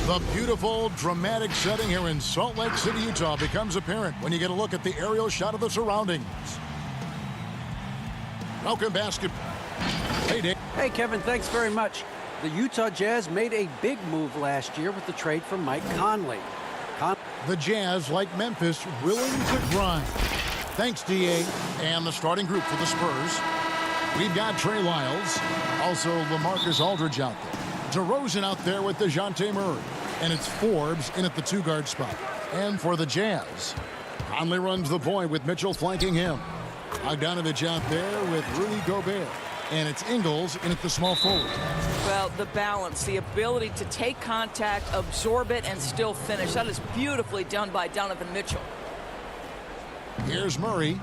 The beautiful, dramatic setting here in Salt Lake City, Utah becomes apparent when you get a look at the aerial shot of the surroundings. Welcome, basketball. Hey, Dave. Hey, Kevin, thanks very much. The Utah Jazz made a big move last year with the trade for Mike Conley. The Jazz, like Memphis, willing to grind. Thanks, D.A. and the starting group for the Spurs. We've got Trey Lyles, also LaMarcus Aldridge out there. DeRozan out there with DeJounte Murray. And it's Forbes in at the two-guard spot. And for the Jazz, Conley runs the point with Mitchell flanking him. Bogdanovich out there with Rudy Gobert. And it's Ingles in at the small forward. Well, the balance, the ability to take contact, absorb it, and still finish. That is beautifully done by Donovan Mitchell. Here's Murray.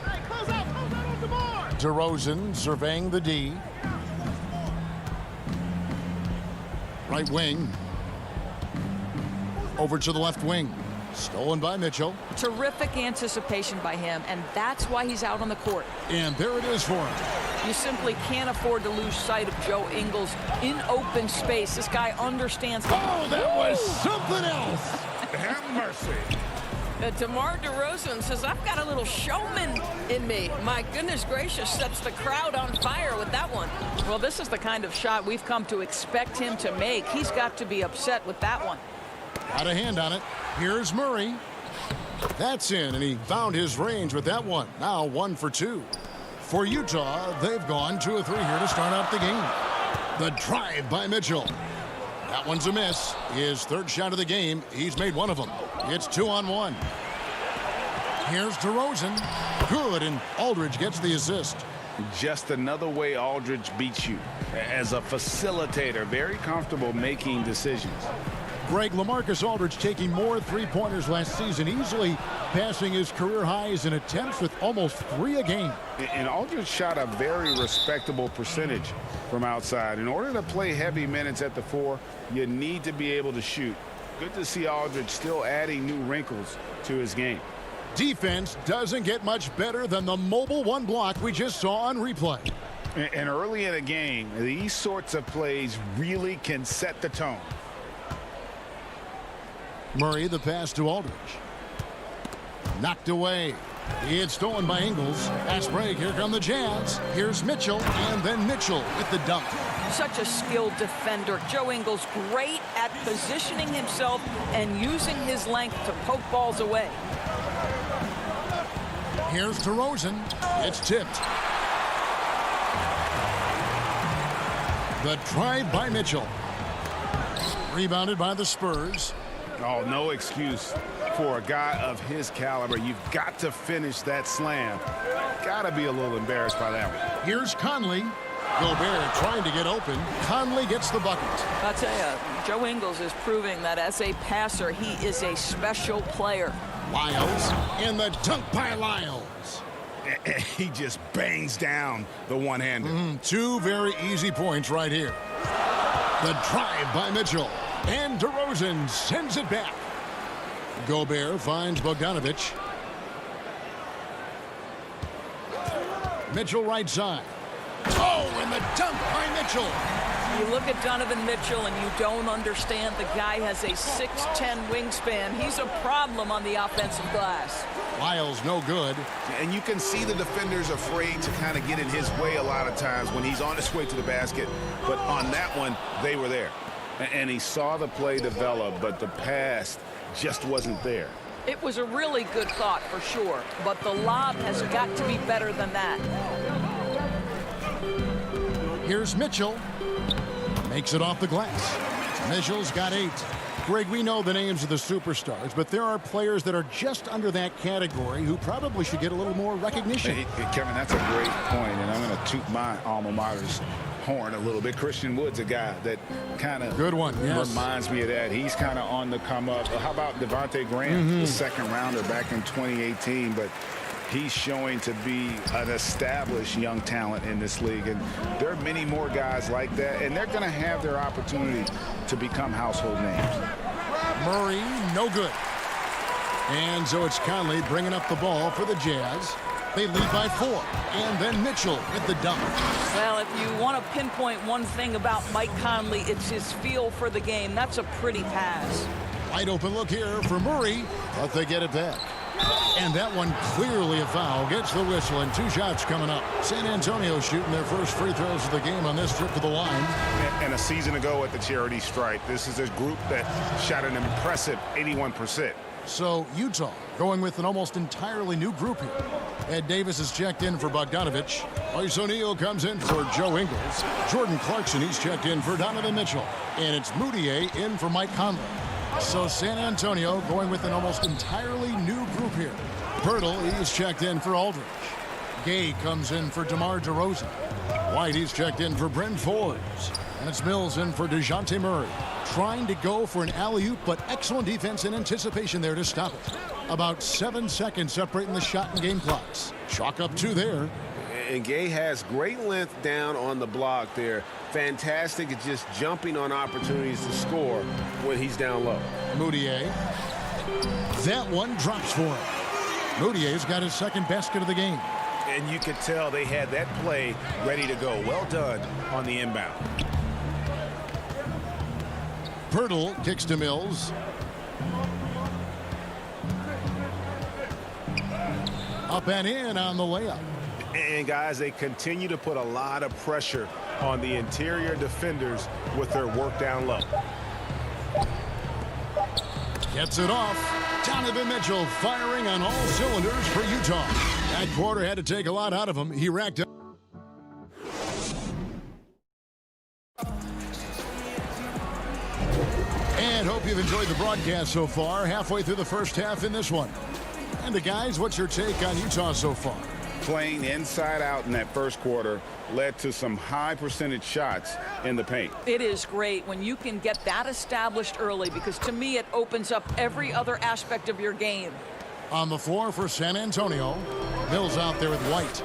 Hey, close out on the board. DeRozan surveying the D. Right wing. Over to the left wing. Stolen by Mitchell. Terrific anticipation by him, and that's why he's out on the court. And there it is for him. You simply can't afford to lose sight of Joe Ingles in open space. This guy understands. Oh, that was something else. Have mercy. DeMar DeRozan says, I've got a little showman in me. My goodness gracious, sets the crowd on fire with that one. Well, this is the kind of shot we've come to expect him to make. He's got to be upset with that one. Got a hand on it. Here's Murray. That's in, and he found his range with that one. Now 1 for 2. For Utah, they've gone 2 of 3 here to start out the game. The drive by Mitchell. That one's a miss. His third shot of the game. He's made one of them. It's 2-on-1. Here's DeRozan. Good, and Aldridge gets the assist. Just another way Aldridge beats you. As a facilitator, very comfortable making decisions. Greg, LaMarcus Aldridge taking more three-pointers last season, easily passing his career highs in attempts with almost 3 a game. And Aldridge shot a very respectable percentage from outside. In order to play heavy minutes at the 4, you need to be able to shoot. Good to see Aldridge still adding new wrinkles to his game. Defense doesn't get much better than the mobile one block we just saw on replay. And early in a game, these sorts of plays really can set the tone. Murray, the pass to Aldridge. Knocked away. It's stolen by Ingles. Fast break. Here come the Jazz. Here's Mitchell, and then Mitchell with the dunk. Such a skilled defender. Joe Ingles great at positioning himself and using his length to poke balls away. Here's DeRozan. It's tipped. The drive by Mitchell. Rebounded by the Spurs. Oh, no excuse for a guy of his caliber. You've got to finish that slam. Got to be a little embarrassed by that one. Here's Conley. Gobert trying to get open. Conley gets the bucket. I'll tell you, Joe Ingles is proving that as a passer, he is a special player. Lyles in the dunk by Lyles. He just bangs down the one-hander. 2 very easy points right here. The drive by Mitchell. And DeRozan sends it back. Gobert finds Bogdanovich. Mitchell right side. Oh, and the dunk by Mitchell. You look at Donovan Mitchell and you don't understand the guy has a 6'10 wingspan. He's a problem on the offensive glass. Lyles no good. And you can see the defenders afraid to kind of get in his way a lot of times when he's on his way to the basket. But on that one, they were there. And he saw the play develop, but the pass just wasn't there. It was a really good thought for sure, but the lob has got to be better than that. Here's Mitchell. Makes it off the glass. Mitchell's got 8. Greg, we know the names of the superstars, but there are players that are just under that category who probably should get a little more recognition. Hey, Kevin, that's a great point, and I'm going to toot my alma mater's horn a little bit. Christian Wood's a guy that kind of reminds me of that. He's kind of on the come up. How about Devontae Graham, the second rounder back in 2018, but he's showing to be an established young talent in this league, and there are many more guys like that, and they're going to have their opportunity to become household names. Murray, no good. And so it's Conley bringing up the ball for the Jazz. They lead by 4. And then Mitchell with the dunk. Well, if you want to pinpoint one thing about Mike Conley, it's his feel for the game. That's a pretty pass. Wide open look here for Murray, but they get it back. And that one clearly a foul. Gets the whistle, and 2 shots coming up. San Antonio shooting their first free throws of the game on this trip to the line. And a season ago at the charity stripe, this is a group that shot an impressive 81%. So Utah going with an almost entirely new group here. Ed Davis is checked in for Bogdanovich. Royce O'Neal comes in for Joe Ingles. Jordan Clarkson, he's checked in for Donovan Mitchell. And it's Moutier in for Mike Conley. So San Antonio going with an almost entirely new group here. Pirtle, he's checked in for Aldridge. Gay comes in for DeMar DeRozan. White, he's checked in for Bryn Forbes. And it's Mills in for DeJounte Murray. Trying to go for an alley-oop, but excellent defense and anticipation there to stop it. About 7 seconds separating the shot and game clocks. Chalk up 2 there. And Gay has great length down on the block there. Fantastic at just jumping on opportunities to score when he's down low. Moutier. That one drops for him. Moutier's got his second basket of the game. And you could tell they had that play ready to go. Well done on the inbound. Pirtle kicks to Mills. Up and in on the layup. And guys, they continue to put a lot of pressure on the interior defenders with their work down low. Gets it off. Donovan Mitchell firing on all cylinders for Utah. That quarter had to take a lot out of him. He racked up. And hope you've enjoyed the broadcast so far. Halfway through the first half in this one. And guys, what's your take on Utah so far? Playing inside out in that first quarter led to some high percentage shots in the paint. It is great when you can get that established early, because to me it opens up every other aspect of your game. On the floor for San Antonio, Mills out there with White.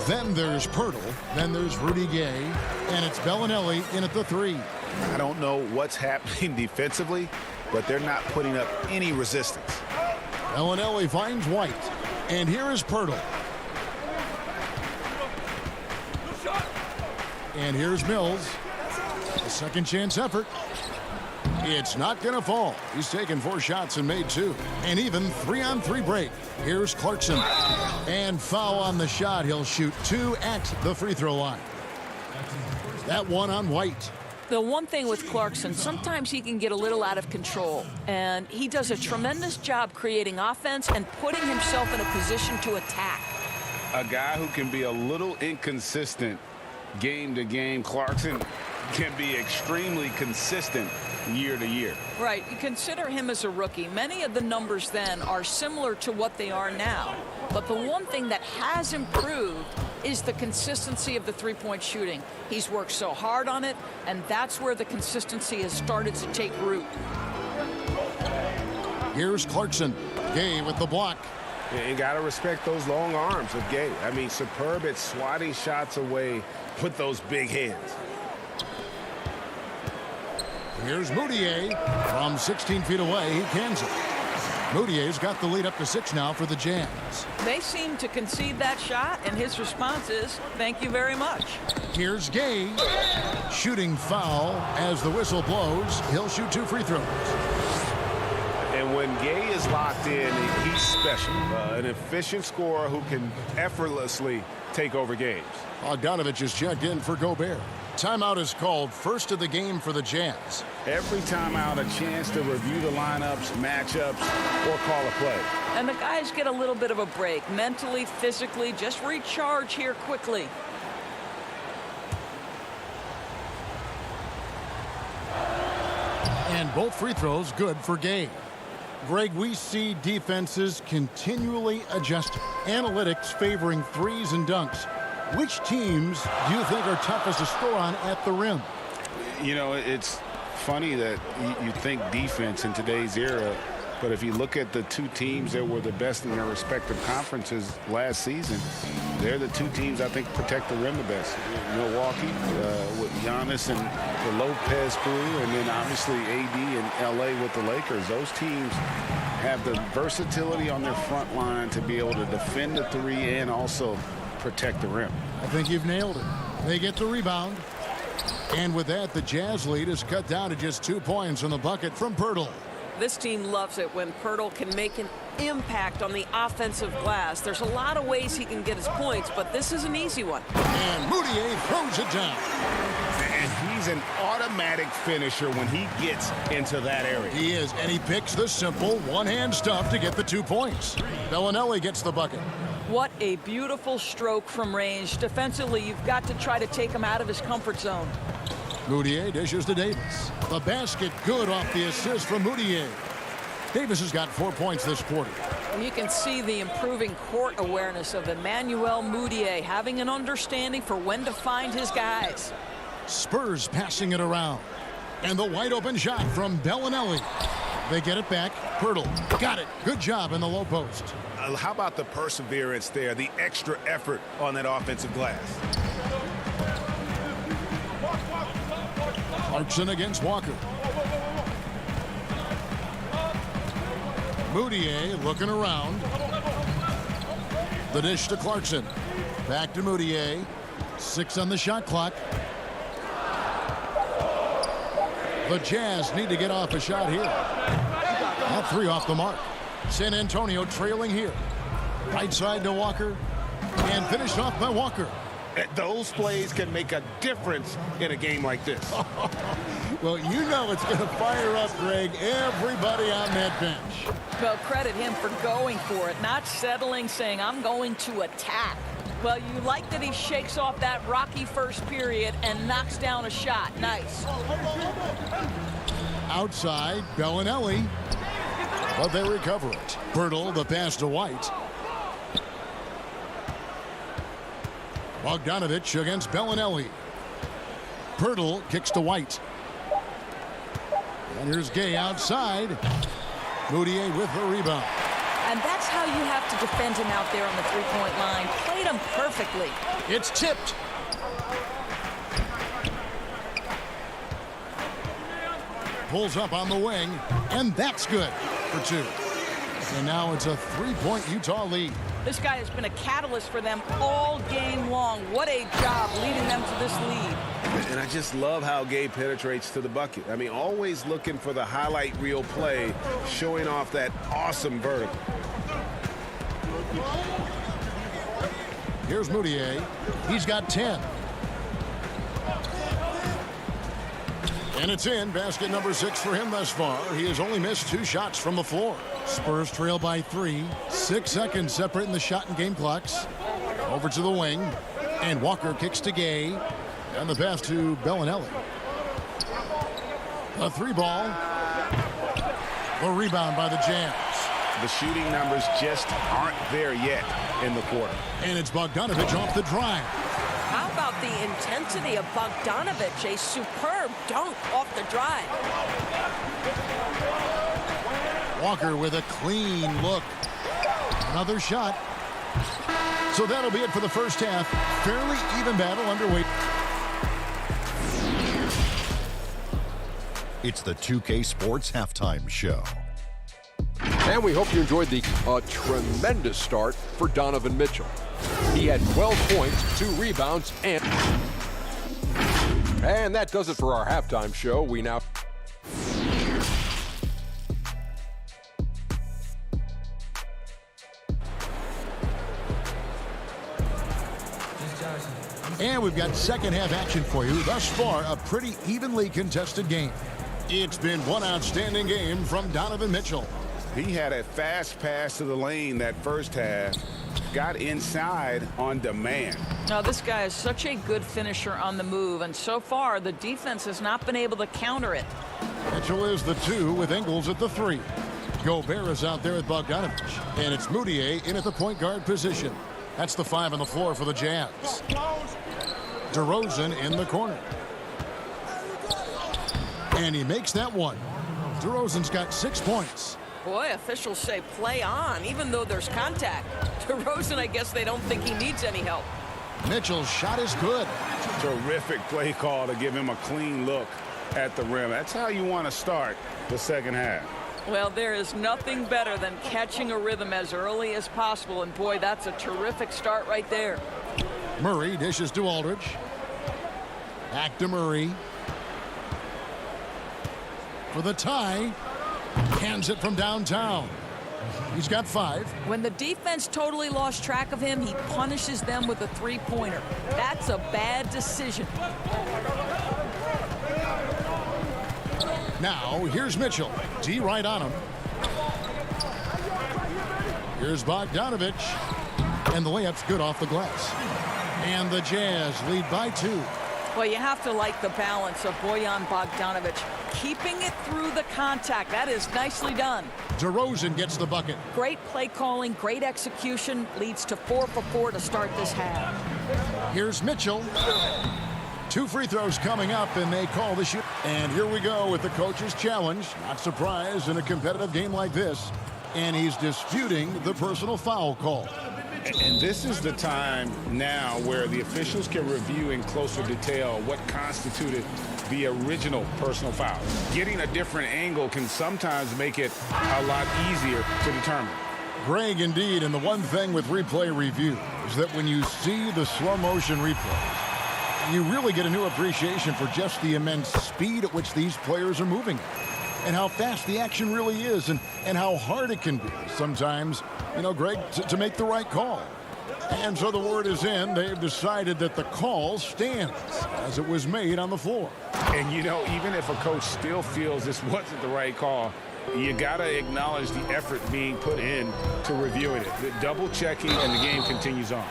Then there's Pirtle. Then there's Rudy Gay. And it's Bellinelli in at the 3. I don't know what's happening defensively, but they're not putting up any resistance. Bellinelli finds White. And here is Pirtle. And here's Mills. A second chance effort. It's not going to fall. He's taken 4 shots and made 2. And even 3-on-3 break. Here's Clarkson. And foul on the shot. He'll shoot 2 at the free throw line. That one on White. The one thing with Clarkson, sometimes he can get a little out of control. And he does a tremendous job creating offense and putting himself in a position to attack. A guy who can be a little inconsistent game to game. Clarkson can be extremely consistent year to year. Right. You consider him as a rookie. Many of the numbers then are similar to what they are now. But the one thing that has improved is the consistency of the three-point shooting. He's worked so hard on it, and that's where the consistency has started to take root. Here's Clarkson. Gay with the block. You got to respect those long arms of Gay. I mean, superb at swatting shots away with those big hands. Here's Moutier from 16 feet away. He cans it. Moutier's got the lead up to 6 now for the Jazz. They seem to concede that shot, and his response is, thank you very much. Here's Gay. Shooting foul as the whistle blows. He'll shoot 2 free throws. And when Gay is locked in, he's special. An efficient scorer who can effortlessly take over games. Bogdanovich is checked in for Gobert. Timeout is called, first of the game for the Jazz. Every timeout, a chance to review the lineups, matchups, or call a play. And the guys get a little bit of a break, mentally, physically, just recharge here quickly. And both free throws good for Gay. Greg, we see defenses continually adjusting. Analytics favoring threes and dunks. Which teams do you think are toughest to score on at the rim? You know, it's funny that you think defense in today's era But if you look at the two teams that were the best in their respective conferences last season, they're the two teams I think protect the rim the best. Milwaukee with Giannis and the Lopez crew, and then obviously AD and LA with the Lakers. Those teams have the versatility on their front line to be able to defend the three and also protect the rim. I think you've nailed it. They get the rebound. And with that, the Jazz lead is cut down to just 2 points in the bucket from Pirtle. This team loves it when Pirtle can make an impact on the offensive glass. There's a lot of ways he can get his points, but this is an easy one. And Moutier throws it down. And he's an automatic finisher when he gets into that area. He is, and he picks the simple one-hand stuff to get the 2 points. Bellinelli gets the bucket. What a beautiful stroke from range. Defensively, you've got to try to take him out of his comfort zone. Moutier dishes to Davis. The basket good off the assist from Moutier. Davis has got 4 points this quarter. You can see the improving court awareness of Emmanuel Moutier, having an understanding for when to find his guys. Spurs passing it around. And the wide open shot from Bellinelli. They get it back. Pirtle got it. Good job in the low post. How about the perseverance there, the extra effort on that offensive glass? Clarkson against Walker. Moutier looking around. The dish to Clarkson. Back to Moutier. 6 on the shot clock. The Jazz need to get off a shot here. Not 3 off the mark. San Antonio trailing here. Right side to Walker. And finished off by Walker. Those plays can make a difference in a game like this. Well, you know it's going to fire up, Greg, everybody on that bench. Well, credit him for going for it, not settling, saying, I'm going to attack. Well, you like that he shakes off that rocky first period and knocks down a shot. Nice. Outside, Bellinelli. But they recover it. Pirtle, the pass to White. Bogdanovich against Bellinelli. Pirtle kicks to White. And here's Gay outside. Moutier with the rebound. And that's how you have to defend him out there on the three-point line. Played him perfectly. It's tipped. Pulls up on the wing, and that's good for 2. And now it's a 3-point Utah lead. This guy has been a catalyst for them all game long. What a job leading them to this lead. And I just love how Gabe penetrates to the bucket. I mean, always looking for the highlight reel play, showing off that awesome vertical. Here's Moutier. He's got 10. And it's in. Basket number 6 for him thus far. He has only missed 2 shots from the floor. Spurs trail by 3. 6 seconds separating the shot and game clocks. Over to the wing. And Walker kicks to Gay. And the pass to Bellinelli. A 3-ball. The rebound by the Jazz. The shooting numbers just aren't there yet in the quarter. And it's Bogdanovich off the drive. How about the intensity of Bogdanovich? A superb dunk off the drive. Walker with a clean look. Another shot. So that'll be it for the first half. Fairly even battle underway. It's the 2K Sports Halftime Show. And we hope you enjoyed the tremendous start for Donovan Mitchell. He had 12 points, 2 rebounds, and that does it for our halftime show. We now... And we've got second half action for you. Thus far, a pretty evenly contested game. It's been one outstanding game from Donovan Mitchell. He had a fast pass to the lane that first half. Got inside on demand. Now, this guy is such a good finisher on the move, and so far, the defense has not been able to counter it. Mitchell is the 2 with Ingles at the 3. Gobert is out there at Bogdanovich, and it's Moutier in at the point guard position. That's the 5 on the floor for the Jazz. DeRozan in the corner. And he makes that one. DeRozan's got 6 points. Boy, officials say play on, even though there's contact. DeRozan, I guess they don't think he needs any help. Mitchell's shot is good. Terrific play call to give him a clean look at the rim. That's how you want to start the second half. Well, there is nothing better than catching a rhythm as early as possible, and boy, that's a terrific start right there. Murray dishes to Aldridge. Back to Murray. For the tie. Hands it from downtown. He's got 5. When the defense totally lost track of him, he punishes them with a three-pointer. That's a bad decision. Now, here's Mitchell. D right on him. Here's Bogdanovich. And the layup's good off the glass. And the Jazz lead by 2. Well, you have to like the balance of Bojan Bogdanovic. Keeping it through the contact. That is nicely done. DeRozan gets the bucket. Great play calling, great execution. Leads to 4 for 4 to start this half. Here's Mitchell. 2 free throws coming up, and they call the shoot. And here we go with the coach's challenge. Not surprised in a competitive game like this. And he's disputing the personal foul call. And this is the time now where the officials can review in closer detail what constituted the original personal foul. Getting a different angle can sometimes make it a lot easier to determine. Greg, indeed, and the one thing with replay review is that when you see the slow motion replays, you really get a new appreciation for just the immense speed at which these players are moving and how fast the action really is and how hard it can be sometimes, you know, Greg, to make the right call. And so the word is in. They've decided that the call stands as it was made on the floor. And, you know, even if a coach still feels this wasn't the right call, you got to acknowledge the effort being put in to reviewing it. The double checking, and the game continues on.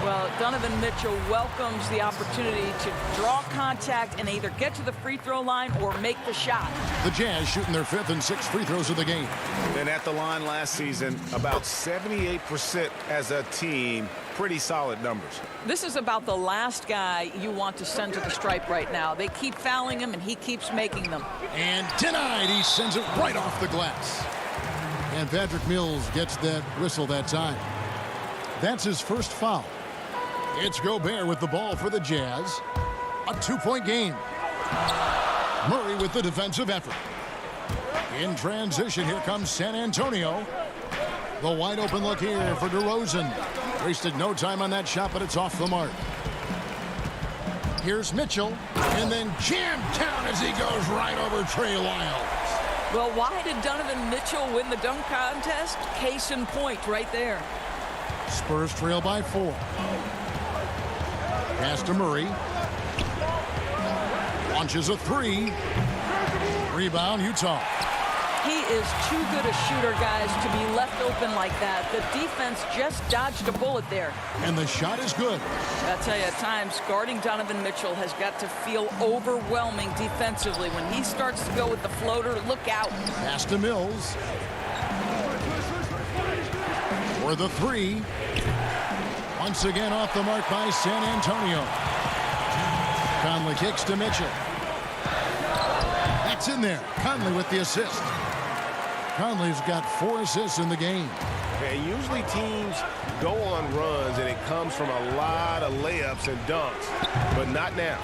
Well, Donovan Mitchell welcomes the opportunity to draw contact and either get to the free throw line or make the shot. The Jazz shooting their 5th and 6th free throws of the game. And at the line last season, about 78% as a team. Pretty solid numbers. This is about the last guy you want to send to the stripe right now. They keep fouling him, and he keeps making them. And denied. He sends it right off the glass. And Patrick Mills gets that whistle that time. That's his first foul. It's Gobert with the ball for the Jazz. A 2-point game. Murray with the defensive effort. In transition, here comes San Antonio. The wide open look here for DeRozan. Wasted no time on that shot, but it's off the mark. Here's Mitchell, and then jam count as he goes right over Trey Lyles. Well, why did Donovan Mitchell win the dunk contest? Case in point right there. Spurs trail by 4. Pass to Murray. Launches a 3. Rebound, Utah. He is too good a shooter, guys, to be left open like that. The defense just dodged a bullet there. And the shot is good. I'll tell you, at times, guarding Donovan Mitchell has got to feel overwhelming defensively. When he starts to go with the floater, look out. Pass to Mills. For the 3. Once again off the mark by San Antonio. Conley kicks to Mitchell. That's in there. Conley with the assist. Conley's got 4 assists in the game. And usually teams go on runs, and it comes from a lot of layups and dunks, but not now.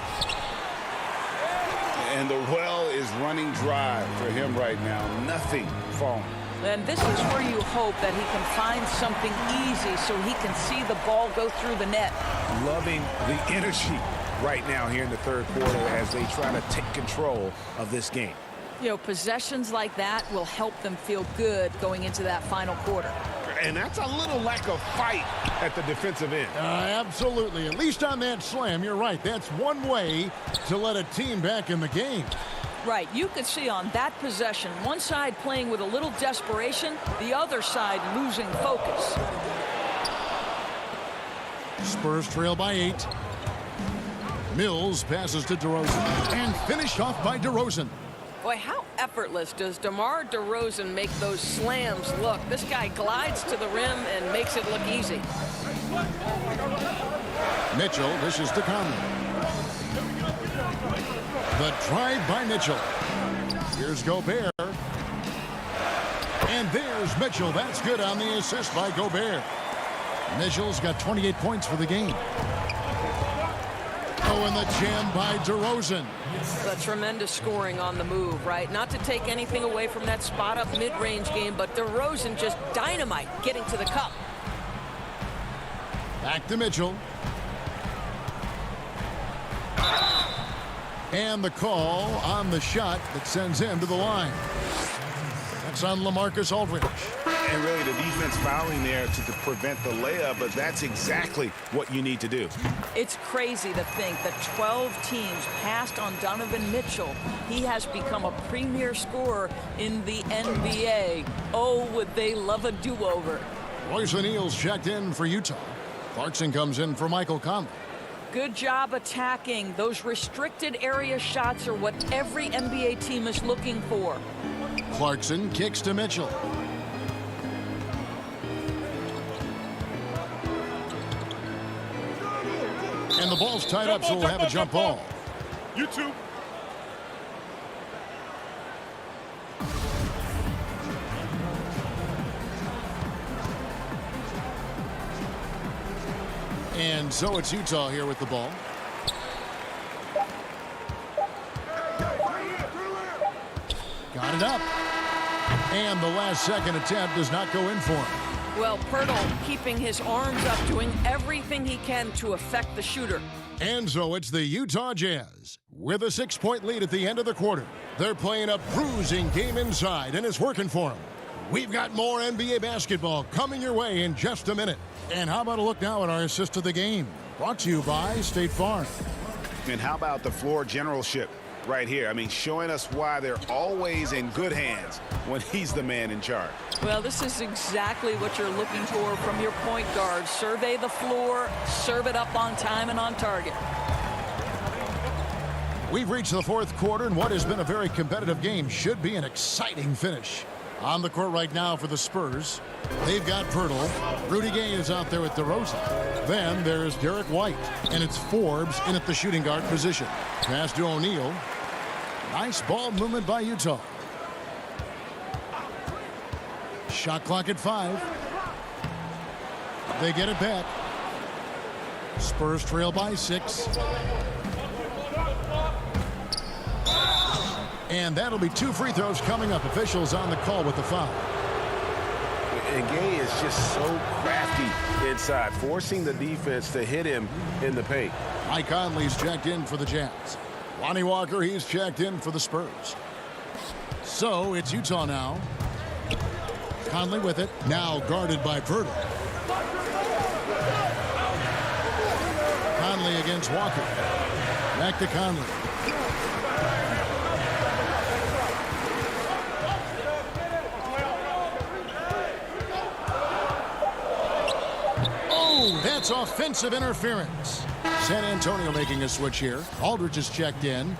And the well is running dry for him right now. Nothing falling. And this is where you hope that he can find something easy so he can see the ball go through the net. Loving the energy right now here in the third quarter as they try to take control of this game. You know, possessions like that will help them feel good going into that final quarter. And that's a little lack of fight at the defensive end. Absolutely. At least on that slam, you're right. That's one way to let a team back in the game. Right. You could see on that possession, one side playing with a little desperation, the other side losing focus. Spurs trail by 8. Mills passes to DeRozan. And finished off by DeRozan. Boy, how effortless does DeMar DeRozan make those slams look? This guy glides to the rim and makes it look easy. Mitchell dishes to Conley. The drive by Mitchell. Here's Gobert. And And there's Mitchell. That's good on the assist by Gobert. Mitchell's got 28 points for the game. Oh, and the jam by DeRozan. The tremendous scoring on the move, right? Not to take anything away from that spot-up mid-range game, but DeRozan just dynamite getting to the cup. Back to Mitchell. And the call on the shot that sends him to the line. That's on LaMarcus Aldridge. And really the defense fouling there to prevent the layup, but that's exactly what you need to do. It's crazy to think that 12 teams passed on Donovan Mitchell. He has become a premier scorer in the NBA. Oh, would they love a do-over. Royce O'Neal's checked in for Utah. Clarkson comes in for Michael Conley. Good job attacking. Those restricted area shots are what every NBA team is looking for. Clarkson kicks to Mitchell. And the ball's tied up, so we'll have a jump ball. You too. And so it's Utah here with the ball. Got it up. And the last second attempt does not go in for him. Well, Pirtle keeping his arms up, doing everything he can to affect the shooter. And so it's the Utah Jazz with a 6-point lead at the end of the quarter. They're playing a bruising game inside, and it's working for them. We've got more NBA basketball coming your way in just a minute. And how about a look now at our assist of the game? Brought to you by State Farm. And how about the floor generalship right here? I mean, showing us why they're always in good hands when he's the man in charge. Well, this is exactly what you're looking for from your point guard. Survey the floor, serve it up on time and on target. We've reached the fourth quarter, and what has been a very competitive game should be an exciting finish. On the court right now for the Spurs, they've got Pirtle. Rudy Gay is out there with DeRozan. Then there's Derek White, and it's Forbes in at the shooting guard position. Pass to O'Neal. Nice ball movement by Utah. Shot clock at 5. They get it back. Spurs trail by 6. And that'll be 2 free throws coming up. Officials on the call with the foul. And Gay is just so crafty inside, forcing the defense to hit him in the paint. Mike Conley's checked in for the Jazz. Lonnie Walker, he's checked in for the Spurs. So it's Utah now. Conley with it. Now guarded by Pirtle. Conley against Walker. Back to Conley. That's offensive interference. San Antonio making a switch here. Aldridge is checked in.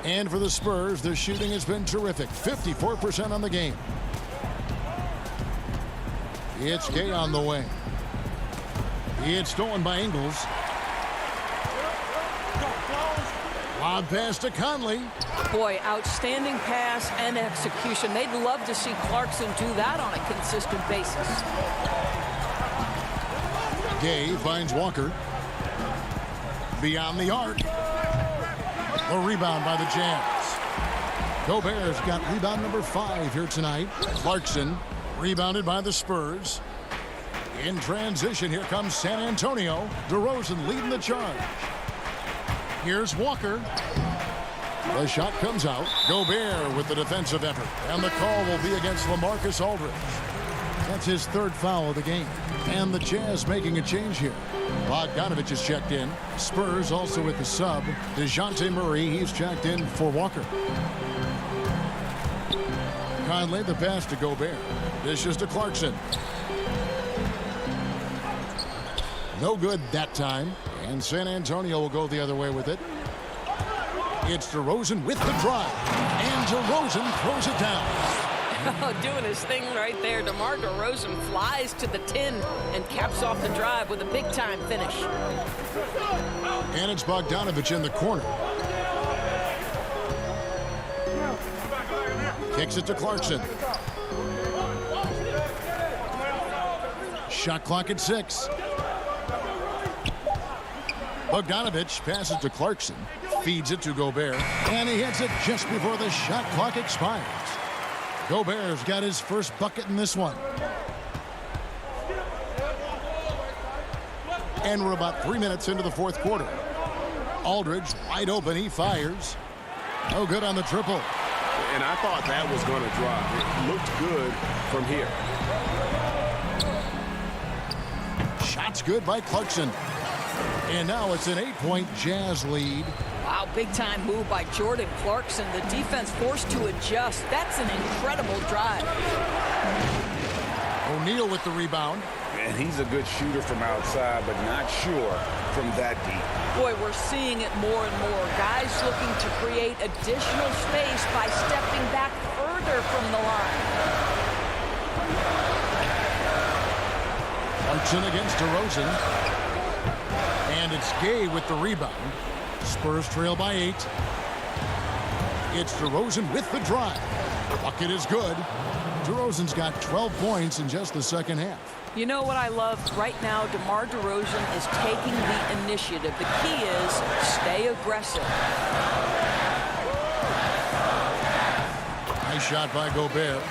And for the Spurs, their shooting has been terrific. 54% on the game. It's Gay on the way. It's stolen by Ingles. Lob pass to Conley. Boy, outstanding pass and execution. They'd love to see Clarkson do that on a consistent basis. Gay finds Walker. Beyond the arc. The rebound by the Jazz. Gobert's got rebound number 5 here tonight. Clarkson rebounded by the Spurs. In transition, here comes San Antonio. DeRozan leading the charge. Here's Walker. The shot comes out. Gobert with the defensive effort. And the call will be against LaMarcus Aldridge. That's his 3rd foul of the game. And the Jazz making a change here. Bogdanovich is checked in. Spurs also with the sub. DeJounte Murray, he's checked in for Walker. Conley, the pass to Gobert. Dishes to Clarkson. No good that time. And San Antonio will go the other way with it. It's DeRozan with the drive. And DeRozan throws it down. Oh, doing his thing right there. DeMar DeRozan flies to the tin and caps off the drive with a big-time finish. And it's Bogdanovich in the corner. Kicks it to Clarkson. Shot clock at 6. Bogdanovich passes to Clarkson. Feeds it to Gobert. And he hits it just before the shot clock expires. Gobert's got his first bucket in this one. And we're about 3 minutes into the fourth quarter. Aldridge wide open. He fires. No good on the triple. And I thought that was going to drop. It looked good from here. Shots good by Clarkson. And now it's an 8-point Jazz lead. Wow, big-time move by Jordan Clarkson. The defense forced to adjust. That's an incredible drive. O'Neal with the rebound. And he's a good shooter from outside, but not sure from that deep. Boy, we're seeing it more and more. Guys looking to create additional space by stepping back further from the line. Clarkson against DeRozan. And it's Gay with the rebound. Spurs trail by 8. It's DeRozan with the drive. Bucket is good. DeRozan's got 12 points in just the second half. You know what I love right now? DeMar DeRozan is taking the initiative. The key is stay aggressive. Nice shot by Gobert.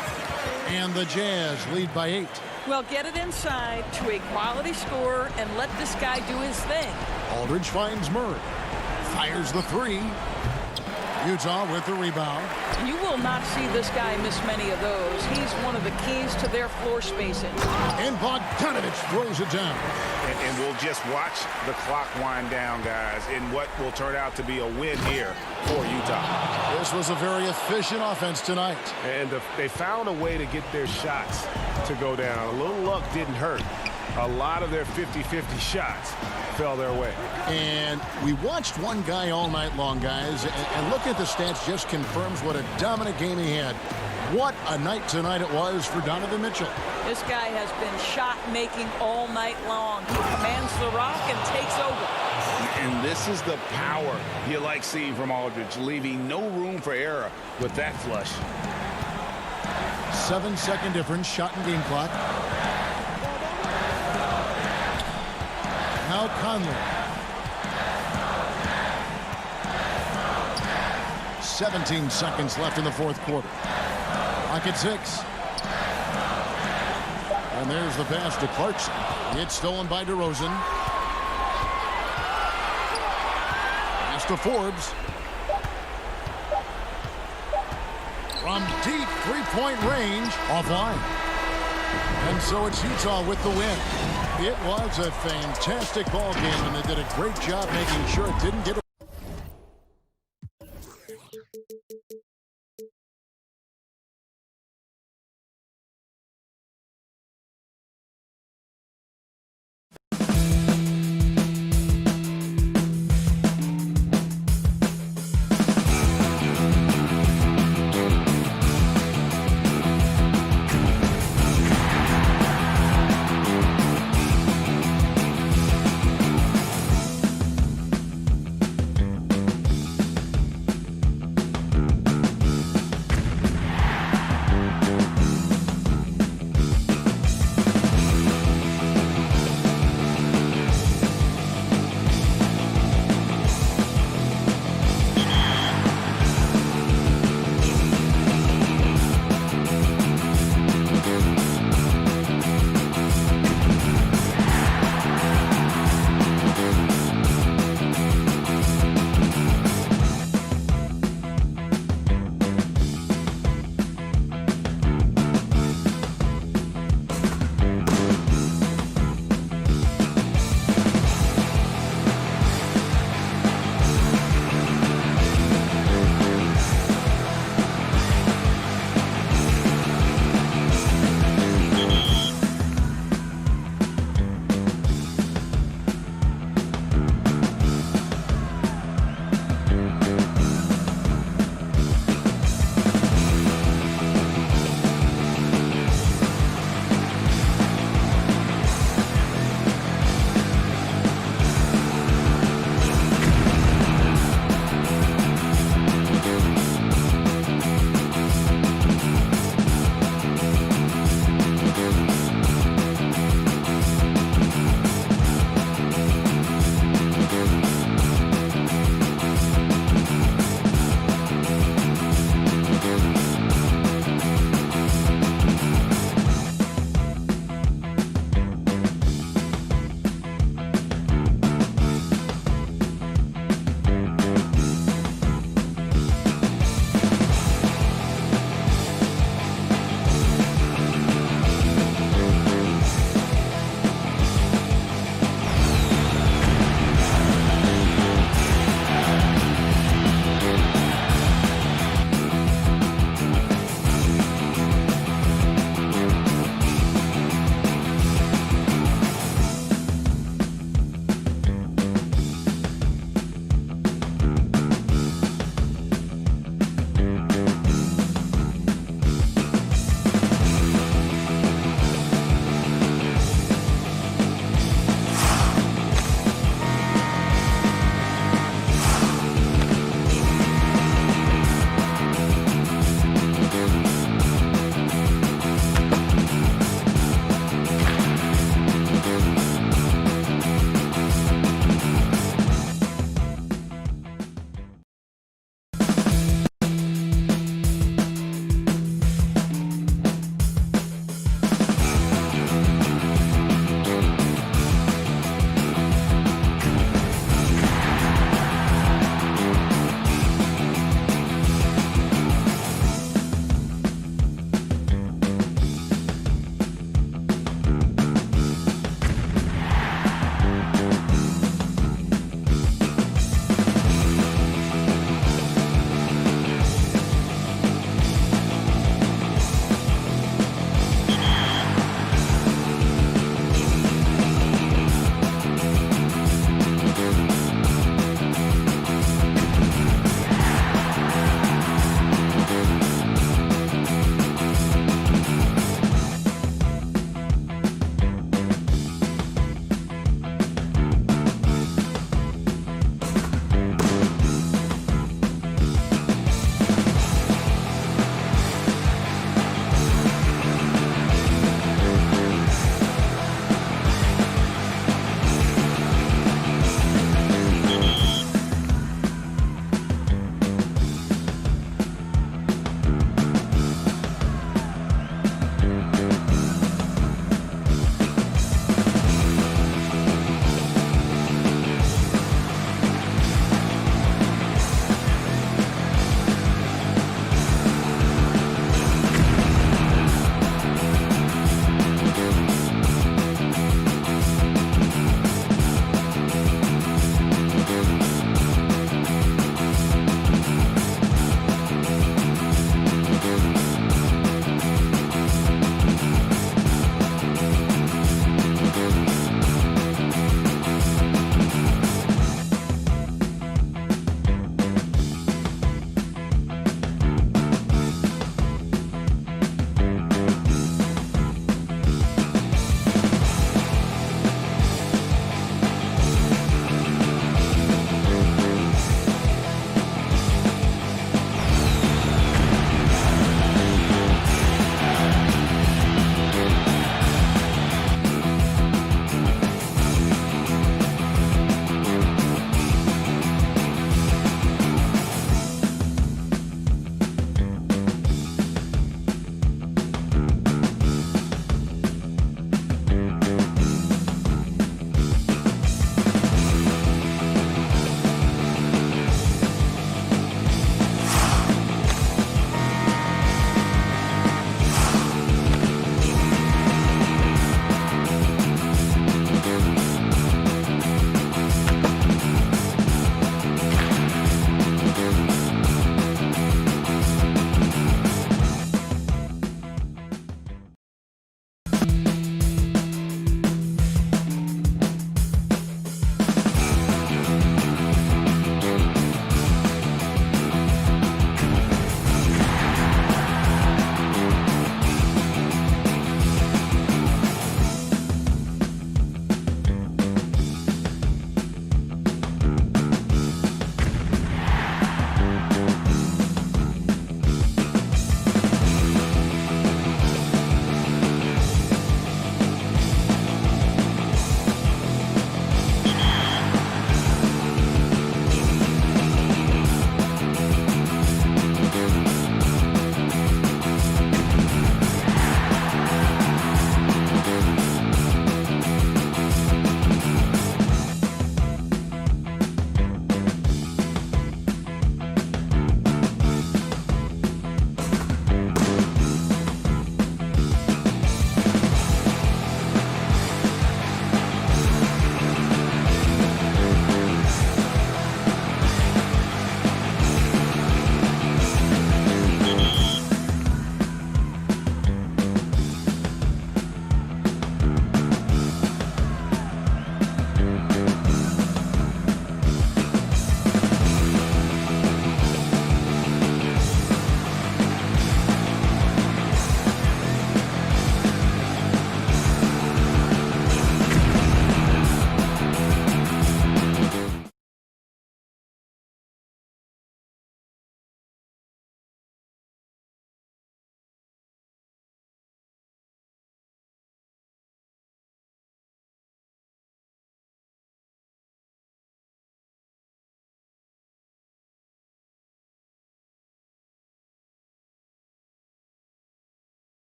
And the Jazz lead by 8. Well, get it inside to a quality scorer and let this guy do his thing. Aldridge finds Murray. Fires the 3. Utah with the rebound. You will not see this guy miss many of those. He's one of the keys to their floor spacing. And Bogdanovich throws it down. And we'll just watch the clock wind down, guys, in what will turn out to be a win here for Utah. This was a very efficient offense tonight. And they found a way to get their shots to go down. A little luck didn't hurt. A lot of their 50-50 shots fell their way. And we watched one guy all night long, guys, and looking at the stats just confirms what a dominant game he had. What a night tonight it was for Donovan Mitchell. This guy has been shot making all night long. He commands the rock and takes over. And this is the power you like seeing from Aldridge, leaving no room for error with that flush. 7-second difference, shot and game clock. Now Conley. 17 seconds left in the fourth quarter. Clock at 6. And there's the pass to Clarkson. It's stolen by DeRozan. Pass to Forbes. From deep three-point range, offline. And so it's Utah with the win. It was a fantastic ball game, and they did a great job making sure it didn't get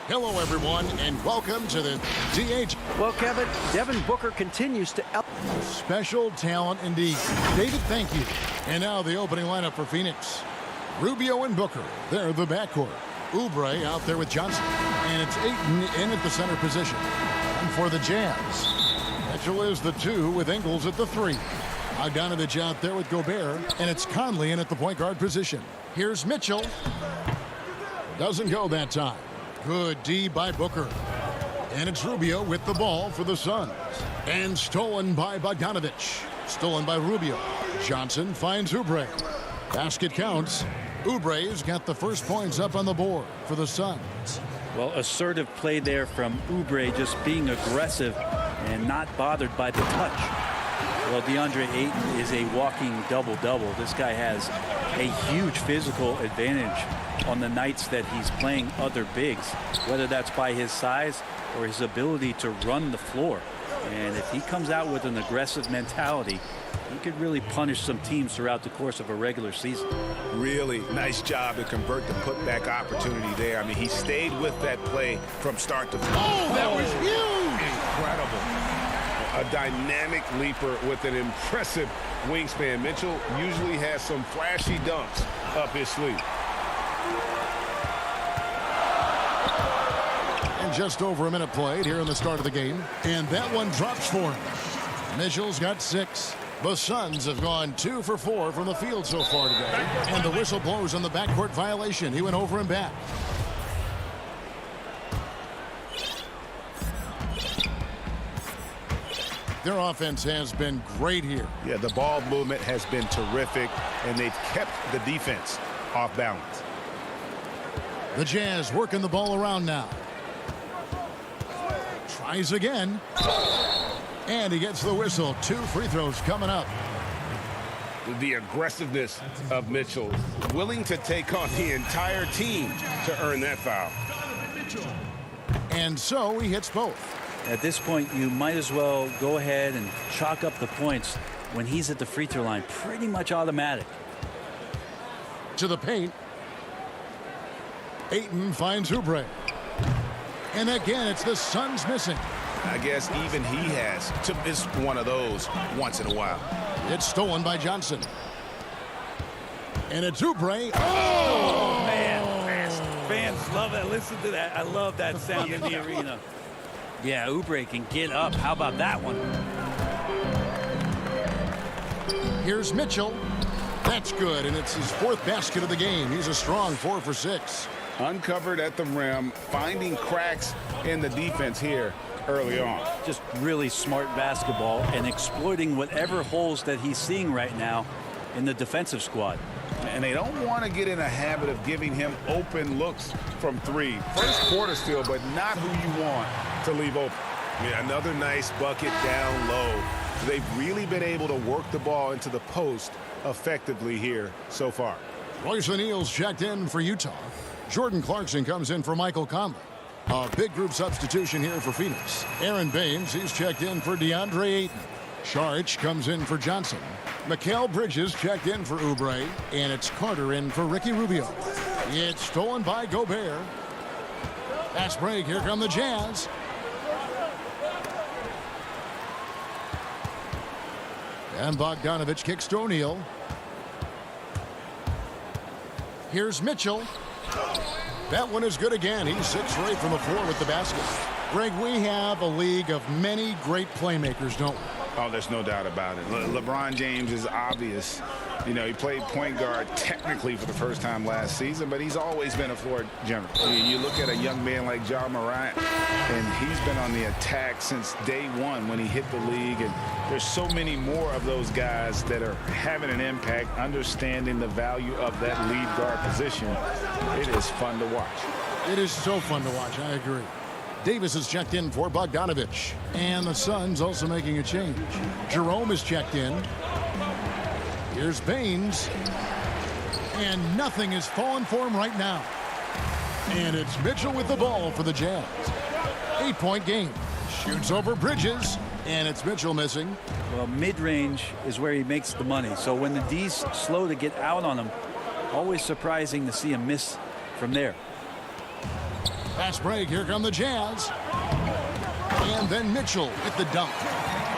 Hello, everyone, and welcome to the DH. Well, Kevin, Devin Booker continues to Special talent indeed. David, thank you. And now the opening lineup for Phoenix. Rubio and Booker, they're the backcourt. Oubre out there with Johnson. And it's Ayton in at the center position. And for the Jazz, Mitchell is the 2 with Ingles at the 3. Bogdanovich out there with Gobert. And it's Conley in at the point guard position. Here's Mitchell. Doesn't go that time. Good D by Booker. And it's Rubio with the ball for the Suns. And stolen by Bogdanovich. Stolen by Rubio. Johnson finds Oubre. Basket counts. Oubre's got the first points up on the board for the Suns. Well, assertive play there from Oubre, just being aggressive and not bothered by the touch. Well, DeAndre Ayton is a walking double-double. This guy has a huge physical advantage on the nights that he's playing other bigs, whether that's by his size or his ability to run the floor. And if he comes out with an aggressive mentality, he could really punish some teams throughout the course of a regular season. Really nice job to convert the putback opportunity there. I mean, he stayed with that play from start to finish. Oh, that was huge! Incredible. A dynamic leaper with an impressive wingspan. Mitchell usually has some flashy dunks up his sleeve. And just over a minute played here in the start of the game. And that one drops for him. Mitchell's got 6. The Suns have gone 2 for 4 from the field so far today. And the whistle blows on the backcourt violation. He went over and back. Their offense has been great here. Yeah, the ball movement has been terrific, and they've kept the defense off balance. The Jazz working the ball around now. Tries again. And he gets the whistle. 2 free throws coming up. The aggressiveness of Mitchell, willing to take on the entire team to earn that foul. And so he hits both. At this point, you might as well go ahead and chalk up the points when he's at the free throw line. Pretty much automatic. To the paint. Ayton finds Oubre. And again, it's the Suns missing. I guess even he has to miss one of those once in a while. It's stolen by Johnson. And it's Oubre. Oh, man. Fans love that. Listen to that. I love that sound in the arena. Yeah, Oubre can get up. How about that one? Here's Mitchell. That's good, and it's his 4th basket of the game. He's a strong 4 for 6. Uncovered at the rim, finding cracks in the defense here early on. Just really smart basketball and exploiting whatever holes that he's seeing right now in the defensive squad. And they don't want to get in a habit of giving him open looks from 3. First quarter still, but not who you want to leave open. I mean, another nice bucket down low. They've really been able to work the ball into the post effectively here so far. Royce O'Neal's checked in for Utah. Jordan Clarkson comes in for Michael Conley. A big group substitution here for Phoenix. Aaron Baines, he's checked in for DeAndre Ayton. Saric comes in for Johnson. Mikal Bridges checked in for Oubre. And it's Carter in for Ricky Rubio. It's stolen by Gobert. Fast break. Here come the Jazz. And Bogdanovich kicks to O'Neal. Here's Mitchell. That one is good again. He's 6 for 8 from the floor with the basket. Greg, we have a league of many great playmakers, don't we? Oh, there's no doubt about it. LeBron James is obvious. You know, he played point guard technically for the first time last season, but he's always been a floor general. You look at a young man like Ja Morant, and he's been on the attack since day one when he hit the league. And there's so many more of those guys that are having an impact, understanding the value of that lead guard position. It is fun to watch. It is so fun to watch. I agree. Davis is checked in for Bogdanovich. And the Suns also making a change. Jerome is checked in. Here's Baines. And nothing is falling for him right now. And it's Mitchell with the ball for the Jazz. 8-point game. Shoots over Bridges. And it's Mitchell missing. Well, mid-range is where he makes the money. So when the D's slow to get out on him, always surprising to see him miss from there. Fast break. Here come the Jazz. And then Mitchell with the dunk.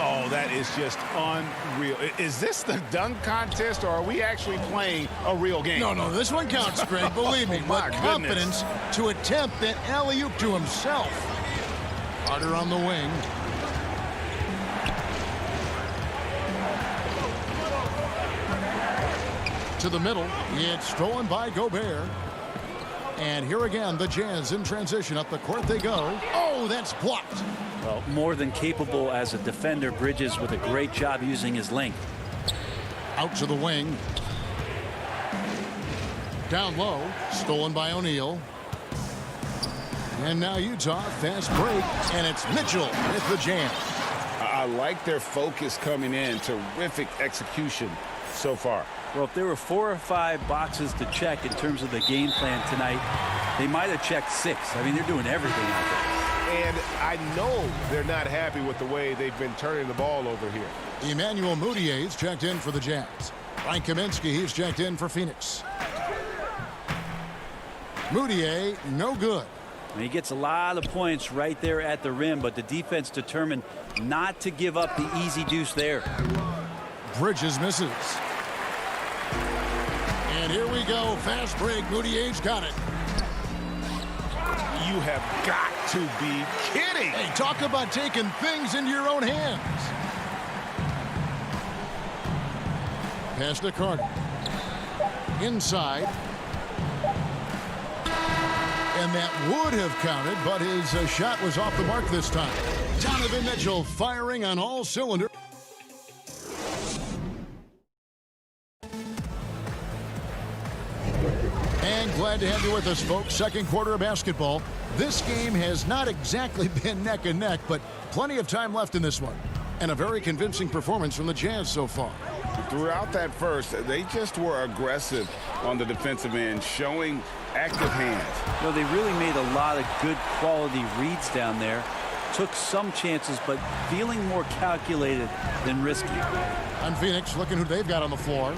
Oh, that is just unreal. Is this the dunk contest, or are we actually playing a real game? No, this one counts, Greg. Believe me. My But confidence to attempt that alley-oop to himself. Carter on the wing. To the middle. It's stolen by Gobert. And here again, the Jazz in transition. Up the court they go. Oh, that's blocked. Well, more than capable as a defender. Bridges with a great job using his length. Out to the wing. Down low. Stolen by O'Neal. And now Utah, fast break. And it's Mitchell with the jam. I like their focus coming in. Terrific execution so far. Well, if there were 4 or 5 boxes to check in terms of the game plan tonight, they might have checked 6. I mean, they're doing everything out there. And I know they're not happy with the way they've been turning the ball over here. Emmanuel Mudiay's checked in for the Jazz. Frank Kaminsky, he's checked in for Phoenix. Mudiay, no good. And he gets a lot of points right there at the rim, but the defense determined not to give up the easy deuce there. Bridges misses. And here we go. Fast break. Mudiay's got it. You have got to be kidding. Hey, talk about taking things into your own hands. Pass to Carter. Inside. And that would have counted, but his shot was off the mark this time. Donovan Mitchell firing on all cylinders. And glad to have you with us, folks. Second quarter of basketball. This game has not exactly been neck and neck, but plenty of time left in this one. And a very convincing performance from the Jazz so far. Throughout that first, they just were aggressive on the defensive end, showing active hands. Well, they really made a lot of good quality reads down there. Took some chances, but feeling more calculated than risky. On Phoenix, looking who they've got on the floor.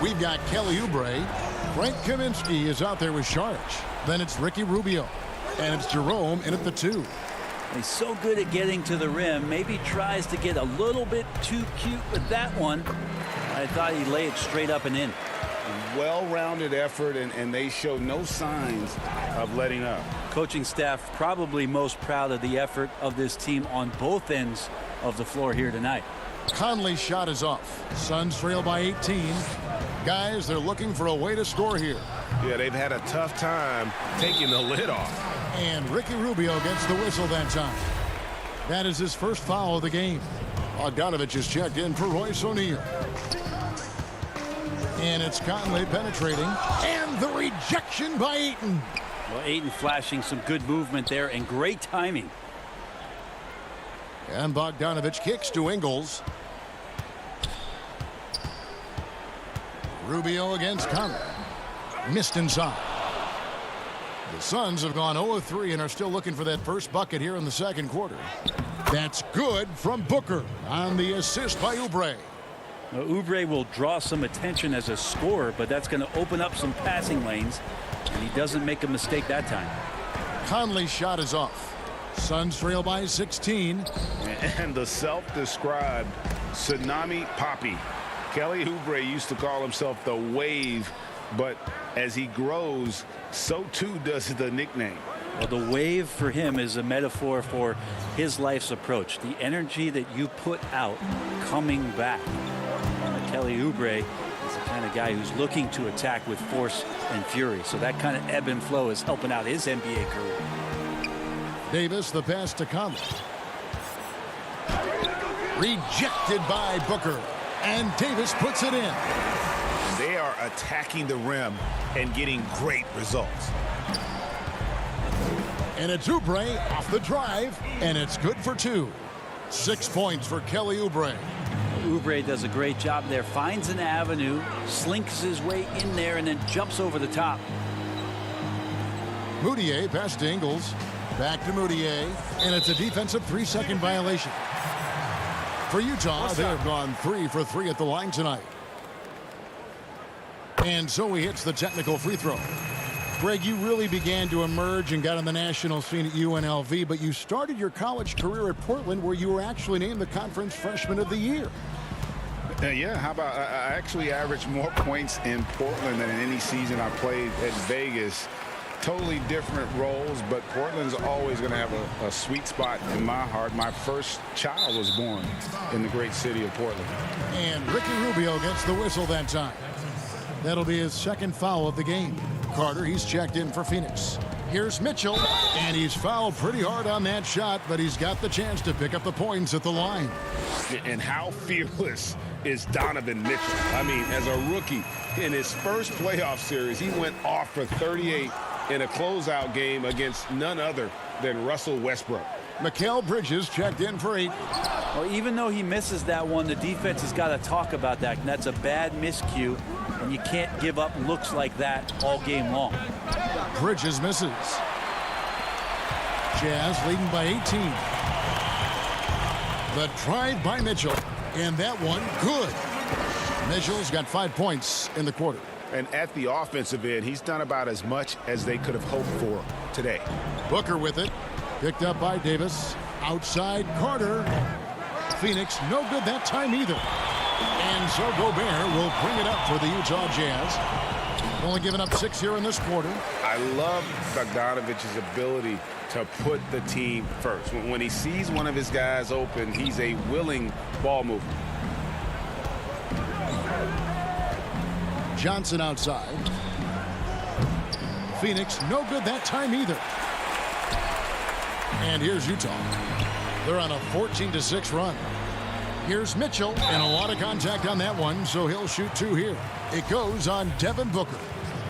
We've got Kelly Oubre. Frank Kaminsky is out there with Saric. Then it's Ricky Rubio. And it's Jerome in at the 2. He's so good at getting to the rim. Maybe tries to get a little bit too cute with that one. I thought he'd lay it straight up and in. Well-rounded effort, and they show no signs of letting up. Coaching staff probably most proud of the effort of this team on both ends of the floor here tonight. Conley's shot is off. Suns trail by 18. Guys, they're looking for a way to score here. Yeah, they've had a tough time taking the lid off. And Ricky Rubio gets the whistle that time. That is his first foul of the game. Bogdanovich is checked in for Royce O'Neal. And it's Conley penetrating. And the rejection by Ayton. Well, Ayton flashing some good movement there and great timing. And Bogdanovich kicks to Ingles. Rubio against Conley. Missed inside. The Suns have gone 0-3 and are still looking for that first bucket here in the second quarter. That's good from Booker on the assist by Oubre. Now, Oubre will draw some attention as a scorer, but that's going to open up some passing lanes, and he doesn't make a mistake that time. Conley's shot is off. Suns trail by 16. And the self-described Tsunami Poppy. Kelly Oubre used to call himself the Wave, but as he grows, so too does the nickname. Well, the wave for him is a metaphor for his life's approach. The energy that you put out coming back. Kelly Oubre is the kind of guy who's looking to attack with force and fury. So that kind of ebb and flow is helping out his NBA career. Davis, the pass to Conley. Rejected by Booker. And Davis puts it in. They are attacking the rim and getting great results. And it's Oubre off the drive, and it's good for 2. 6 points for Kelly Oubre. Oubre does a great job there. Finds an avenue, slinks his way in there, and then jumps over the top. Mudiay pass to Ingles. Back to Mudiay, and it's a defensive 3-second violation. For Utah, they have gone 3 for 3 at the line tonight. And so he hits the technical free throw. Greg, you really began to emerge and got on the national scene at UNLV, but you started your college career at Portland, where you were actually named the Conference Freshman of the Year. Yeah, how about I actually averaged more points in Portland than in any season I played at Vegas. Totally different roles, but Portland's always going to have a sweet spot in my heart. My first child was born in the great city of Portland. And Ricky Rubio gets the whistle that time. That'll be his second foul of the game. Carter, he's checked in for Phoenix. Here's Mitchell, and he's fouled pretty hard on that shot, but he's got the chance to pick up the points at the line. And how fearless is Donovan Mitchell? I mean, as a rookie, in his first playoff series, he went off for 38 in a closeout game against none other than Russell Westbrook. Mikal Bridges checked in for 8. Well, even though he misses that one, the defense has got to talk about that. And that's a bad miscue, and you can't give up looks like that all game long. Bridges misses. Jazz leading by 18. The drive by Mitchell, and that one good. Mitchell's got 5 points in the quarter. And at the offensive end, he's done about as much as they could have hoped for today. Booker with it. Picked up by Davis. Outside Carter. Phoenix no good that time either. And so Gobert will bring it up for the Utah Jazz. Only giving up 6 here in this quarter. I love Bogdanovich's ability to put the team first. When he sees one of his guys open, he's a willing ball mover. Johnson outside. Phoenix no good that time either. And here's Utah. They're on a 14-6 run. Here's Mitchell, and a lot of contact on that one, so he'll shoot 2 here. It goes on Devin Booker.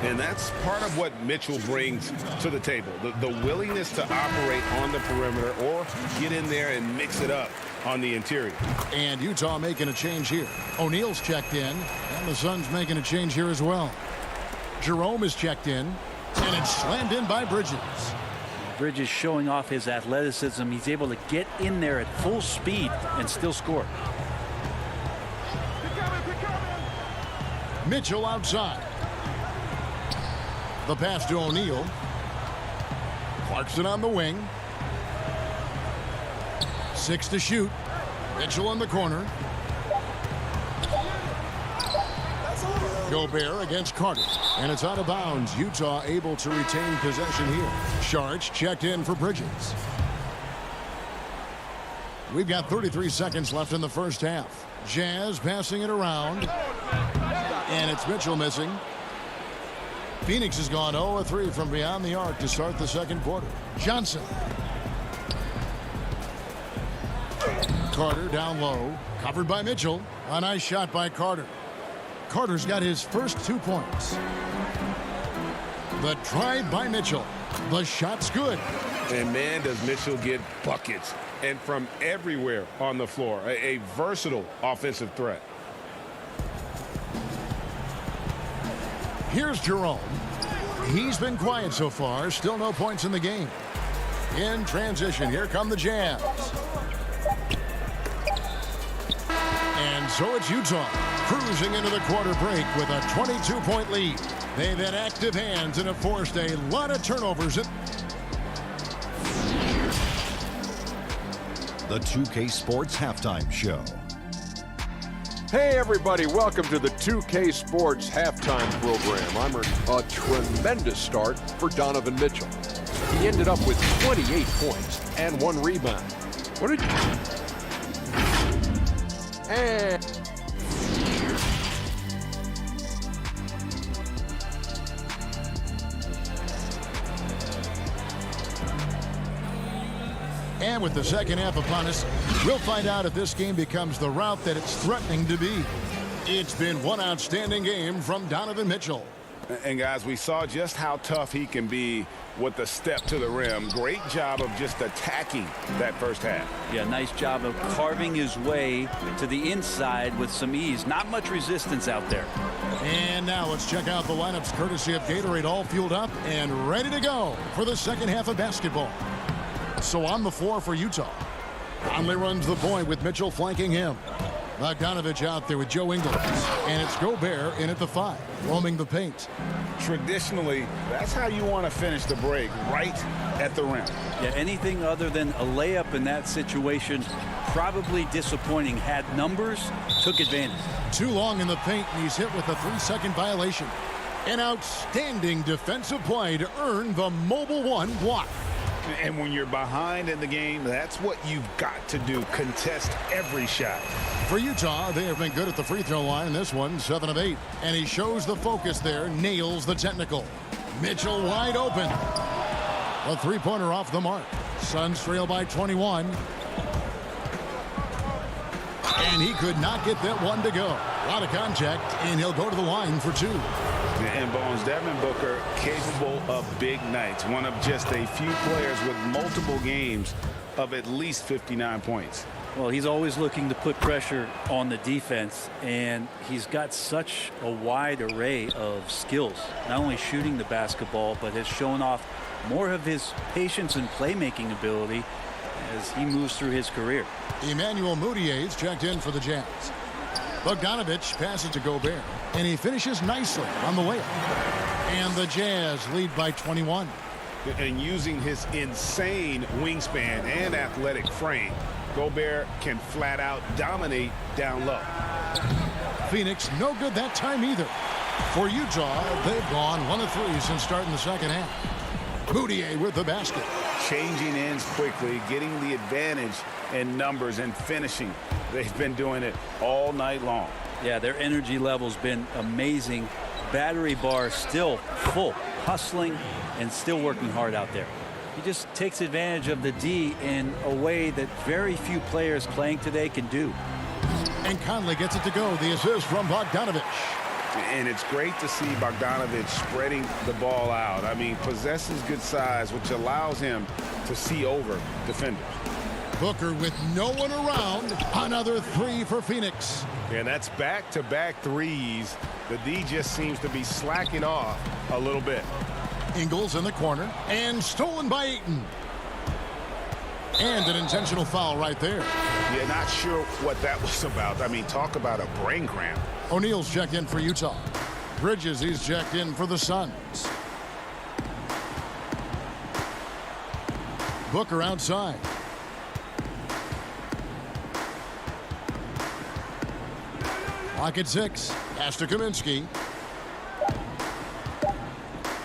And that's part of what Mitchell brings to the table. The willingness to operate on the perimeter or get in there and mix it up on the interior. And Utah making a change here. O'Neal's checked in, and the Suns making a change here as well. Jerome is checked in, and it's slammed in by Bridges. Bridges showing off his athleticism. He's able to get in there at full speed and still score. Mitchell outside. The pass to O'Neal. Clarkson on the wing. 6 to shoot. Mitchell in the corner. Gobert against Carter. And it's out of bounds. Utah able to retain possession here. Sharch checked in for Bridges. We've got 33 seconds left in the first half. Jazz passing it around. And it's Mitchell missing. Phoenix has gone 0-3 from beyond the arc to start the second quarter. Johnson. Carter down low. Covered by Mitchell. A nice shot by Carter. Carter's got his first 2 points. The drive by Mitchell. The shot's good. And man, does Mitchell get buckets. And from everywhere on the floor. A versatile offensive threat. Here's Jerome. He's been quiet so far. Still no points in the game. In transition, here come the Jazz. And so it's Utah cruising into the quarter break with a 22-point lead. They've had active hands and have forced a lot of turnovers. The 2K Sports Halftime Show. Hey everybody, welcome to the 2K Sports Halftime Program. I'm a tremendous start for Donovan Mitchell. He ended up with 28 points and 1 rebound. What did you... And with the second half upon us, we'll find out if this game becomes the route that it's threatening to be. It's been one outstanding game from Donovan Mitchell. And guys, we saw just how tough he can be with the step to the rim. Great job of just attacking that first half. Yeah, nice job of carving his way to the inside with some ease. Not much resistance out there. And now let's check out the lineups courtesy of Gatorade, all fueled up and ready to go for the second half of basketball. So on the floor for Utah, Conley runs the point with Mitchell flanking him. Bogdanovich out there with Joe Ingles. And it's Gobert in at the 5, roaming the paint. Traditionally, that's how you want to finish the break, right at the rim. Yeah, anything other than a layup in that situation, probably disappointing. Had numbers, took advantage. Too long in the paint, and he's hit with a 3-second violation. An outstanding defensive play to earn the Mobile One block. And when you're behind in the game, that's what you've got to do. Contest every shot. For Utah, they have been good at the free throw line. This one, 7 of 8. And he shows the focus there, nails the technical. Mitchell wide open. A three-pointer off the mark. Suns trail by 21. And he could not get that one to go. A lot of contact, and he'll go to the line for 2. And Bones, Devin Booker capable of big nights. One of just a few players with multiple games of at least 59 points. Well, he's always looking to put pressure on the defense, and he's got such a wide array of skills. Not only shooting the basketball, but has shown off more of his patience and playmaking ability as he moves through his career. Emmanuel Mudiay's checked in for the Jazz. Bogdanovich passes to Gobert, and he finishes nicely on the layup. And the Jazz lead by 21. And using his insane wingspan and athletic frame, Gobert can flat out dominate down low. Phoenix no good that time either. For Utah, they've gone 1 of 3 since starting the second half. Mudiay with the basket. Changing ends quickly, getting the advantage in numbers and finishing. They've been doing it all night long. Yeah, their energy level's been amazing. Battery bar still full, hustling and still working hard out there. He just takes advantage of the D in a way that very few players playing today can do. And Conley gets it to go. The assist from Bogdanovich. And it's great to see Bogdanovich spreading the ball out. I mean, possesses good size, which allows him to see over defenders. Booker with no one around. Another 3 for Phoenix. And that's back-to-back threes. The D just seems to be slacking off a little bit. Ingles in the corner. And stolen by Ayton. And an intentional foul right there. Yeah, not sure what that was about. I mean, talk about a brain cramp. O'Neal's checked in for Utah. Bridges, he's checked in for the Suns. Booker outside. Clock at 6. Pass to Kaminsky.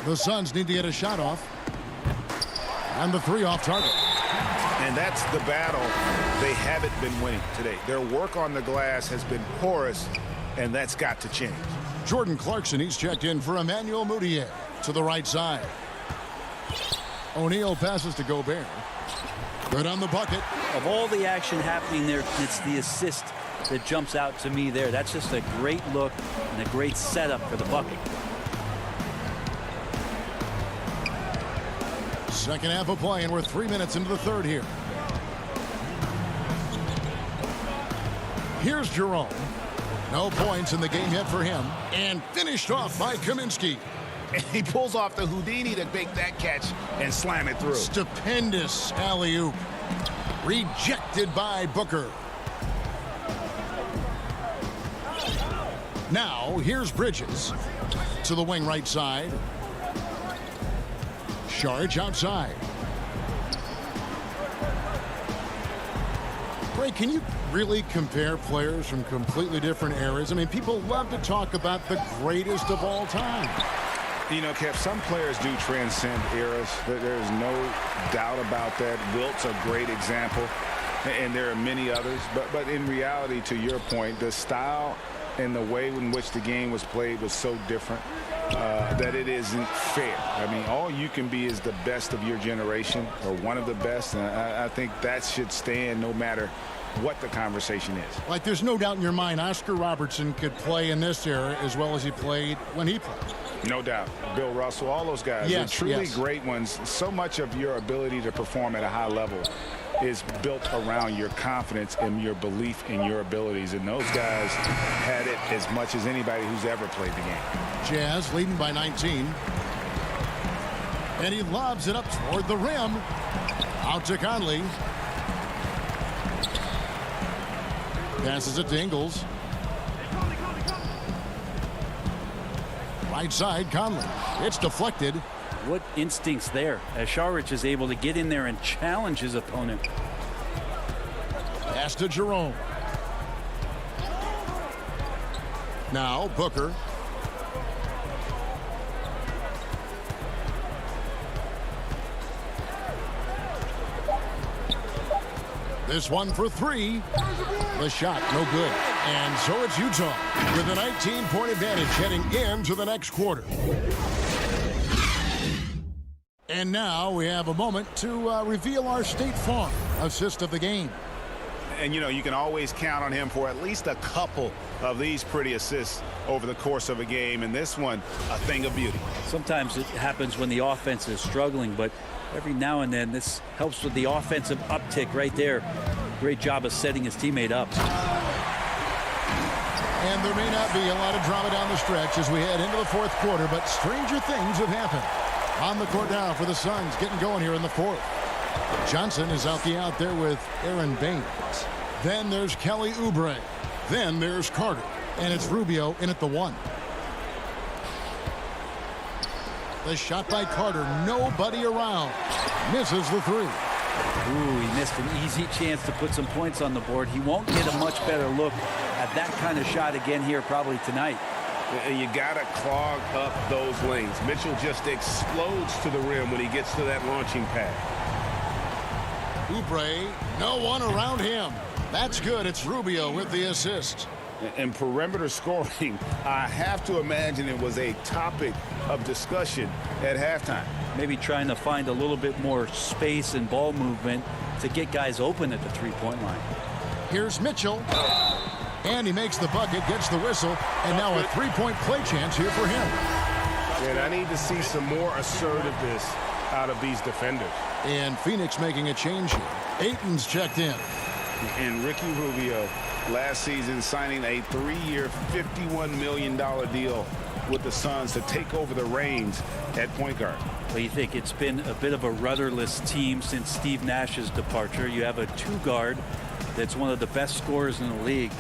The Suns need to get a shot off. And the 3 off target. And that's the battle they haven't been winning today. Their work on the glass has been porous, and that's got to change. Jordan Clarkson, he's checked in for Emmanuel Mudiay to the right side. O'Neal passes to Gobert. Good on the bucket. Of all the action happening there, it's the assist that jumps out to me there. That's just a great look and a great setup for the bucket. Second half of play, and we're 3 minutes into the third here. Here's Jerome. No points in the game yet for him. And finished off by Kaminsky. And he pulls off the Houdini to make that catch and slam it through. Stupendous alley-oop. Rejected by Booker. Now, here's Bridges. To the wing right side. Sharge outside. Ray, can you really compare players from completely different eras? I mean, people love to talk about the greatest of all time. You know, Kev, some players do transcend eras. There's no doubt about that. Wilt's a great example, and there are many others. But in reality, to your point, the style and the way in which the game was played was so different that it isn't fair. I mean, all you can be is the best of your generation or one of the best. And I think that should stand no matter what the conversation is. Like, there's no doubt in your mind Oscar Robertson could play in this era as well as he played when he played. No doubt. Bill Russell, all those guys. Yes, They're truly yes. great ones. So much of your ability to perform at a high level is built around your confidence and your belief in your abilities. And those guys had it as much as anybody who's ever played the game. Jazz leading by 19. And he lobs it up toward the rim. Out to Conley. Passes it to Ingles. Right side, Conley. It's deflected. What instincts there as Saric is able to get in there and challenge his opponent. Pass to Jerome. Now Booker. This one for three. The shot, no good. And so it's Utah with a 19-point advantage heading into the next quarter. And now we have a moment to reveal our State Farm assist of the game. And, you know, you can always count on him for at least a couple of these pretty assists over the course of a game. And this one, a thing of beauty. Sometimes it happens when the offense is struggling, but every now and then this helps with the offensive uptick right there. Great job of setting his teammate up. And there may not be a lot of drama down the stretch as we head into the fourth quarter, but stranger things have happened. On the court now for the Suns, getting going here in the fourth. Johnson is out there with Aaron Baines. Then there's Kelly Oubre. Then there's Carter. And it's Rubio in at the one. The shot by Carter. Nobody around. Misses the three. Ooh, he missed an easy chance to put some points on the board. He won't get a much better look at that kind of shot again here probably tonight. You got to clog up those lanes. Mitchell just explodes to the rim when he gets to that launching pad. Oubre, no one around him. That's good. It's Rubio with the assist. And perimeter scoring, I have to imagine it was a topic of discussion at halftime. Maybe trying to find a little bit more space and ball movement to get guys open at the three-point line. Here's Mitchell. And he makes the bucket, gets the whistle, and now a three-point play chance here for him. And I need to see some more assertiveness out of these defenders. And Phoenix making a change here. Ayton's checked in. And Ricky Rubio last season signing a 3-year, $51 million deal with the Suns to take over the reins at point guard. Well, you think it's been a bit of a rudderless team since Steve Nash's departure. You have a two-guard that's one of the best scorers in the league.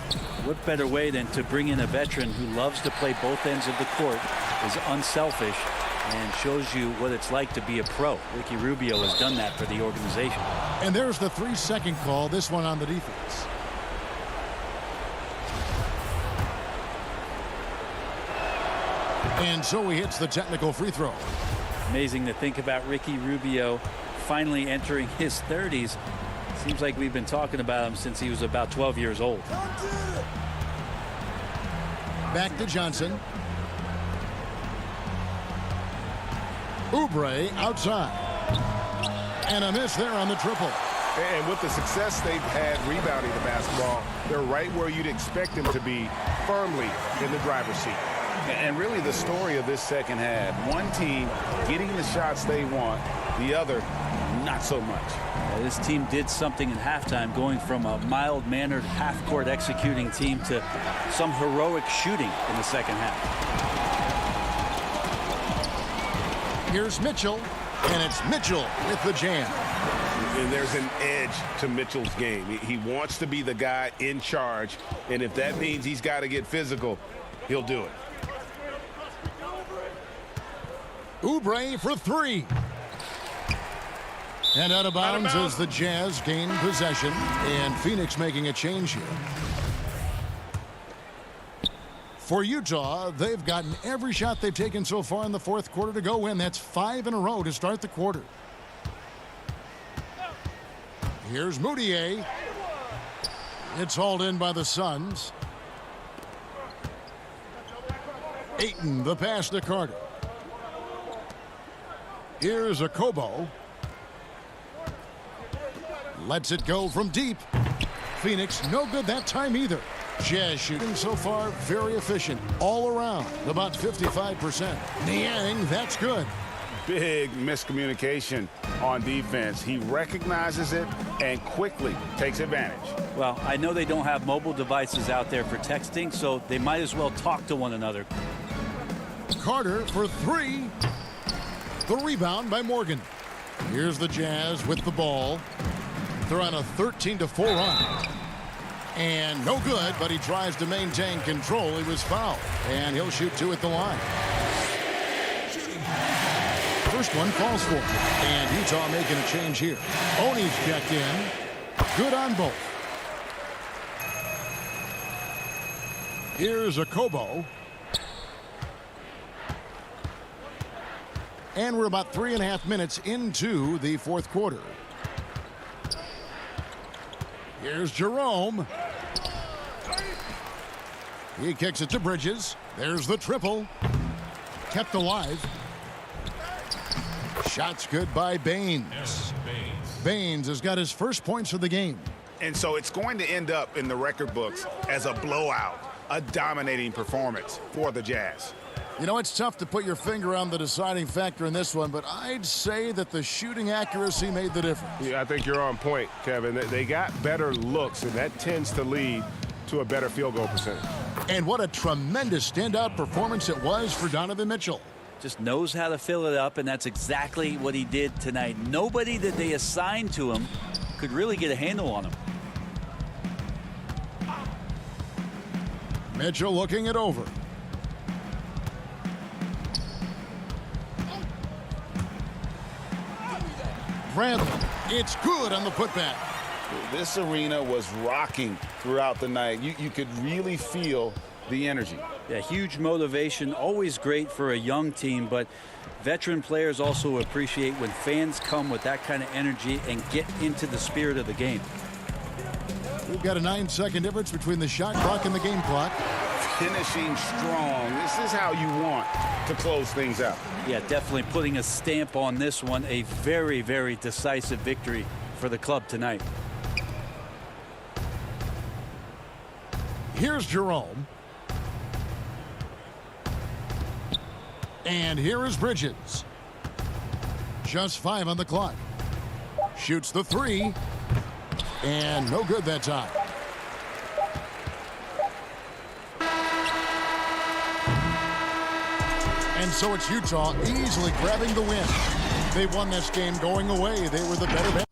What better way than to bring in a veteran who loves to play both ends of the court, is unselfish, and shows you what it's like to be a pro. Ricky Rubio has done that for the organization. And there's the 3-second call, this one on the defense. And so he hits the technical free throw. Amazing to think about Ricky Rubio finally entering his 30s. Seems like we've been talking about him since he was about 12 years old. Back to Johnson. Oubre outside. And a miss there on the triple. And with the success they've had rebounding the basketball, they're right where you'd expect them to be, firmly in the driver's seat. And really the story of this second half, one team getting the shots they want, the other not so much. This team did something in halftime, going from a mild-mannered half-court executing team to some heroic shooting in the second half. Here's Mitchell, and it's Mitchell with the jam. And there's an edge to Mitchell's game. He wants to be the guy in charge, and if that means he's got to get physical, he'll do it. Oubre for three. And out of bounds as the Jazz gain possession, and Phoenix making a change here. For Utah, they've gotten every shot they've taken so far in the fourth quarter to go in. That's 5 in a row to start the quarter. Here's Moutier. It's hauled in by the Suns. Ayton, the pass to Carter. Here's Okobo. Lets it go from deep. Phoenix no good that time either. Jazz shooting so far very efficient all around, about 55%. Niang, that's good. Big miscommunication on defense. He recognizes it and quickly takes advantage. Well, I know they don't have mobile devices out there for texting, so they might as well talk to one another. Carter for three. The rebound by Morgan. Here's the Jazz with the ball. They're on a 13-4 run. And no good, but he tries to maintain control. He was fouled, and he'll shoot 2 at the line. First one falls for him, and Utah making a change here. Oney's checked in. Good on both. Here's a Kobo. And we're about 3.5 minutes into the fourth quarter. Here's Jerome. He kicks it to Bridges. There's the triple. Kept alive. Shots good by Baines. Baines has got his first points of the game. And so it's going to end up in the record books as a blowout, a dominating performance for the Jazz. You know, it's tough to put your finger on the deciding factor in this one, but I'd say that the shooting accuracy made the difference. Yeah, I think you're on point, Kevin. They got better looks, and that tends to lead to a better field goal percentage. And what a tremendous standout performance it was for Donovan Mitchell. Just knows how to fill it up, and that's exactly what he did tonight. Nobody that they assigned to him could really get a handle on him. Mitchell looking it over. Bradley, it's good on the putback. This arena was rocking throughout the night. You could really feel the energy. Yeah, huge motivation, always great for a young team, but veteran players also appreciate when fans come with that kind of energy and get into the spirit of the game. We've got a 9-second difference between the shot clock and the game clock. Finishing strong. This is how you want to close things out. Yeah, definitely putting a stamp on this one. A very, very decisive victory for the club tonight. Here's Jerome. And here is Bridges. Just 5 on the clock. Shoots the 3. And no good that time. And so it's Utah easily grabbing the win. They won this game going away. They were the better man.